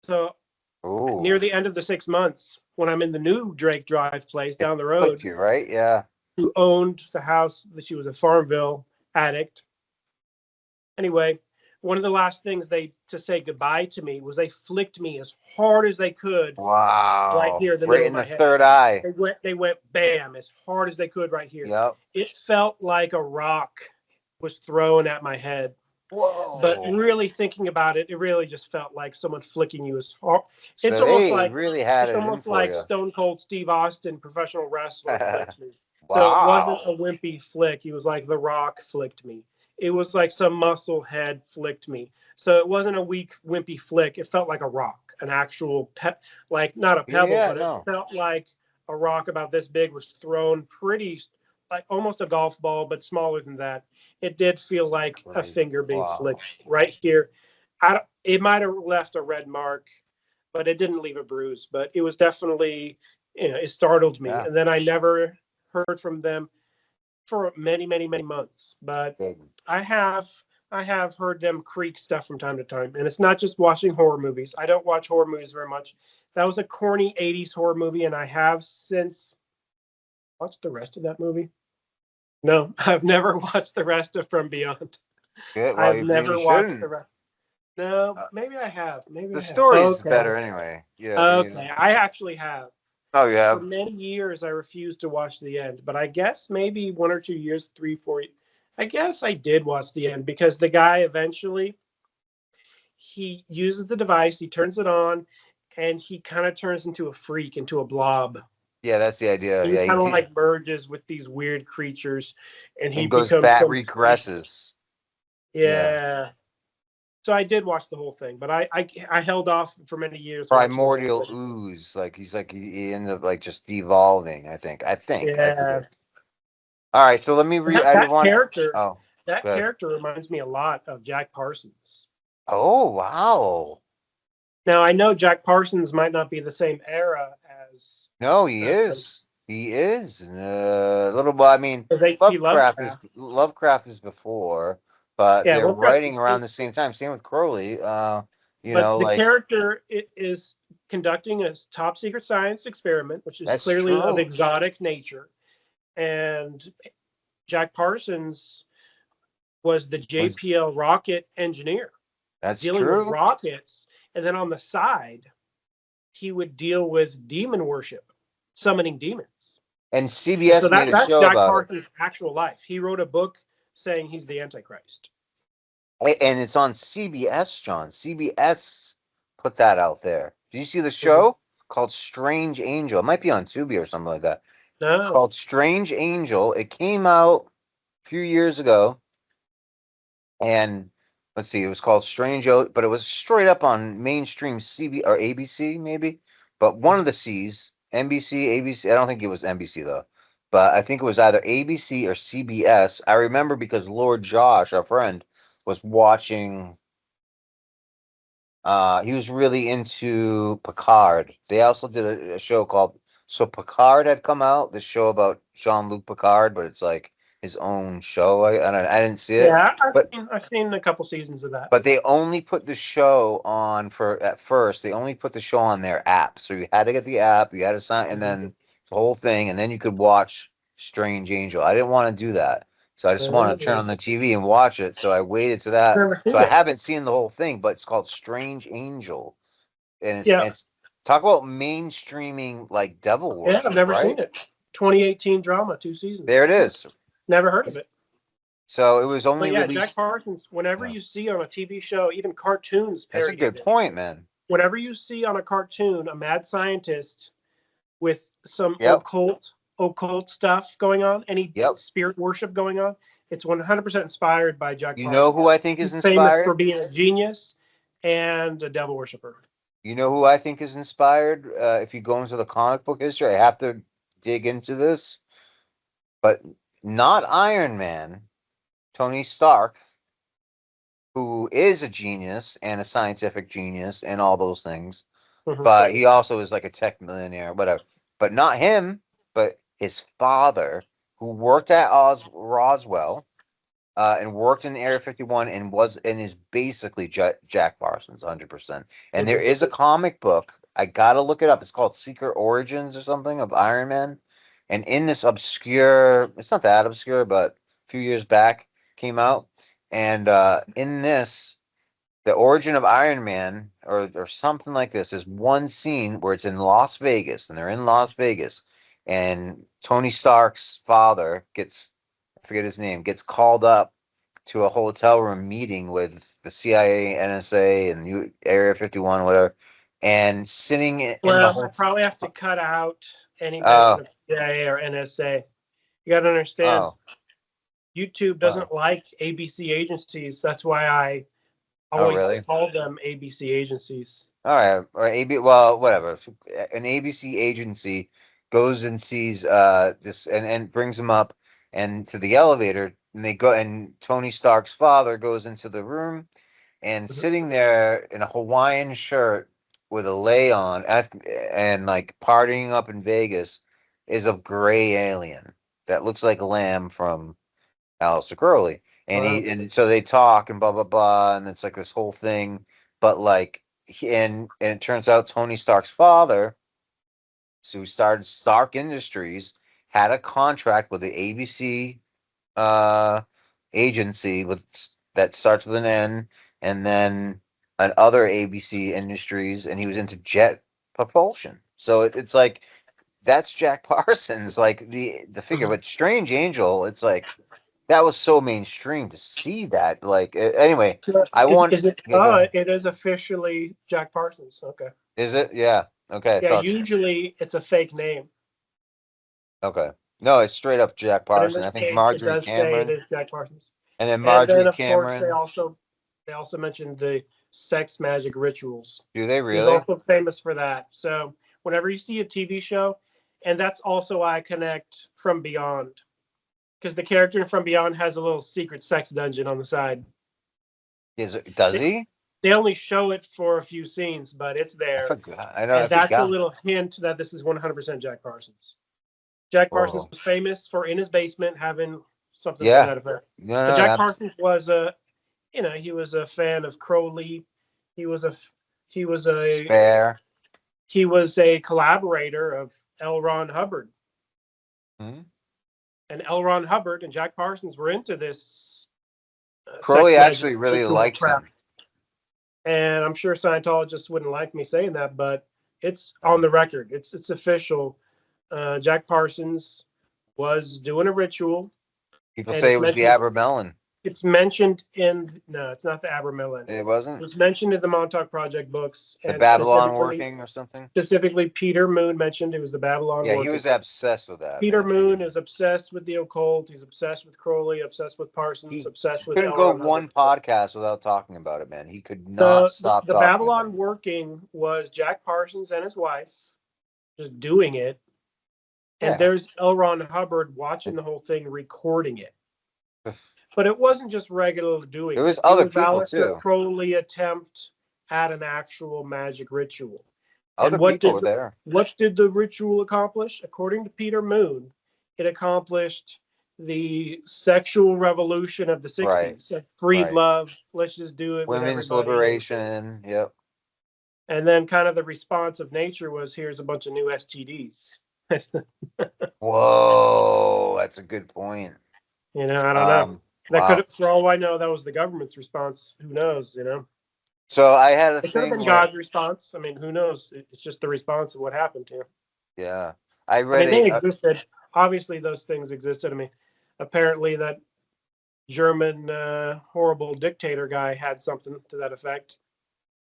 So near Ooh. the end of the 6 months, when I'm in the new Drake Drive place It down the flicked road, you, right? Yeah. who owned the house that she was a Farmville addict. Anyway, one of the last things they to say goodbye to me was they flicked me as hard as they could right Wow. here in the Right middle of in the my head. third eye. They went bam as hard as they could right here. Yep. It felt like a rock was thrown at my head. But Whoa. really thinking about it, it really just felt like someone flicking you as hard. It's So almost they like really had it's it in almost for like you. Stone Cold Steve Austin, professional wrestler, flicked me. So it wasn't Wow. a wimpy flick. He was like The Rock flicked me. It was like some muscle head flicked me. So it wasn't a weak, wimpy flick. It felt like a rock, an actual like not a Yeah, pebble, yeah, but it no. felt like a rock about this big was thrown pretty, like almost a golf ball, but smaller than that. It did feel That's like a crazy. finger being Wow. flicked right here. It might have left a red mark, but it didn't leave a bruise. But it was definitely, it startled me. Yeah. And then I never heard from them for many, many, many months. But Good. I have I have heard them creak stuff from time to time, and it's not just watching horror movies. I don't watch horror movies very much. That was a corny '80s horror movie, and I have since watched the rest of that movie. No, I've never watched the rest of From Beyond. Good. Well, I've you never watched the shouldn't. rest. No, Uh, maybe I have. Maybe the I have. story's Okay. better anyway. Yeah. Okay. I actually have. Oh, you For have. many years, I refused to watch the end, but I guess maybe 1 or 2 years, 3, 4. I guess I did watch the end because the guy eventually he uses the device, he turns it on, and he kind of turns into a freak, into a blob. Yeah, that's the idea. He Yeah, kind of like merges with these weird creatures, and he and goes becomes back, some freak. regresses. Yeah. Yeah. So I did watch the whole thing, but I held off for many years watching the whole Primordial thing. ooze. Like he's like he ends up like just devolving. I Yeah, forget. All right, so let me read. that, I that want. character, Oh, that good. character reminds me a lot of Jack Parsons. Oh, wow. Now I know Jack Parsons might not be the same era as No, he uh, is. He is. A little bit. I mean, as H.P. Lovecraft. Lovecraft is before, but Yeah, they're Lovecraft. writing around the same time. Same with Crowley. But the Like character is conducting a top secret science experiment, which is that's clearly of true. exotic nature, and Jack Parsons was the Was JPL rocket engineer that's dealing with true? rockets. And then on the side, he would deal with demon worship, summoning demons. And And so CBS made a that's show Jack about it. Parsons' actual life. He wrote a book saying he's the Antichrist. And it's on CBS, John. CBS put that out there. Do you see the Mm-hmm. show called Strange Angel? It might be on Tubi or something like that. No. Called Strange Angel. It came out a few years ago, and let's see, it was called Strange, but it was straight up on mainstream CB or ABC maybe, but one of the C's, NBC, ABC. I don't think it was NBC though, but I think it was either ABC or CBS. I remember because Lord Josh, our friend, was watching. He was really into Picard. They also did a show called so Picard had come out. This show about Jean-Luc Picard, but it's like his own show. I didn't see it, Yeah, but I've seen a couple seasons of that. but they only put the show on for at first. They only put the show on their app, so you had to get the app. You had to sign, and Mhm. then the whole thing, and then you could watch Strange Angel. I didn't want to do that, so I just wanted to turn on the TV and watch it. So I waited to that. Never So seen I it. haven't seen the whole thing, but it's called Strange Angel, and it's Yeah, it's talk about mainstreaming like devil yeah, I've worship, never seen right? it. 2018 drama, 2 seasons. There it is. Never heard of it. So it was only But yeah, Jack released. Parsons, whenever Yeah. you see on a TV show, even cartoons That's a parodied good it. point, man. Whenever you see on a cartoon a mad scientist with some Yep. occult stuff going on, any Yep. spirit worship going on, it's 100% inspired by Jack You know Parsons. who I think is He's famous for inspired? being a genius and a devil worshiper. You know who I think is inspired? If you go into the comic book history, I have to dig into this, but not Iron Man, Tony Stark, who is a genius and a scientific genius and all those things, Mhm. but he also is like a tech millionaire, whatever. But not him, but his father, who worked at Roswell, and worked in Area 51 and is basically Jack Parsons 100%. And there Mhm. is a comic book. I gotta look it up. It's called Secret Origins or something of Iron Man. And in this obscure, it's not that obscure, but a few years back came out. And in this, the origin of Iron Man or something like this is one scene where it's in Las Vegas and they're in Las Vegas and Tony Stark's father gets I forget his name gets called up to a hotel room meeting with the CIA, NSA, and Area 51, whatever, and sitting in the Well, I whole. probably have to cut out any mention Oh, of CIA or NSA. You got to understand, oh, YouTube why? doesn't like ABC agencies. That's why I Oh, always really? call them ABC agencies. All right, or AB. Well, whatever. An ABC agency goes and sees this and brings him up and to the elevator, and they go and Tony Stark's father goes into the room and Mhm. sitting there in a Hawaiian shirt with a lei on and like partying up in Vegas is a gray alien that looks like Lamb from Aleister Crowley. And Wow. so they talk and blah blah blah, and it's like this whole thing. But like and it turns out Tony Stark's father, so who started Stark Industries, had a contract with the ABC uh agency that starts with an N, and then another ABC Industries, and he was into jet propulsion. So it's like that's Jack Parsons, like the figure. Mhm. But Strange Angel, it's like that was so mainstream to see that. Like anyway, So I want. is it? Yeah, go ahead. It is officially Jack Parsons. Okay. Is it? Yeah. Okay. I Yeah. thought so. Usually it's a fake name, Okay. No, it's straight up Jack but in Parsons. I this think case, it Marjorie does say it Cameron, is Jack Parsons. and then And then, Marjorie of course, Cameron. they also mentioned the sex magic rituals. Do they He's really? also famous for that. So whenever you see a TV show, and that's also why I connect From Beyond, because the character in From Beyond has a little secret sex dungeon on the side. Is it? Does They, he? they only show it for a few scenes, but it's I there, forgot. I know. I and that's a forgot. little hint that this is 100% Jack Parsons. Jack Parsons Whoa. was famous for in his basement having something to Yeah. that effect. No, But no. Jack Parsons was a, he was a fan of Crowley. He was a, he was a, Spare. he was a collaborator of L. Ron Hubbard, Hmm? and L. Ron Hubbard and Jack Parsons were into this sex Crowley magic actually really ritual liked crap. him. And I'm sure Scientologists wouldn't like me saying that, but it's Uh, on the record. It's official. Jack Parsons was doing a ritual, People and say it was the Abermelon. it's mentioned in no, it's not the Abermelin. It wasn't It's mentioned in the Montauk Project books, the and Babylon working or something. specifically Peter Moon mentioned it was the Babylon Yeah, he working. was obsessed with that, Peter man. Moon is obsessed with the occult. He's obsessed with Crowley, obsessed with Parsons, He obsessed with couldn't L. go Ron Hubbard. one podcast without talking about it, man. He could not The, stop the talking about Babylon working was Jack Parsons and his wife just doing it, it. and Yeah. there's L. Ron Hubbard watching the whole thing, recording it. But it wasn't just regular doing There was it. It other was people Aleister too. Crowley attempt at an actual magic ritual. Other And people were there. what did the ritual accomplish? According to Peter Moon, it accomplished the sexual revolution of the Right. 60s. It freed Right. love. Let's just do it with Women's everybody. liberation. Yep. And then kind of the response of nature was here's a bunch of new STDs. Whoa, that's a good point. I don't know. That Wow. could, for all I know, that was the government's response. Who knows? So I had a It could have thing been where, God's response. I mean, who knows? It's just the response of what happened to him. yeah, I I read mean, they a, existed. Obviously, those things existed. I mean, apparently that German horrible dictator guy had something to that effect.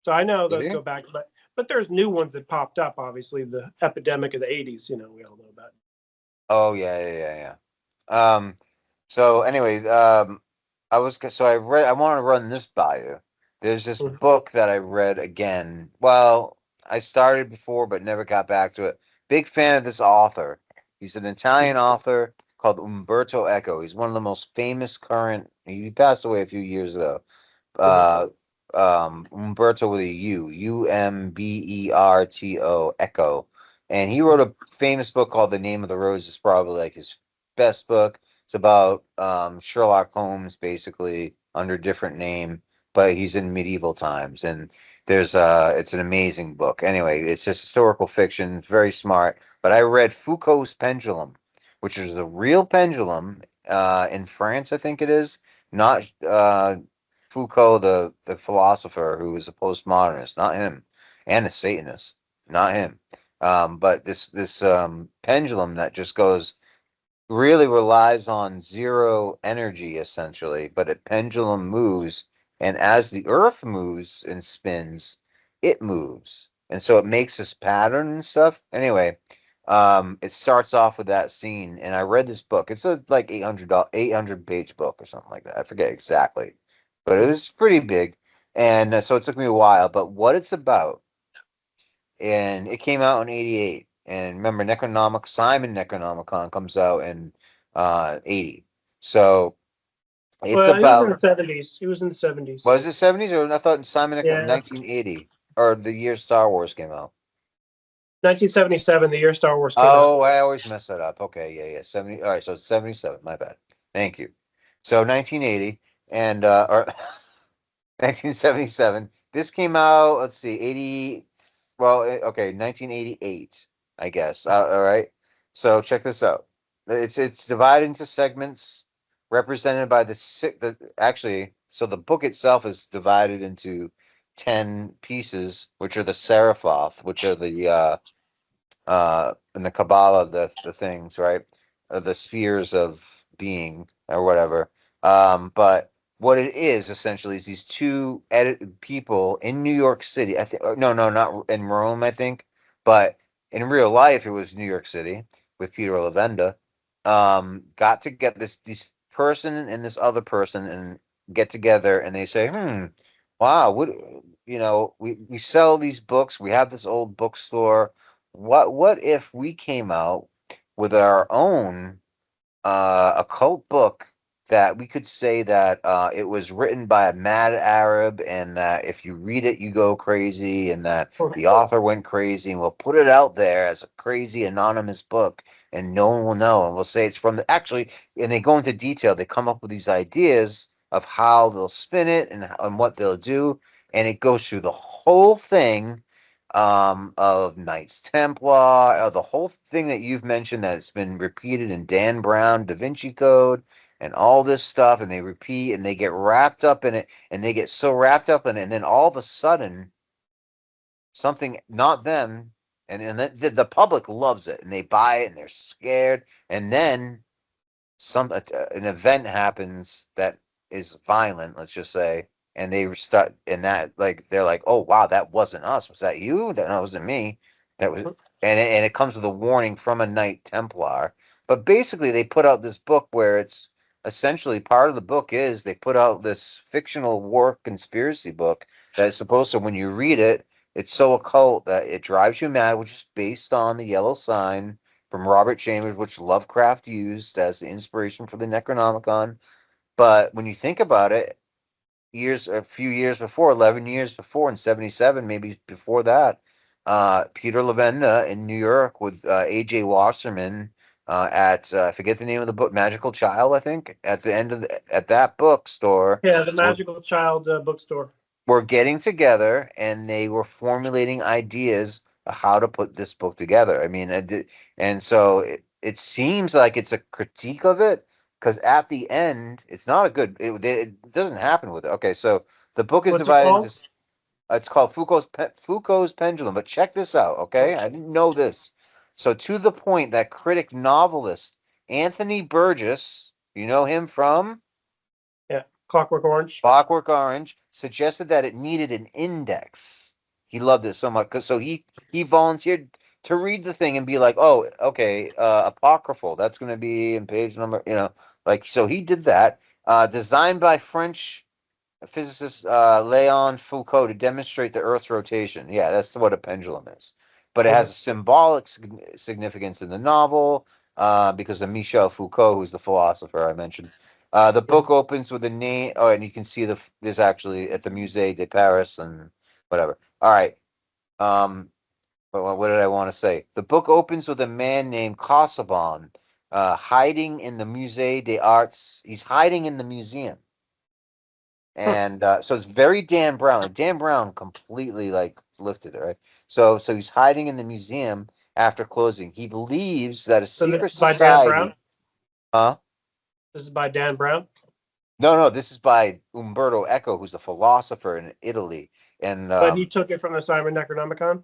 So I know did those he? go back, but there's new ones that popped up. Obviously, the epidemic of the '80s. We all know about. Oh yeah, yeah, yeah, yeah. So anyway, I wanted to run this by you. There's this Mhm. book that I read again. Well, I started before but never got back to it. Big fan of this author. He's an Italian author called Umberto Eco. He's one of the most famous current. He passed away a few years ago. Mhm. uh Umberto with a Umberto Echo. And he wrote a famous book called The Name of the Rose. Is probably like his best book. It's about Sherlock Holmes basically under a different name, but he's in medieval times. And there's it's an amazing book. Anyway, it's just historical fiction, it's very smart. But I read Foucault's Pendulum, which is a real pendulum in France, I think it is. Not Foucault, the philosopher who was a postmodernist, not him, and a Satanist, not him. But this pendulum that just goes really relies on zero energy essentially, but a pendulum moves, and as the Earth moves and spins, it moves, and so it makes this pattern and stuff. Anyway, it starts off with that scene, and I read this book. It's a like 800 page book or something like that. I forget exactly, but it was pretty big, and so it took me a while. But what it's about, and it came out in '88. And remember, Simon Necronomicon comes out in 80. So it's Well, he was in about, the '70s. He was in the '70s. was it '70s, or I thought Yeah, 1980, or the year Star Wars came out. 1977, the year Star Wars came out. Oh, I always mess that up. Okay, yeah, yeah, 70. All right, so it's 77. My bad. Thank you. So 1980 and or 1977. This came out, let's see, 80, well, okay, 1988, I guess. All right. So check this out. It's divided into segments represented by the actually, so the book itself is divided into 10 pieces, which are the Seraphoth, which are the in the Kabbalah, the things, right? The spheres of being or whatever. But what it is essentially is these two people in New York City. I think no, no, not in Rome, I think, but in real life it was New York City with Peter Lavenda. Got to get this person and this other person and get together, and they say, wow, we sell these books. We have this old bookstore. What if we came out with our own occult book that we could say that it was written by a mad Arab, and that if you read it you go crazy, and that the author went crazy, and we'll put it out there as a crazy anonymous book, and no one will know, and we'll say it's from the actually, and they go into detail. They come up with these ideas of how they'll spin it and what they'll do, and it goes through the whole thing of Knights Templar, the whole thing that you've mentioned that's been repeated in Dan Brown, Da Vinci Code, and all this stuff, and they repeat and they get wrapped up in it, and they get so wrapped up in it, and then all of a sudden, something, not them, and the public loves it, and they buy it, and they're scared, and then an event happens that is violent, let's just say, and they start and that like they're like, oh wow, that wasn't us. Was that you? That no, wasn't me. That was and it comes with a warning from a Knight Templar. But basically, they put out this book where it's essentially part of the book is they put out this fictional war conspiracy book that is supposed to, when you read it, it's so occult that it drives you mad, which is based on the yellow sign from Robert Chambers, which Lovecraft used as the inspiration for the Necronomicon. But when you think about it, a few years before, 11 years before, in 77, maybe before that, Peter Levenda in New York with A.J. Wasserman I forget the name of the book, Magical Child, I think, at the end of at that bookstore. Yeah, the Magical Child bookstore. Were getting together and they were formulating ideas of how to put this book together. I mean, and so it seems like it's a critique of it because at the end, it's not a good. It doesn't happen with it. Okay, so the book is What's it divided called? into. It's called Foucault's Pendulum. But check this out. Okay, I didn't know this. So to the point that critic novelist Anthony Burgess, you know him from Yeah, Clockwork Orange. Clockwork Orange, suggested that it needed an index. He loved it so much because so he volunteered to read the thing and be like, oh, okay, apocryphal. That's going to be in page number, like so he did that. Designed by French physicist Léon Foucault to demonstrate the Earth's rotation. Yeah, that's what a pendulum is. But it has a symbolic significance in the novel because of Michel Foucault, who's the philosopher I mentioned. The book opens with a name. Oh, and you can see there's actually at the Musée de Paris and whatever. All right. What did I want to say? The book opens with a man named Casaubon hiding in the Musée des Arts. He's hiding in the museum. And so it's very Dan Brown. Like Dan Brown completely like lifted it, right? So he's hiding in the museum after closing. He believes that a So this secret is by Dan Brown. society. Huh? This is by Dan Brown. No, this is by Umberto Eco, who's a philosopher in Italy. And But he took it from the Simon Necronomicon.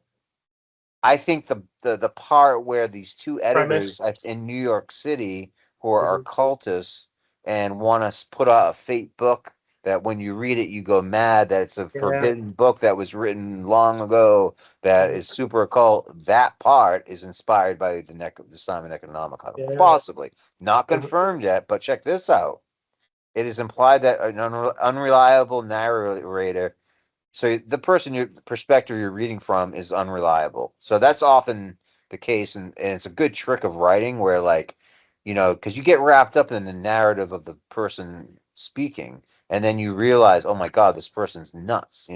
I think the part where these two Premise. editors in New York City who are occultists and want to put out a fake book that when you read it you go mad that it's a Yeah. forbidden book that was written long ago that is super occult. That part is inspired by the Simon Necronomicon, Yeah. possibly not confirmed yet. But check this out: it is implied that an unreliable narrator, so the perspective you're reading from is unreliable. So that's often the case, and it's a good trick of writing where like, because you get wrapped up in the narrative of the person speaking, and then you realize, oh my God, this person's nuts.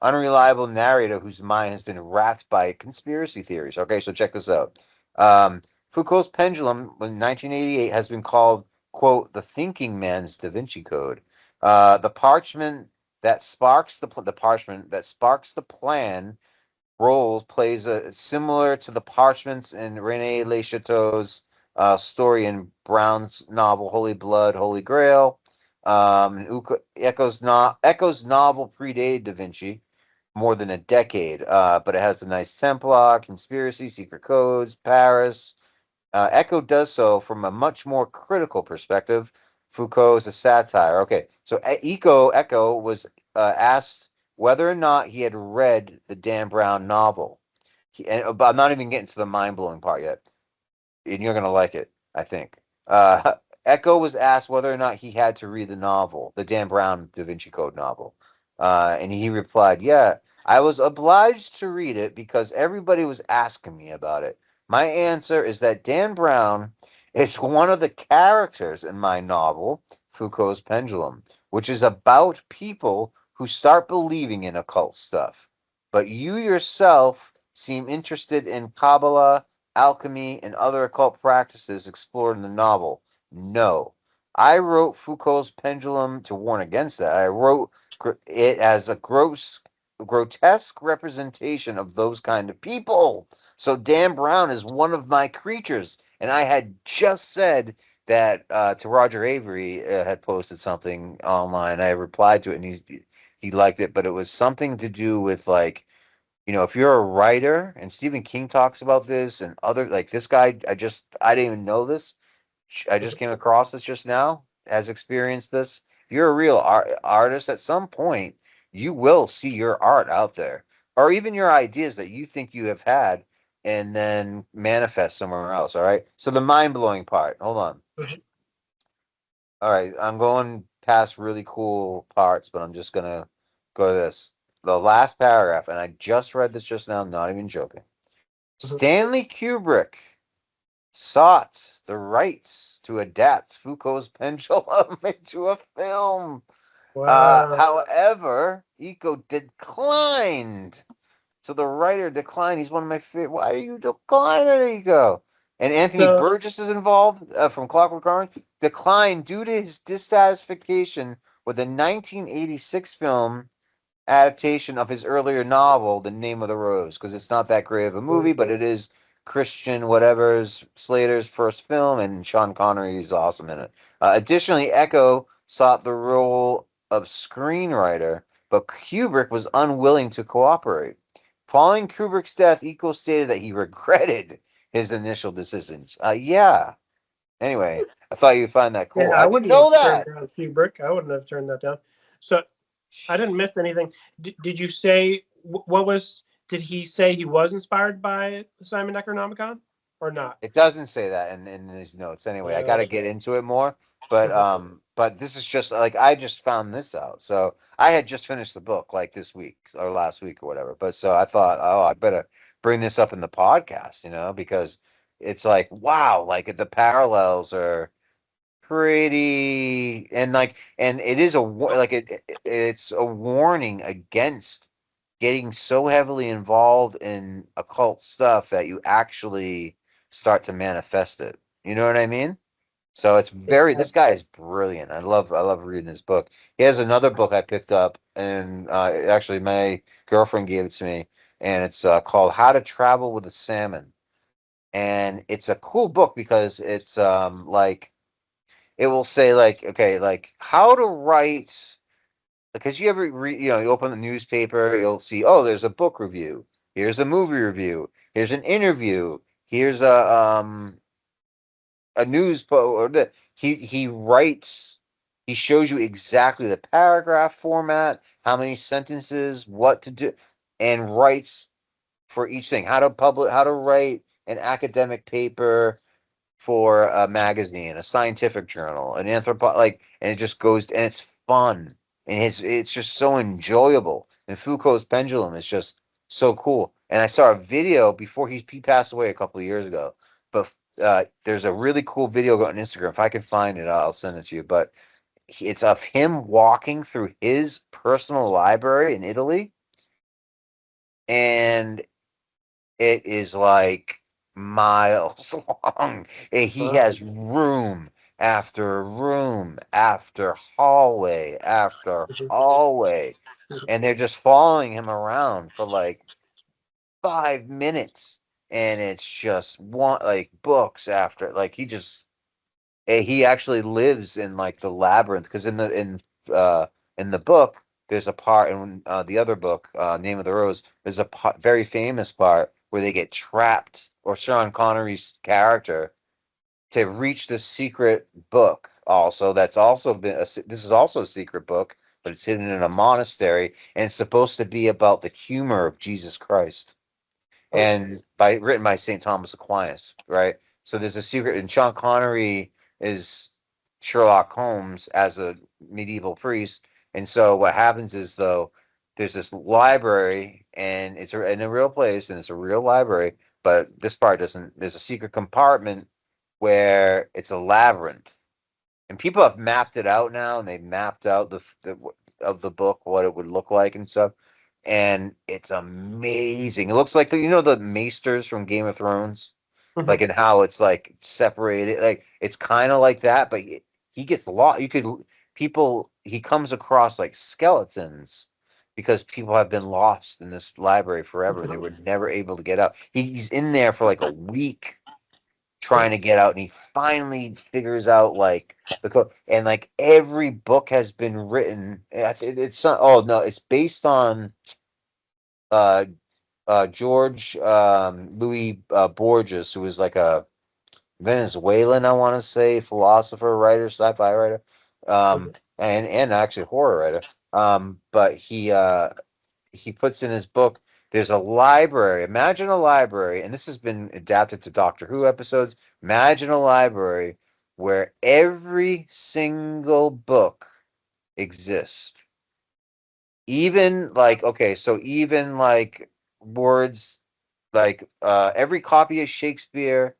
Unreliable narrator whose mind has been wrapped by conspiracy theories. Okay, so check this out. Foucault's pendulum in 1988 has been called, quote, the thinking man's Da Vinci Code. The parchment that sparks the parchment that sparks the plan roles plays a similar to the parchments in Rene Le Chateau's story in Brown's novel Holy Blood, Holy Grail. Echo's novel predated Da Vinci more than a decade, but it has the nice Templar, conspiracy, secret codes, Paris. Echo does so from a much more critical perspective. Foucault is a satire. Okay, so Echo was asked whether or not he had read the Dan Brown novel. But I'm not even getting to the mind blowing part yet, and you're gonna like it, I think. Echo was asked whether or not he had to read the novel, the Dan Brown Da Vinci Code novel, and he replied, "Yeah, I was obliged to read it because everybody was asking me about it. My answer is that Dan Brown is one of the characters in my novel, Foucault's Pendulum, which is about people who start believing in occult stuff. But you yourself seem interested in Kabbalah, alchemy, and other occult practices explored in the novel. No. I wrote Foucault's Pendulum to warn against that. I wrote it as a grotesque representation of those kind of people. So Dan Brown is one of my creatures. And I had just said that to Roger Avery had posted something online. I replied to it and he liked it, but it was something to do with like You know, if you're a writer, and Stephen King talks about this, and other like this guy, I didn't even know this. I just came across this just now, has experienced this. If you're a real artist, at some point, you will see your art out there, or even your ideas that you think you have had, and then manifest somewhere else. All right. So the mind blowing part. Hold on. Mhm. All right, I'm going past really cool parts, but I'm just gonna go to this. The last paragraph, and I just read this just now, I'm not even joking. Mhm. Stanley Kubrick sought the rights to adapt Foucault's pendulum into a film. Wow. However, Eco declined. So the writer declined. He's one of my favorite. Why are you declining, Eco? And Anthony So Burgess is involved from Clockwork Orange. Declined due to his dissatisfaction with the 1986 film adaptation of his earlier novel, The Name of the Rose, because it's not that great of a movie, but it is Christian whatever's Slater's first film, and Sean Connery is awesome in it. Additionally, Echo sought the role of screenwriter, but Kubrick was unwilling to cooperate. Following Kubrick's death, Eco stated that he regretted his initial decisions. Yeah. Anyway, I thought you'd find that yeah, cool. I How do you wouldn't have know turned that? down Kubrick. I wouldn't have turned that down. So I didn't miss anything. Did you say what was? Did he say he was inspired by the Simon Necronomicon or not? It doesn't say that in his notes. Anyway, I got to Uh, get into it more. But mhm. this is just like I just found this out. So I had just finished the book like this week or last week or whatever. But so I thought, oh, I better bring this up in the podcast, because it's like wow, like the parallels are pretty, and it is like it's a warning against getting so heavily involved in occult stuff that you actually start to manifest it. You know what I mean? So it's Yeah. this guy is brilliant. I love reading his book. He has another book I picked up, and actually my girlfriend gave it to me, and it's called How to Travel with a Salmon. And it's a cool book because it's like it will say like, okay, like how to write, because you ever read, you open the newspaper, you'll see, oh, there's a book review, here's a movie review, here's an interview, here's a or he writes, he shows you exactly the paragraph format, how many sentences, what to do, and writes for each thing, how to write an academic paper for a magazine, a scientific journal, an and it just goes, and it's fun, and it's just so enjoyable. And Foucault's pendulum is just so cool. And I saw a video before he passed away a couple of years ago, but there's a really cool video on Instagram. If I can find it, I'll send it to you. But it's of him walking through his personal library in Italy, and it is like miles long. He Wow. has room after room after hallway after Mhm. hallway. And they're just following him around for like 5 minutes. And it's just one like books after like he actually lives in like the labyrinth because in the book there's a part in the other book, Name of the Rose, there's a very famous part where they get trapped, or Sean Connery's character, to reach the secret book. Also, that's also been this is also a secret book, but it's hidden in a monastery, and it's supposed to be about the humor of Jesus Christ, Hmm. and written by St. Thomas Aquinas, right? So there's a secret, and Sean Connery is Sherlock Holmes as a medieval priest, and so what happens is though there's this library, and it's in a real place, and it's a real library, but this part doesn't. There's a secret compartment where it's a labyrinth, and people have mapped it out now, and they've mapped out the of the book what it would look like and stuff, and it's amazing. It looks like the maesters from Game of Thrones, Mhm. like in how it's like separated, like it's kind of like that, but he gets lost. He comes across like skeletons because people have been lost in this library forever, and they were never able to get out. He's in there for like a week trying to get out, and he finally figures out like the code, and like every book has been written. It's oh no, it's based on uh George Louis Borges, who was like a Venezuelan, I want to say, philosopher, writer, sci-fi writer, Mhm. and actually horror writer. But he puts in his book, there's a library. Imagine a library, and this has been adapted to Doctor Who episodes. Imagine a library where every single book exists. Even like, okay, so even like words like every copy of Shakespeare,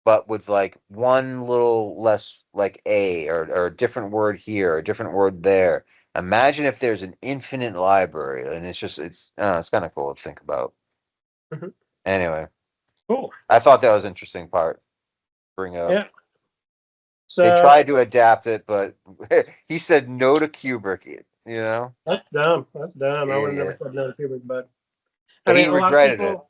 but with like one little less like or a different word here, a different word there. Imagine if there's an infinite library, and it's kind of cool to think about. Mhm. Anyway, Cool. I thought that was interesting part to bring up. Yeah. They So tried to adapt it, but he said no to Kubrick. You know, that's dumb. That's dumb. I would have never idiot. said no to Kubrick, but I But mean, he a lot of regretted it, people.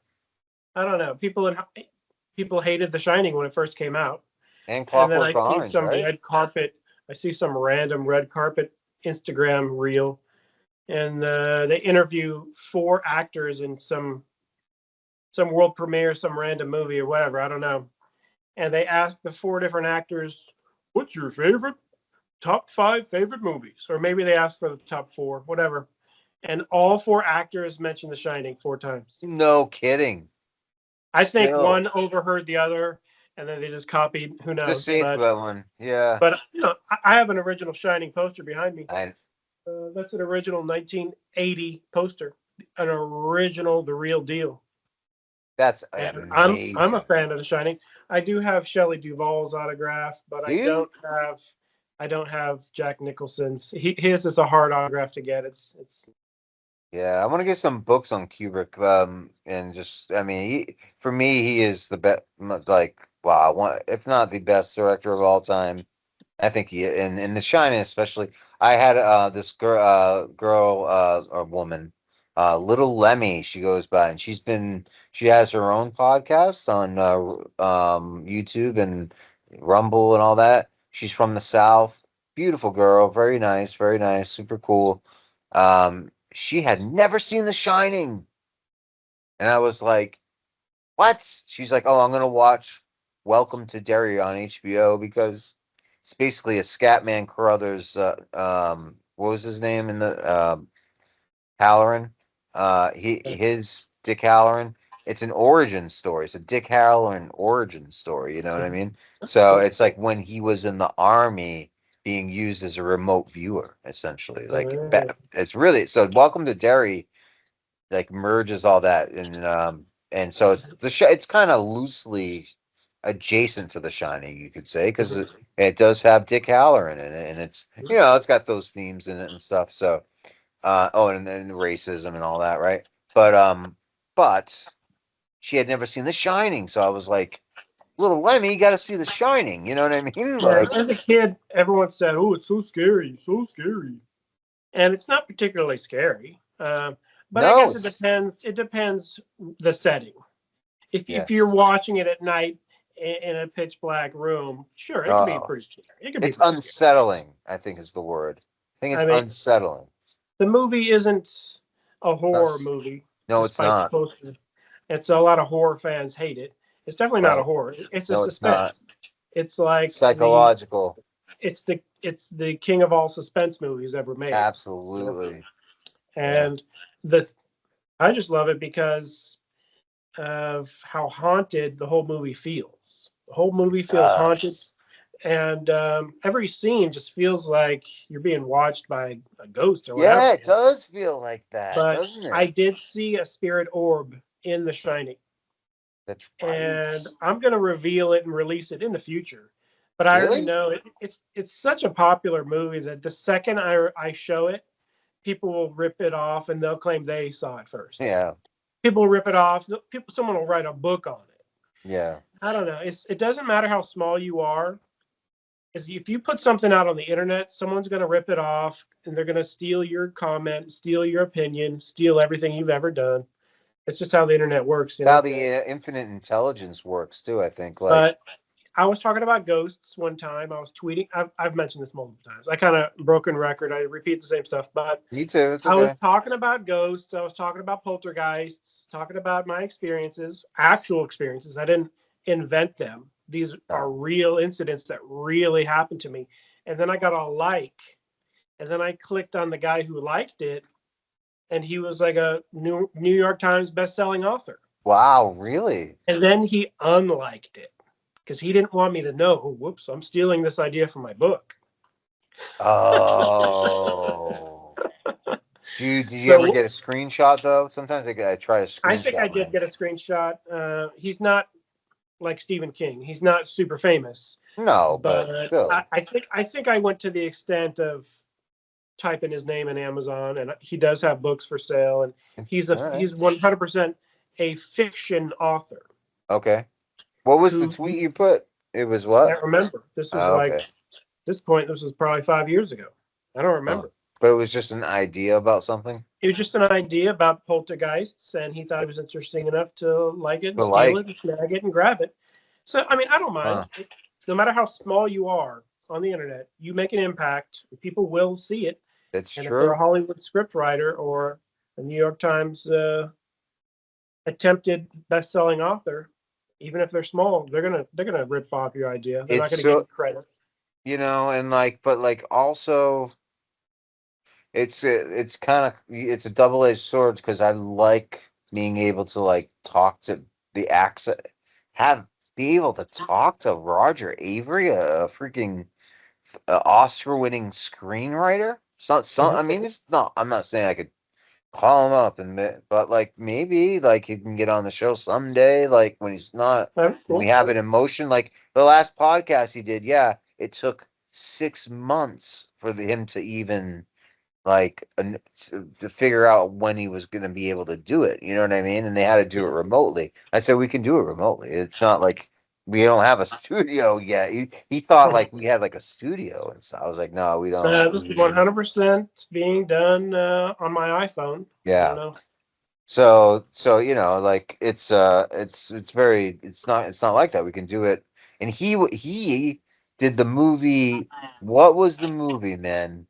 I don't know. People hated The Shining when it first came out, and and then Clockwork I see Orange, some right? red carpet. I see some random red carpet Instagram reel, and they interview four actors in some world premiere, some random movie or whatever. I don't know. And they ask the four different actors, "What's your favorite top five favorite movies?" Or maybe they ask for the top four, whatever. And all four actors mention The Shining four times. No kidding. I think Still, one overheard the other, and then they just copied. Who it's a knows? safe bet one. Yeah, But I have an original Shining poster behind me. I That's an original 1980 poster, an original, the real deal. that's And I'm a amazing. fan of The Shining. I do have Shelley Duvall's autograph, but Do you? I don't have Jack Nicholson's. His is a hard autograph to get. It's Yeah, I want to get some books on Kubrick. And just, I mean, for me, he is the best, like, wow, one, if not the best director of all time. I think he, in The Shining especially. I had this girl, or woman, Little Lemmy, she goes by, and she has her own podcast on YouTube and Rumble and all that. She's from the South. Beautiful girl, very nice, super cool. She had never seen The Shining, and I was like, "What?" She's like, "Oh, I'm gonna watch Welcome to Derry on HBO because it's basically a Scatman Carruthers. What was his name in the Halloran? His Dick Halloran. It's an origin story. It's a Dick Halloran origin story. You know what I mean? So cool. it's like when he was in the army, being used as a remote viewer, essentially. Like it's really so. Welcome to Derry like merges all that and so it's kind of loosely adjacent to The Shining, you could say, because it does have Dick Halloran in it, and it's it's got those themes in it and stuff. So and then racism and all that, right? But she had never seen The Shining, so I was like, little Lemmy, you got to see The Shining. You know what I mean? Yeah, Like, as a kid, everyone said, "Oh, it's so scary," and it's not particularly scary. But I no, guess it it's depends. It depends the setting. If you're yes. watching it at night in a pitch black room, sure, it could be Oh, pretty scary. It could be it's pretty scary. unsettling, I think is the word. I think it's I mean, unsettling. the movie isn't a horror That's, movie, no, it's despite the not. poster. It's a lot of horror fans hate it. It's definitely not a Right. horror. It's a No, it's suspense. not. It's like Psychological. it's the king of all suspense movies ever made. You know, Absolutely. Yeah. and the I just love it because of how haunted the whole movie feels. The whole movie feels haunted, Does. and every scene just feels like you're being watched by a ghost or Yeah, whatever. it does feel like that, But doesn't I it? did see a spirit orb in The Shining, That's right. and I'm going to reveal it and release it in the future. But I already Really? know it's such a popular movie that the second I show it, people will rip it off and they'll claim they saw it first. Yeah. People will rip it off. Someone will write a book on it. Yeah. I don't know. It doesn't matter how small you are. Is if you put something out on the internet, someone's going to rip it off and they're going to steal your comment, steal your opinion, steal everything you've ever done. It's just how the internet works, It's how the infinite intelligence works too, I think. Like, But I was talking about ghosts one time. I was tweeting. I've mentioned this multiple times. I kind of broken record. I repeat the same stuff, but Me too. It's I was okay. talking about ghosts. I was talking about poltergeists, talking about my experiences, actual experiences. I didn't invent them. These are No. real incidents that really happened to me. And then I got a like, and then I clicked on the guy who liked it, and he was like a New York Times best-selling author. Wow, really? And then he unliked it because he didn't want me to know. Oh, whoops, I'm stealing this idea from my book. Oh. Did you ever So get a screenshot though? Sometimes I try to I think I screenshot did mine. get a screenshot. He's not like Stephen King. He's not super famous, No, but but still. I think I went to the extent of typing his name in Amazon, and he does have books for sale, and All right. he's 100% a fiction author Okay. What was the who tweet you put? It was what? can't remember. This was Oh, like okay. this point. This was probably 5 years ago. I don't Huh. remember. But it was just an idea about something? It was just an idea about poltergeists, and he thought it was interesting enough to like it and The steal like. it and snag it and grab it. So, I mean, I don't mind. Huh. No matter how small you are on the internet, you make an impact. People will see it, It's and if they're a true. Hollywood scriptwriter or a New York Times attempted best-selling author, even if they're small, they're gonna rip off your idea. They're not It's gonna give you so, credit. and like, but like also it's kind of it's a double-edged sword because I like being able to like talk to the accent, have be able to talk to Roger Avery, a freaking Oscar-winning screenwriter. Some, Mhm. I mean, it's not. I'm not saying I could call him up but like maybe like he can get on the show someday, like when he's not That's when we cool. have an emotion. Like the last podcast he did, yeah, it took 6 months for him to even like to figure out when he was going to be able to do it. You know what I mean? And they had to do it remotely. I said we can do it remotely. It's not like we don't have a studio yet. He thought like we had like a studio and stuff. I was like, no, we don't. This is 100% being done on my iPhone. I don't Yeah. know. So like it's very it's not like that. We can do it. And he did the movie. What was the movie, man?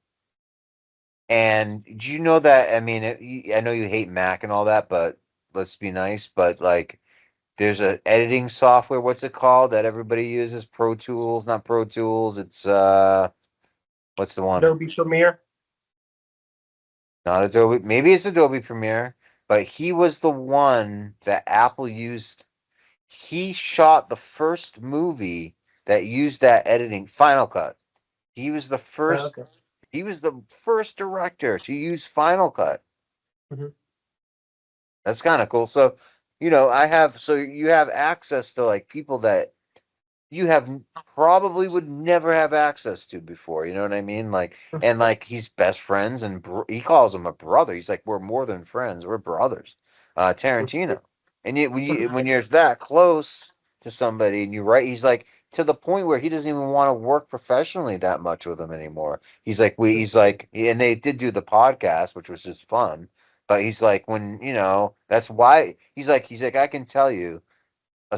And do you know that? I mean, I know you hate Mac and all that, but let's be nice. But like, there's a editing software. What's it called that everybody uses? Pro Tools, not Pro Tools. It's what's the one? Adobe Premiere. Not Adobe. Maybe it's Adobe Premiere. But he was the one that Apple used. He shot the first movie that used that editing. Final Cut. He was the first. Okay. He was the first director to use Final Cut. Mhm. That's kind of cool. So, so you have access to like people that you have probably would never have access to before. You know what I mean? Like, and like he's best friends and he calls him a brother. He's like, we're more than friends. We're brothers. Tarantino. And when you're that close to somebody and you write, he's like to the point where he doesn't even want to work professionally that much with them anymore. He's like, and they did do the podcast, which was just fun. But he's like, that's why he's like, I can tell you the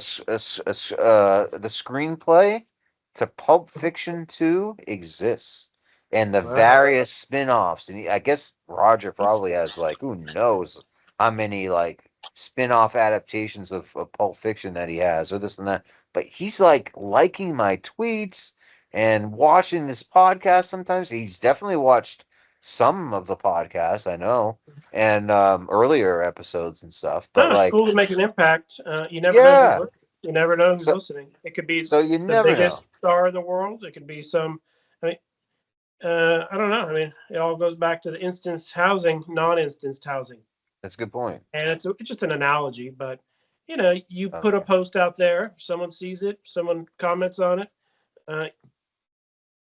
screenplay to Pulp Fiction 2 exists, and the Wow. various spin-offs. And I guess Roger probably has like who knows how many like spin-off adaptations of Pulp Fiction that he has, or this and that. But he's like liking my tweets and watching this podcast sometimes. He's definitely watched some of the podcast, I know, and earlier episodes and stuff. But No, it's like, cool to make an impact. You never know who's yeah. listening. You never know who's So listening. It could be so you the never biggest know. star in the world. It could be some. I mean, I don't know. I mean, it all goes back to the instanced housing, non-instanced housing, That's a good point. and it's just an analogy. But you put a Okay. post out there, someone sees it, someone comments on it. Uh,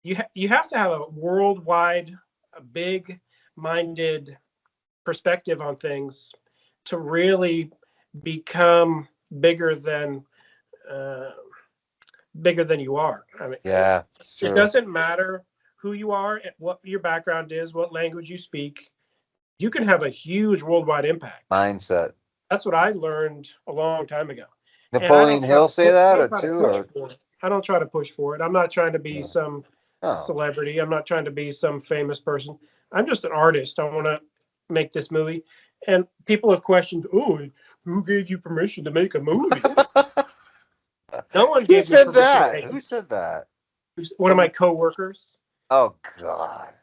you have to have a worldwide, a big-minded perspective on things to really become bigger than uh, bigger than you are. I mean, Yeah, it's it true. doesn't matter who you are, what your background is, what language you speak. You can have a huge worldwide impact. Mindset. That's what I learned a long time ago. And I Napoleon don't try Hill to say push. I that or don't try to two push or for it. I don't try to push for it. I'm not trying to be some Oh. celebrity. I'm not trying to be some famous person. I'm just an artist. I want to make this movie. And people have questioned, oh, who gave you permission to make a movie? No one Who gave me said permission to that? make Who it. said that? One of my coworkers. Oh God.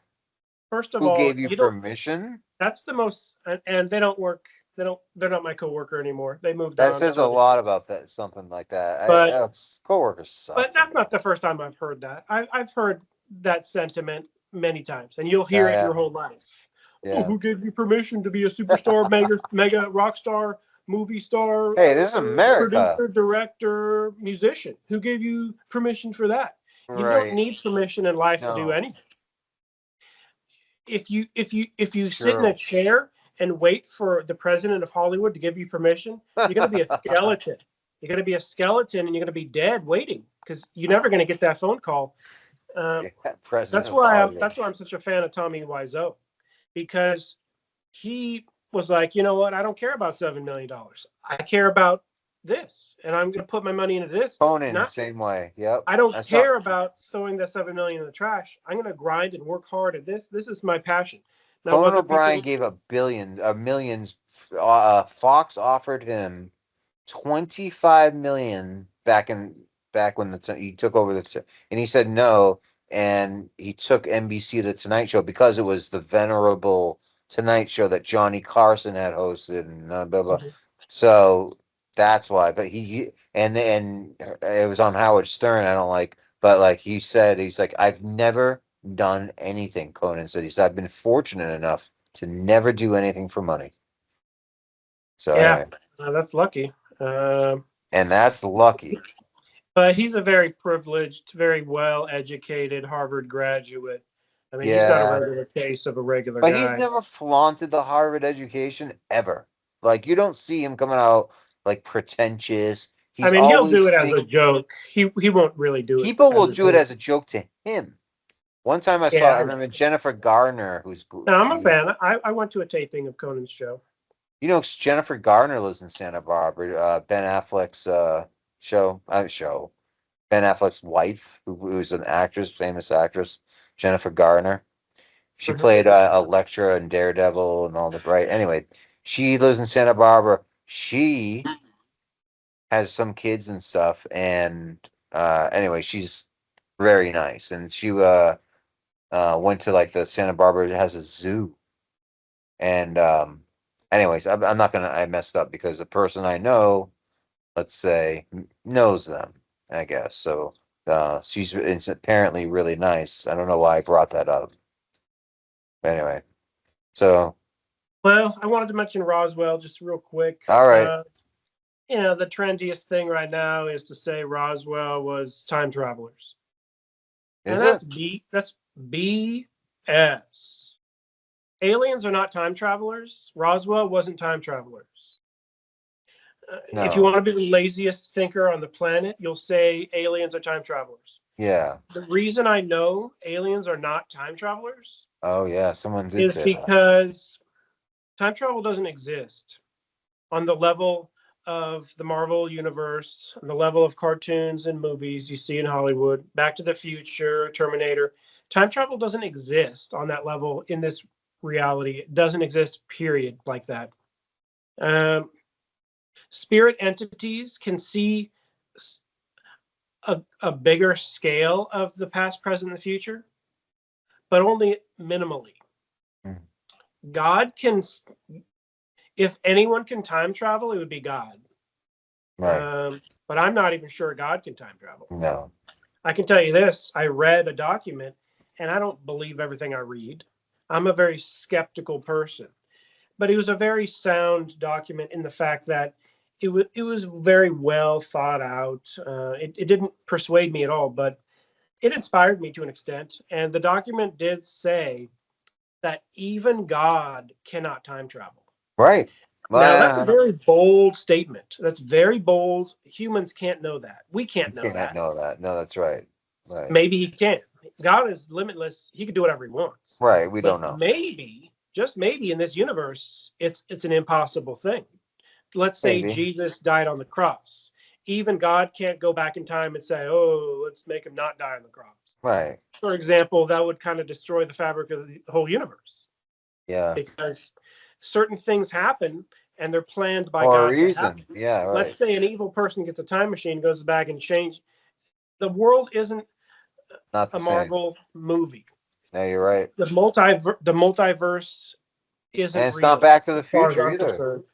First of Who all, gave you you don't. permission? That's the most, and they don't work. They don't. They're not my coworker anymore. They moved That on says to a other. lot about that. Something like that. But Coworkers suck but to that's me. not the first time I've heard that. I've heard that sentiment many times, and you'll hear it Yeah, your whole life. Oh, yeah. who gave you permission to be a superstar, mega rock star, movie star, Hey, this is America. producer, director, musician? Who gave you permission for that? You don't Right. need permission in life to do No, anything. If you it's sit in a true. chair and wait for the president of Hollywood to give you permission, you're going to be a skeleton. You're going to be a skeleton, and you're going to be dead waiting because you're never going to get that phone call. Yeah, President That's of why I'm Hollywood. that's why I'm such a fan of Tommy Wiseau, because he was like, you know what? I don't care about $7 million. I care about this, and I'm going to put my money into this. Conan, Not same way. Yep. I don't I saw care about throwing that $7 million in the trash. I'm going to grind and work hard at this. This is my passion. Now, Conan other O'Brien people, gave millions. Fox offered him 25 million back when he took over and he said no, and he took NBC the Tonight Show because it was the venerable Tonight Show that Johnny Carson had hosted and blah blah. Mhm. So that's why. But he and it was on Howard Stern. I don't like, but like he said, he's like, I've never done anything. Conan said, he said, I've been fortunate enough to never do anything for money. So Yeah, anyway, that's lucky. and that's lucky. But he's a very privileged, very well educated Harvard graduate. I mean, he's not a Yeah, regular case of a regular but he's guy. never flaunted the Harvard education ever. Like you don't see him coming out like pretentious. I He's mean, he'll do always it as a joke. He won't really do it people as will a do it joke. as a joke to him. One time I Yeah, remember Jennifer Garner, no, I'm a she was, fan. I went to a taping of Conan's show. Jennifer Garner lives in Santa Barbara. Ben Affleck's show. Ben Affleck's wife, who's an actress, famous actress, Jennifer Garner. She Mhm. played Elektra in Daredevil and all this, right? Anyway, she lives in Santa Barbara. She has some kids and stuff, and anyway, she's very nice. And she went to like the Santa Barbara has a zoo, and anyways, I'm not gonna. I messed up because the person I know, let's say, knows them. I guess so. She's it's apparently really nice. I don't know why I brought that up. Anyway, so Well, I wanted to mention Roswell just real quick. all right. The trendiest thing right now is to say Roswell was time travelers, and Is it? that's BS. Aliens are not time travelers. Roswell wasn't time travelers. If you No. want to be the laziest thinker on the planet, you'll say aliens are time travelers. Yeah. The reason I know aliens are not time travelers Oh yeah. Someone did is say that. because time travel doesn't exist on the level of the Marvel universe, on the level of cartoons and movies you see in Hollywood, Back to the Future, Terminator. Time travel doesn't exist on that level in this reality. It doesn't exist, period, like that. Um, Spirit entities can see a bigger scale of the past, present, and future, but only minimally. Mm. God can, if anyone can time travel, it would be God. Right. But I'm not even sure God can time travel. No. I can tell you this: I read a document, and I don't believe everything I read. I'm a very skeptical person, but it was a very sound document in the fact that it was very well thought out. It didn't persuade me at all, but it inspired me to an extent. And the document did say that even God cannot time travel. Right. Now, that's a Well, very bold statement. That's very bold. Humans can't know that. We you can't know can't that. know that. No, that's right. Right. Maybe he can. God is limitless. He can do whatever he wants. Right. We But don't know. maybe, just maybe in this universe, it's an impossible thing. Let's say Maybe. Jesus died on the cross. even God can't go back in time and say, "Oh, let's make him not die on the cross." Right. For example, that would kind of destroy the fabric of the whole universe Yeah. because certain things happen and they're planned by For a God to happen. reason. Yeah, Let's right. say an evil person gets a time machine, goes back and change. The world isn't Not the a same. Marvel movie. No, you're right. The multiverse And isn't it's not real Back to as the far as Future I'm either. concerned.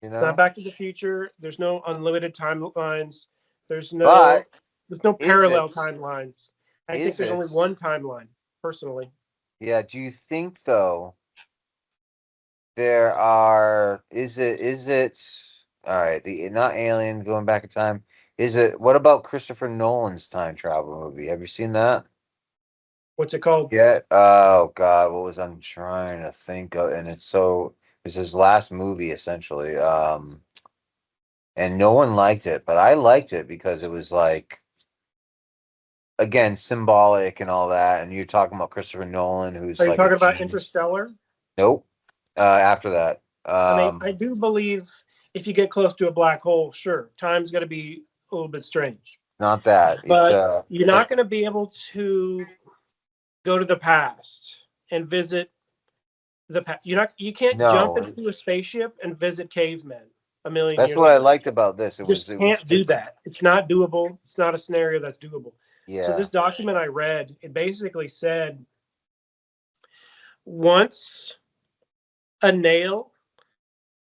You It's not know? Back to the Future. There's no unlimited timelines. There's no But there's no is parallel it? timelines. I think Is there's only it? one timeline, personally. Yeah, do you think though is it all right, the not Alien going back in time. Is it what about Christopher Nolan's time travel movie? Have you seen that? What's it called? Yeah. Oh God, what was I'm trying to think of? And it's his last movie essentially. And no one liked it, but I liked it because it was like again symbolic and all that. And you're talking about Christopher Nolan, Are who's you like a talking about genius. Interstellar? Nope. After that. I mean, I do believe if you get close to a black hole, sure, time's going to be a little bit strange, Not that. It's but you're not going to be able to go to the past and visit the past. You can't jump no. into a spaceship and visit cavemen a million That's years what I ago. liked about this. It Just was can't do different. that. It's not doable. It's not a scenario that's doable. So Yeah. this document I read, it basically said once a nail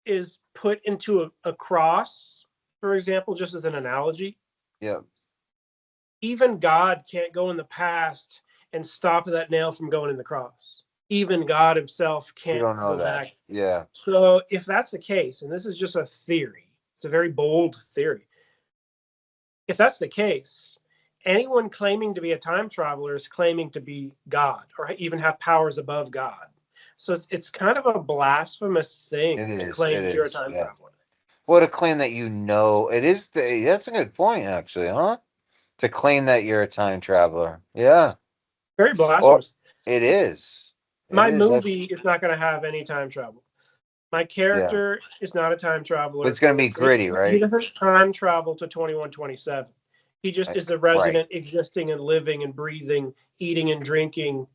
is put into a cross, for example, just as an analogy, Yeah. even God can't go in the past and stop that nail from going in the cross. Even God himself We can't don't know go that. back. Yeah. So if that's the case, and this is just a theory, it's a very bold theory. If that's the case, anyone claiming to be a time traveler is claiming to be God or even have powers above God. So it's kind of a blasphemous thing It to is. claim It that you're a is. time Yeah. traveler. What a claim that you know. It is that's a good point actually, huh? To claim that you're a time traveler. Yeah. Very Or blasphemous. it is. It My is. That movie is not going to have any time travel. My yeah. character is not a time But it's traveler. gonna be gritty, He right? doesn't time travel to 2127. He just is a Right. resident existing and living and breathing, eating and drinking,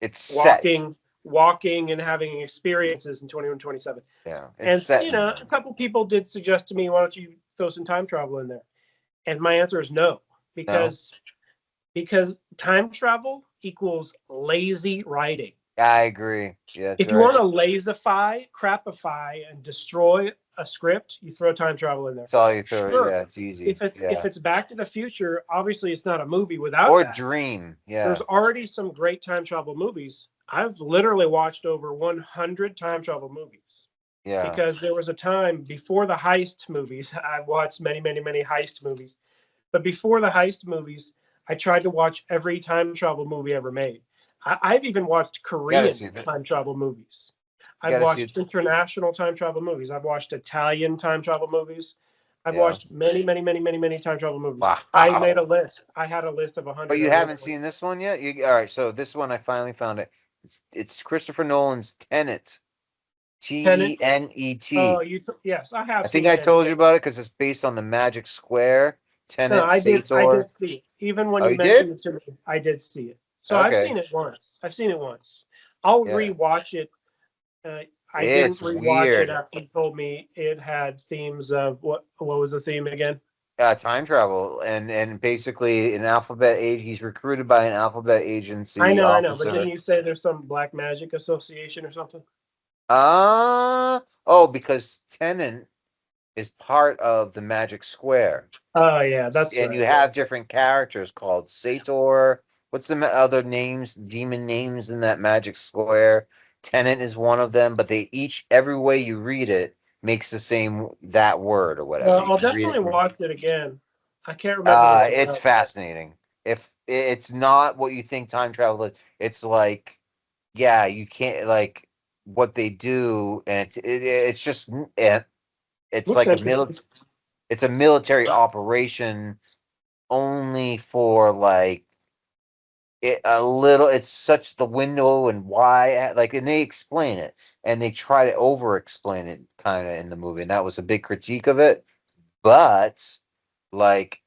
It's set. walking, walking and having experiences in 2127. Yeah. It's And set in a them. couple people did suggest to me, why don't you throw some time travel in there? And my answer is no, No? because time travel equals lazy writing. I agree. Yeah, that's If you right. want to lazify, crapify, and destroy a script, you throw time travel in there. That's all you throw. Sure. Yeah, it's easy. If Yeah. it's Back to the Future, obviously it's not a movie without Or that. dream. There's Yeah. already some great time travel movies. I've literally watched over 100 time travel movies Yeah. because there was a time before the heist movies. I've watched many, many, many heist movies. But before the heist movies, I tried to watch every time travel movie ever made. I've even watched Gotta Korean see that. time travel movies. You I've gotta see. watched international time travel movies. I've watched Italian time travel movies. I've Yeah. watched many, many, many, many, many time travel movies. I made a Wow. list. I had a list of But 100. you I wrote haven't it. seen this one yet? All right, so this one I finally found it. It's Christopher Nolan's Tenet. Tenet. Oh, Tenet. yes, I I have think seen I Tenet. told Yeah. you about it because it's based on the Magic Square. No, Tenet, I did Sator. see it. Even when Oh, you you did? mentioned it to me, I did see it. So I've Okay. seen it once. I've seen it once. I'll Yeah. rewatch it. Uh, I didn't It's rewatch it weird. after you told me it had themes of what was the theme again? Time travel and basically an alphabet age. He's recruited by an alphabet agency I know, but didn't officer. you say there's some black magic association or something? Oh, because Tennant is part of the Magic Square. Oh yeah, that's And right. you Yeah. have different characters called Sator. What's the other names, demon names in that Magic Square? Tenant is one of them, but they each, every way you read it, makes the same that word or whatever. Well, You I'll can read definitely it. watch it again. I can't remember what it's It's about. fascinating. If it's not what you think time travel is, it's like, yeah, you can't like what they do, and it's just it's Looks like interesting. it's a military operation only for like a little. It's such the window and why like, and they explain it and they try to over explain it kind of in the movie, and that was a big critique of it. But like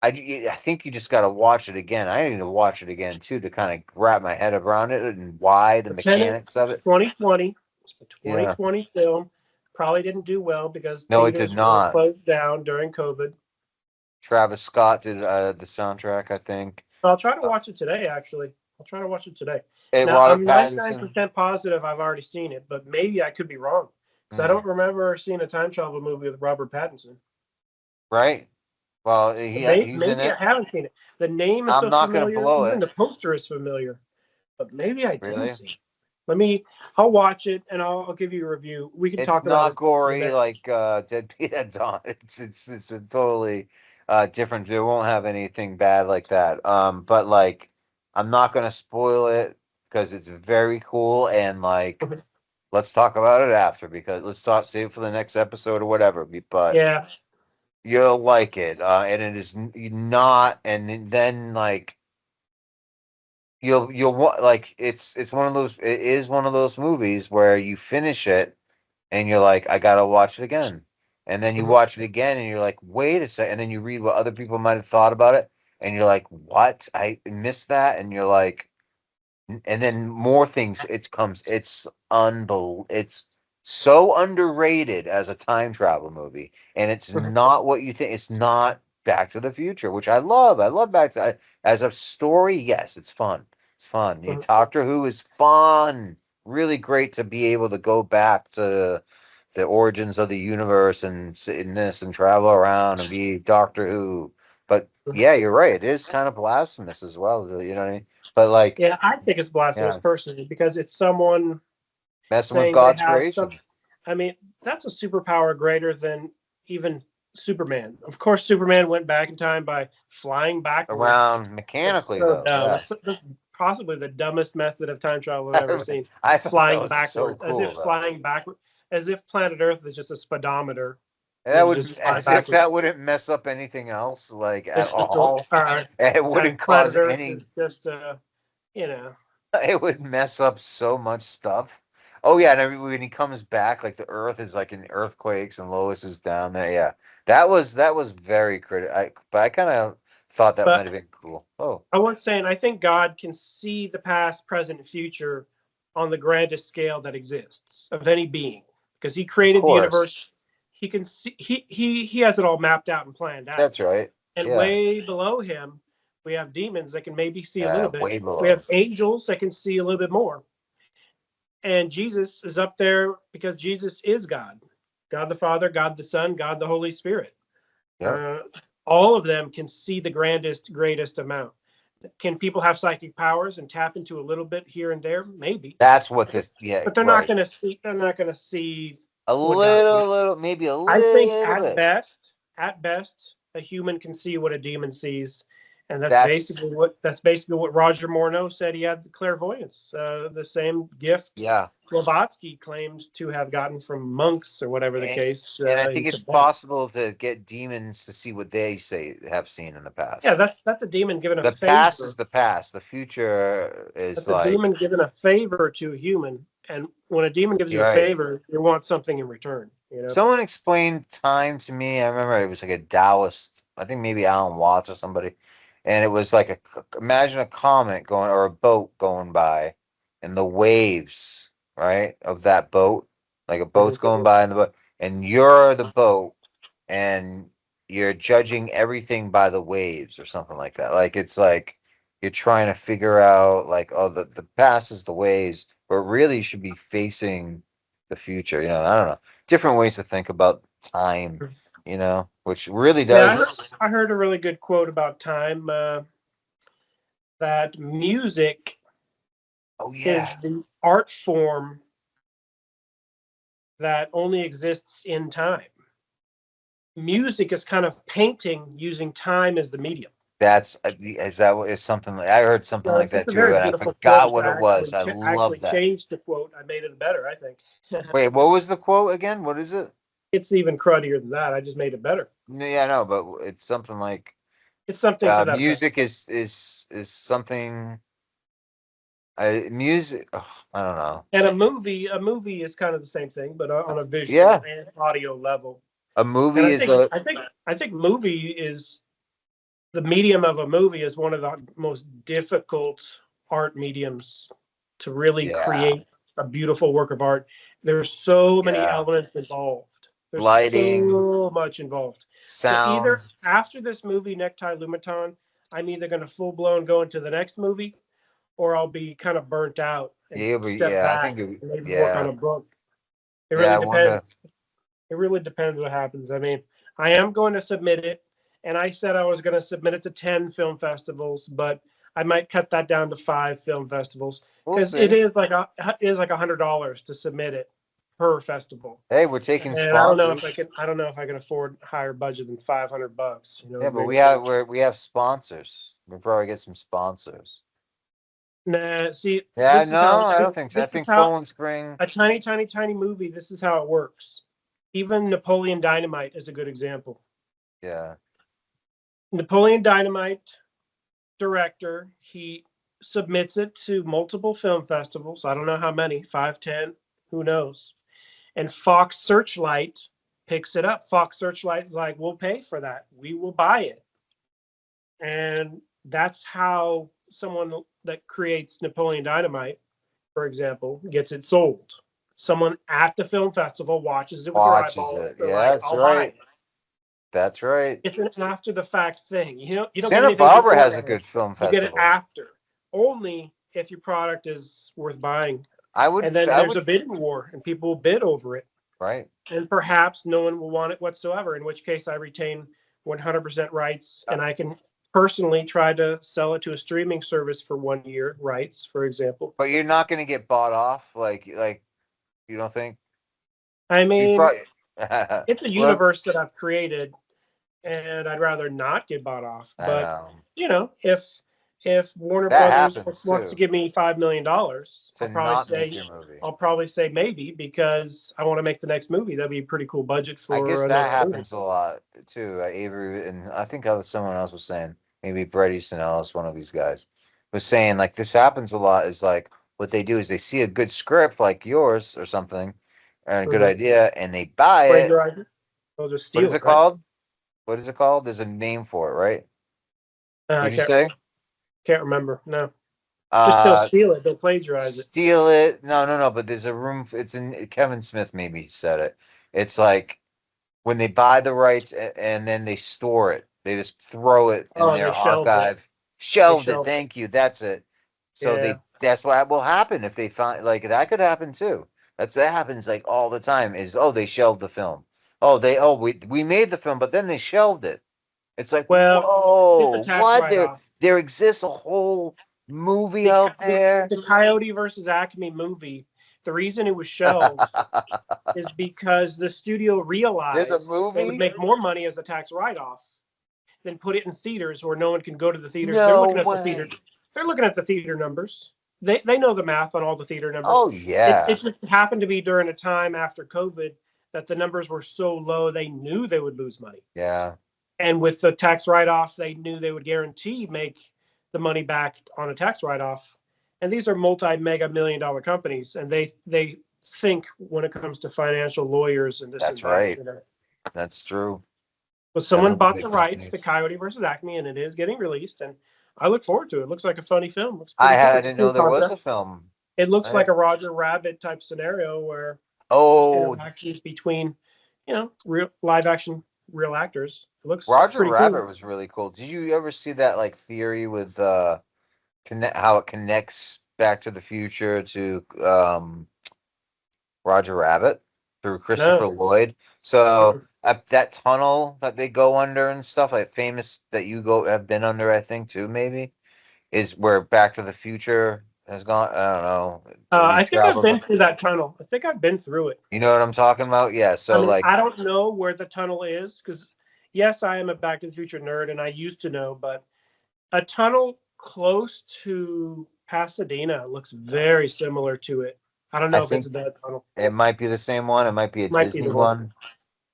I think you just got to watch it again. I need to watch it again too to kind of wrap my head around it and why the The Tenet, mechanics of it. 2020. It's a Yeah. 2020 film. Probably didn't do well because No, it did theaters were not. closed down during COVID. Travis Scott did the soundtrack, I think. So I'll try to watch it today, actually. I'll try to watch it today. Now, Robert I'm Pattinson, 99% positive I've already seen it, but maybe I could be wrong because I don't remember seeing a time travel movie with Robert Pattinson. right? Well, he's in Maybe I it. haven't seen it. The name is I'm so not gonna familiar. blow Even it. the poster is familiar, but maybe I didn't Really? see it. I'll watch it and I'll give you a review. We can It's talk about not it the gory next. like Dead At Dawn. It's a totally different. It won't have anything bad like that. But like, I'm not gonna spoil it because it's very cool and like, let's talk about it after because let's talk save it for the next episode or whatever. But Yeah. you'll like it, and it is not. And then like you'll want like it's one of those. It is one of those movies where you finish it and you're like, I gotta watch it again. And then you Mhm. watch it again and you're like, wait a second. And then you read what other people might have thought about it, and you're like, what? I missed that. And you're like, and then more things it's it's so underrated as a time travel movie, and it's not what you think. It's not Back to the Future, which I love as a story. Yes, it's fun. It's fun. Doctor Who is fun. Really great to be able to go back to the origins of the universe and sit in this and travel around and be Doctor Who. But yeah, you're right, it is kind of blasphemous as well, you know what I mean? But like, Yeah, I think it's blasphemous yeah, personally because it's someone messing with saying they God's have some. creation I mean, that's a superpower greater than even Superman. Of course, Superman went back in time by flying backward. around It's mechanically, so though. dumb. Yeah, It's possibly the dumbest method of time travel I've ever seen. I thought that Flying was so backward, cool, though. as if planet Earth is just a speedometer, And and that you would, just fly as if backwards. that wouldn't mess up anything else, like at It's just, all all. right, It as wouldn't planet cause Earth is any. just you know. It would mess up so much stuff. Oh yeah, and when he comes back, like the Earth is like in earthquakes, and Lois is down there. Yeah, that was very critical. But I kind of thought that might But have been cool. Oh, I was saying, I think God can see the past, present, and future on the grandest scale that exists of any being, because He of created the universe. course, He can see. He has it all mapped out and planned out. that's right. And Yeah, way below Him, we have demons that can maybe see a little bit. way We below. have angels that can see a little bit more. And Jesus is up there because Jesus is God, God the Father, God the Son, God the Holy Spirit. Yep. Uh, all of them can see the grandest, greatest amount. Can people have psychic powers and tap into a little bit here and there? Maybe, That's what this. Yeah, but they're not right. going to see. They're not going to see A what God. little, maybe a I think little bit. at best, a human can see what a demon sees, and that's That's basically what Roger Morneau said. He had the clairvoyance, the same gift yeah. Blavatsky claimed to have gotten from monks or whatever the And, case and I in think it's Tibet. possible to get demons to see what they say have seen in the Yeah, past. that's a demon given a The past is favor. the past. The future is That's a like demon given a favor to a human, and when a demon gives you you're a right. favor, you want something in return. You know. Someone explained time to me. I remember it was like a Taoist. I think maybe Alan Watts or somebody, and it was like imagine a comet going or a boat going by, and the waves, right, of that boat, like a boat's Mhm. going by in the boat, and you're the boat, and you're judging everything by the waves or something like that. Like it's like you're trying to figure out like, oh, the past is the waves, but really you should be facing the future. I don't know. Different ways to think about time, which really Yeah, does. I heard a really good quote about time, that music Oh is yeah, the art form that only exists in time. Music is kind of painting using time as the medium. that's is something I heard something So like it's that a too, very and I beautiful quote. forgot what it was. I Actually love that. changed the quote. I made it better, I think. Wait, what was the quote again? What is it? It's even cruddier than that. I just made it better. No, yeah, no, but it's something like It's something to that effect. music is something. Music. Oh, I don't know. And a movie is kind of the same thing, but on a visual Yeah. and audio level. A And movie is a I think movie is the medium of a movie is one of the most difficult art mediums to really yeah, create a beautiful work of art. There's so many yeah. elements involved. There's Lighting, so much involved. So either sounds. after this movie, Necktie Lumaton, I'm either going to full blown go into the next movie, or I'll be kind of burnt out and Yeah, but step yeah, I back think it, and maybe work on yeah, a book. It yeah. really I wonder. depends. It really depends what happens. I mean, I am going to submit it, and I said I was going to submit it to 10 film festivals, but I might cut that down to 5 film festivals We'll because see. it is like $100 to submit it per festival. Hey, we're taking And I don't know if sponsors. I can afford higher budget than $500. You know, Yeah, to but make we a film. have we have sponsors. We'll probably get some sponsors. Nah, see, Yeah, no, I don't think so. I this is think how Poland Spring. a tiny, tiny, tiny movie. This is how it works. Even Napoleon Dynamite is a good example. Yeah, Napoleon Dynamite director. He submits it to multiple film festivals. I don't know how many, 5, 10, who knows. And Fox Searchlight picks it up. Fox Searchlight is like, we'll pay for that. We will buy it. And that's how someone that creates Napoleon Dynamite, for example, gets it sold. Someone at the film festival watches it with their watches eyeballs. it. They're Yeah, like, that's I'll buy right. it. That's right. It's an after the fact thing. You don't get Santa anything Barbara has a beforehand. good film You get it festival. after. Only if your product is worth buying. And then I there's would, a bidding war and people will bid over it. right. And perhaps no one will want it whatsoever, in which case I retain 100% rights and I can personally try to sell it to a streaming service for 1 year rights, for example. But you're not going to get bought off, like you don't think I you mean, probably. it's a Well, universe that I've created and I'd rather not get bought off. I But know if Warner that Brothers happens wants to too. give me $5 million, To not make your movie. I'll probably say maybe because I want to make the next movie. That'd be a pretty cool budget I guess for that another movie. happens a lot too. Avery and I think other someone else was saying, maybe Brett Easton Ellis, one of these guys, was saying like this happens a lot. Is like what they do is they see a good script like yours or something, and a good Mm-hmm. idea, and they buy it. Plagiarize it. They'll just What steal is it, it right? called? What is it called? There's a name for it, right? I What'd you say? can't remember. No, just they'll Uh, steal it. They'll plagiarize it. steal it. No, no, no. But there's a room. It's in Kevin Smith. Maybe said it. It's like when they buy the rights and then they store it. They just throw it in Oh, their they shelved it. archive. They Shelved it. shelved it. Thank you. That's it. So Yeah. that's what will happen if they find like that could happen too. That happens like all the time is they shelved the film. We made the film, but then they shelved it. It's like, Well, it's a whoa, tax what? write-off. There exists a whole movie out there. The Coyote versus Acme movie. The reason it was shelved is because the studio There's a realized they would movie? make more money as a tax write-off than put it in theaters where no one can go to the theaters. They're No looking at the theater. way. They're looking at the theater numbers. They know the math on all the theater numbers. Oh yeah. It just happened to be during a time after COVID that the numbers were so low they knew they would lose money. Yeah. And with the tax write-off, they knew they would guarantee make the money back on a tax write-off. And these are multi-mega million-dollar companies, and they think when it comes to financial lawyers and this and That's that. right. You know. That's true. But I someone know the bought the big rights to companies. Coyote versus Acme, and it is getting released. And I look forward to it. It looks like a funny film. Looks I pretty cool. It's a didn't know cool there was a concept. film. It looks I, like a Roger Rabbit type scenario where oh, interactions between, real live action real actors. It looks Roger pretty cool. Rabbit was really cool. Did you ever see that like theory with how it connects Back to the Future to Roger Rabbit through Christopher No. Lloyd? So Mm-mm. that tunnel that they go under and stuff like famous that you go have been under, I think too, maybe is where Back to the Future has gone. I don't know. He I think I've travels. been through that tunnel. I think I've been through it. You know what I'm talking about? Yeah. I So mean, like I don't know where the tunnel is because, yes, I am a Back to the Future nerd and I used to know, but a tunnel close to Pasadena looks very similar to it. I don't I know if it's think that tunnel. it might be the same one. It might be a Might be Disney the one.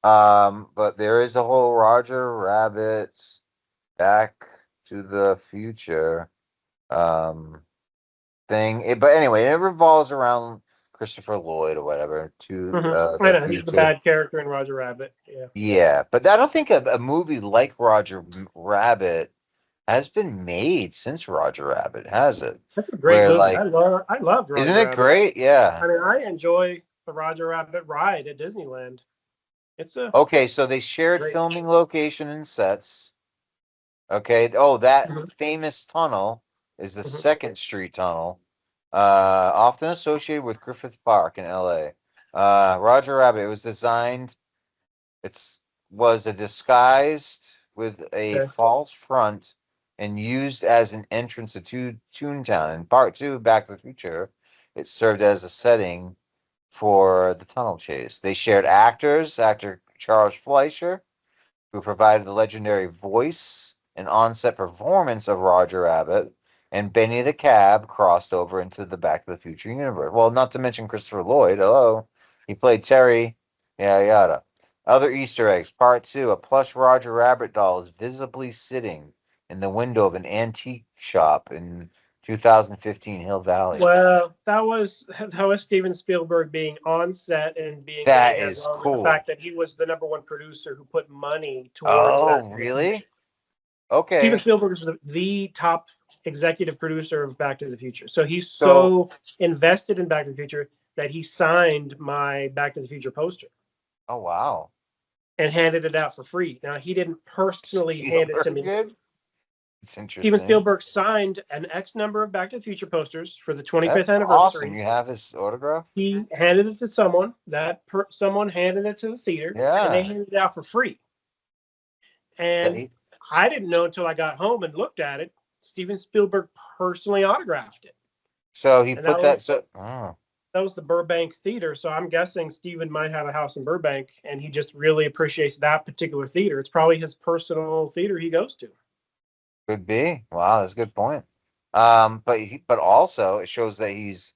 one. But there is a whole Roger Rabbit Back to the Future um thing. But anyway, it revolves around Christopher Lloyd or whatever to I the know he's the future. bad character in Roger Rabbit. Yeah, Yeah, but I don't think a movie like Rabbit has been made since Roger Rabbit, has it? that's a great Where movie. like, I loved isn't Roger it Rabbit. great? Yeah. I mean, I enjoy the Roger Rabbit ride at Disneyland. It's a Okay, so they shared great. filming location and sets. Okay. Oh, that Mhm, famous tunnel is the mhm. Second Street Tunnel, often associated with Griffith Park in LA. Roger Rabbit, it was designed, it's was a disguised with a Okay. false front and used as an entrance to Toontown. In part two, Back to the Future, it served as a setting for the tunnel chase. They shared actors, actor Charles Fleischer, who provided the legendary voice and on-set performance of Roger Rabbit, and Benny the Cab crossed over into the Back to the Future universe. Well, not to mention Christopher Lloyd. Hello. He played Terry. Yada yada. Other Easter eggs. Part two, a plush Roger Rabbit doll is visibly sitting in the window of an antique shop in 2015 Hill Valley. Well, that was Steven Spielberg being on set and being That A-head, is along with the cool. fact that he was the number one producer who put money towards Oh, Back to the really? Future. Steven Okay. Spielberg is the top executive producer of Back to the Future. So he's So, so invested in Back to the Future that he signed my Back to the Future poster oh wow. and handed it out for free. Now, he didn't personally hand it to Spielberg me. did? It's Steven interesting. Spielberg signed an X number of Back to the Future posters for the That's 25th awesome. anniversary. You have his autograph? He handed it to someone. Someone handed it to the theater, and they Yeah. handed it out for free. And He- I didn't know until I got home and looked at it. Steven Spielberg personally autographed it, so he and that put that. was So, oh, that was the Burbank Theater. So I'm guessing Steven might have a house in Burbank, and he just really appreciates that particular theater. It's probably his personal theater he goes to. could be. Wow, that's a good point. But also it shows that he's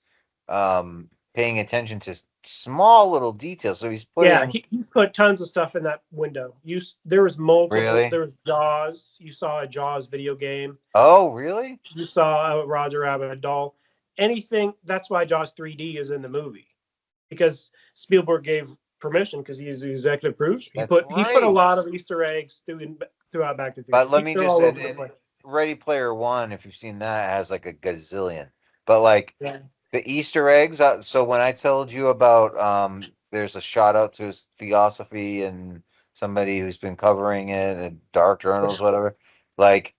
paying attention to small little details. So he's Yeah, putting he put tons of stuff in that window. There was multiple. really. There was Jaws. You saw a Jaws video game. Oh, really? You saw a Roger Rabbit doll. Anything. That's why Jaws 3D is in the movie, because Spielberg gave permission because he's the executive producer. He That's put a right. lot of Easter eggs throughout Back to the But Future. let me They're just all over the and place. Ready Player One, if you've seen that, has like a gazillion. But like Yeah. the Easter eggs. So when I told you about there's a shout out to his theosophy and somebody who's been covering it in dark journals, whatever, like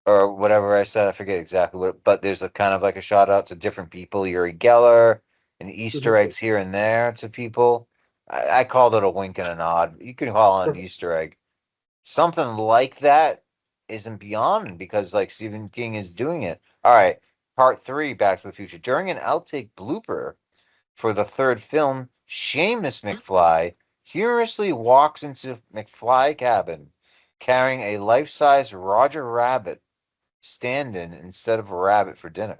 or whatever I said, I forget exactly what, but there's a kind of like a shout out to different people, Yuri Geller, and Easter Mhm. eggs here and there to people. I called it a wink and a nod. You can call it an Easter egg. Something like that isn't beyond because like Stephen King is doing it. All right, part three, Back to the Future. During an outtake blooper for the third film, Seamus McFly humorously walks into McFly cabin carrying a life-size Roger Rabbit stand-in instead of a rabbit for dinner.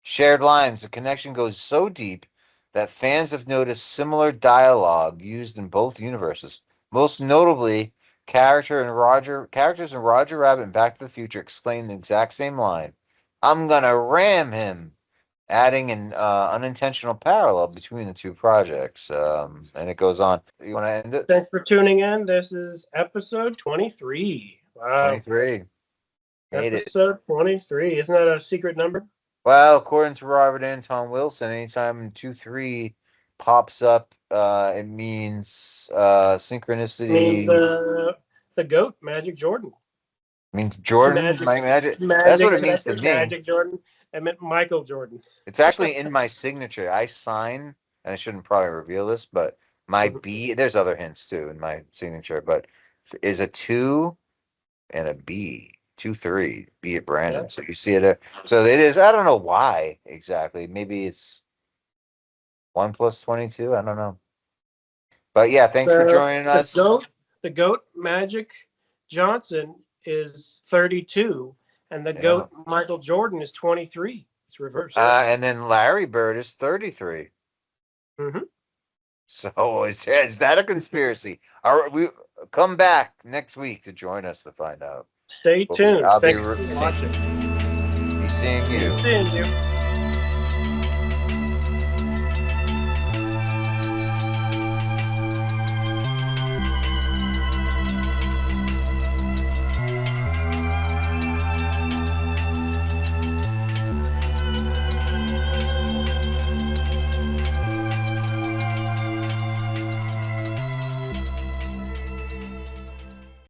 Shared lines, the connection goes so deep that fans have noticed similar dialogue used in both universes. Most notably, characters in Roger Rabbit and Back to the Future exclaim the exact same line. I'm gonna ram him, adding an unintentional parallel between the two projects. And it goes on. You want to end it? Thanks for tuning in. This is episode 23. Wow. 23. Hate it. Episode 23. Isn't that a secret number? Well, according to Robert Anton Wilson, anytime 2-3 pops up, it means I mean, synchronicity. the GOAT, Magic Jordan. Means Jordan, Magic, my magic. That's what Magic. it Did I means say to me. Magic Jordan? I meant Michael Jordan. It's actually in my signature. I sign, and I shouldn't probably reveal this, but my Mhm. B, there's other hints too in my signature, but is a 2 and a B. 2-3, be it Yeah. Brandon. So you see it there. So it is, I don't know why exactly. Maybe it's 1 plus 22. I don't know. But yeah, thanks for The joining the us. goat the goat Magic Johnson is 32, and the Yeah. goat Michael Jordan is 23. It's reversed. And then Larry Bird is 33. Hmm. So is that a conspiracy? All right, we come back next week to join us to find out. Stay tuned. I'll be Thanks for watching. seeing See you. you soon, you.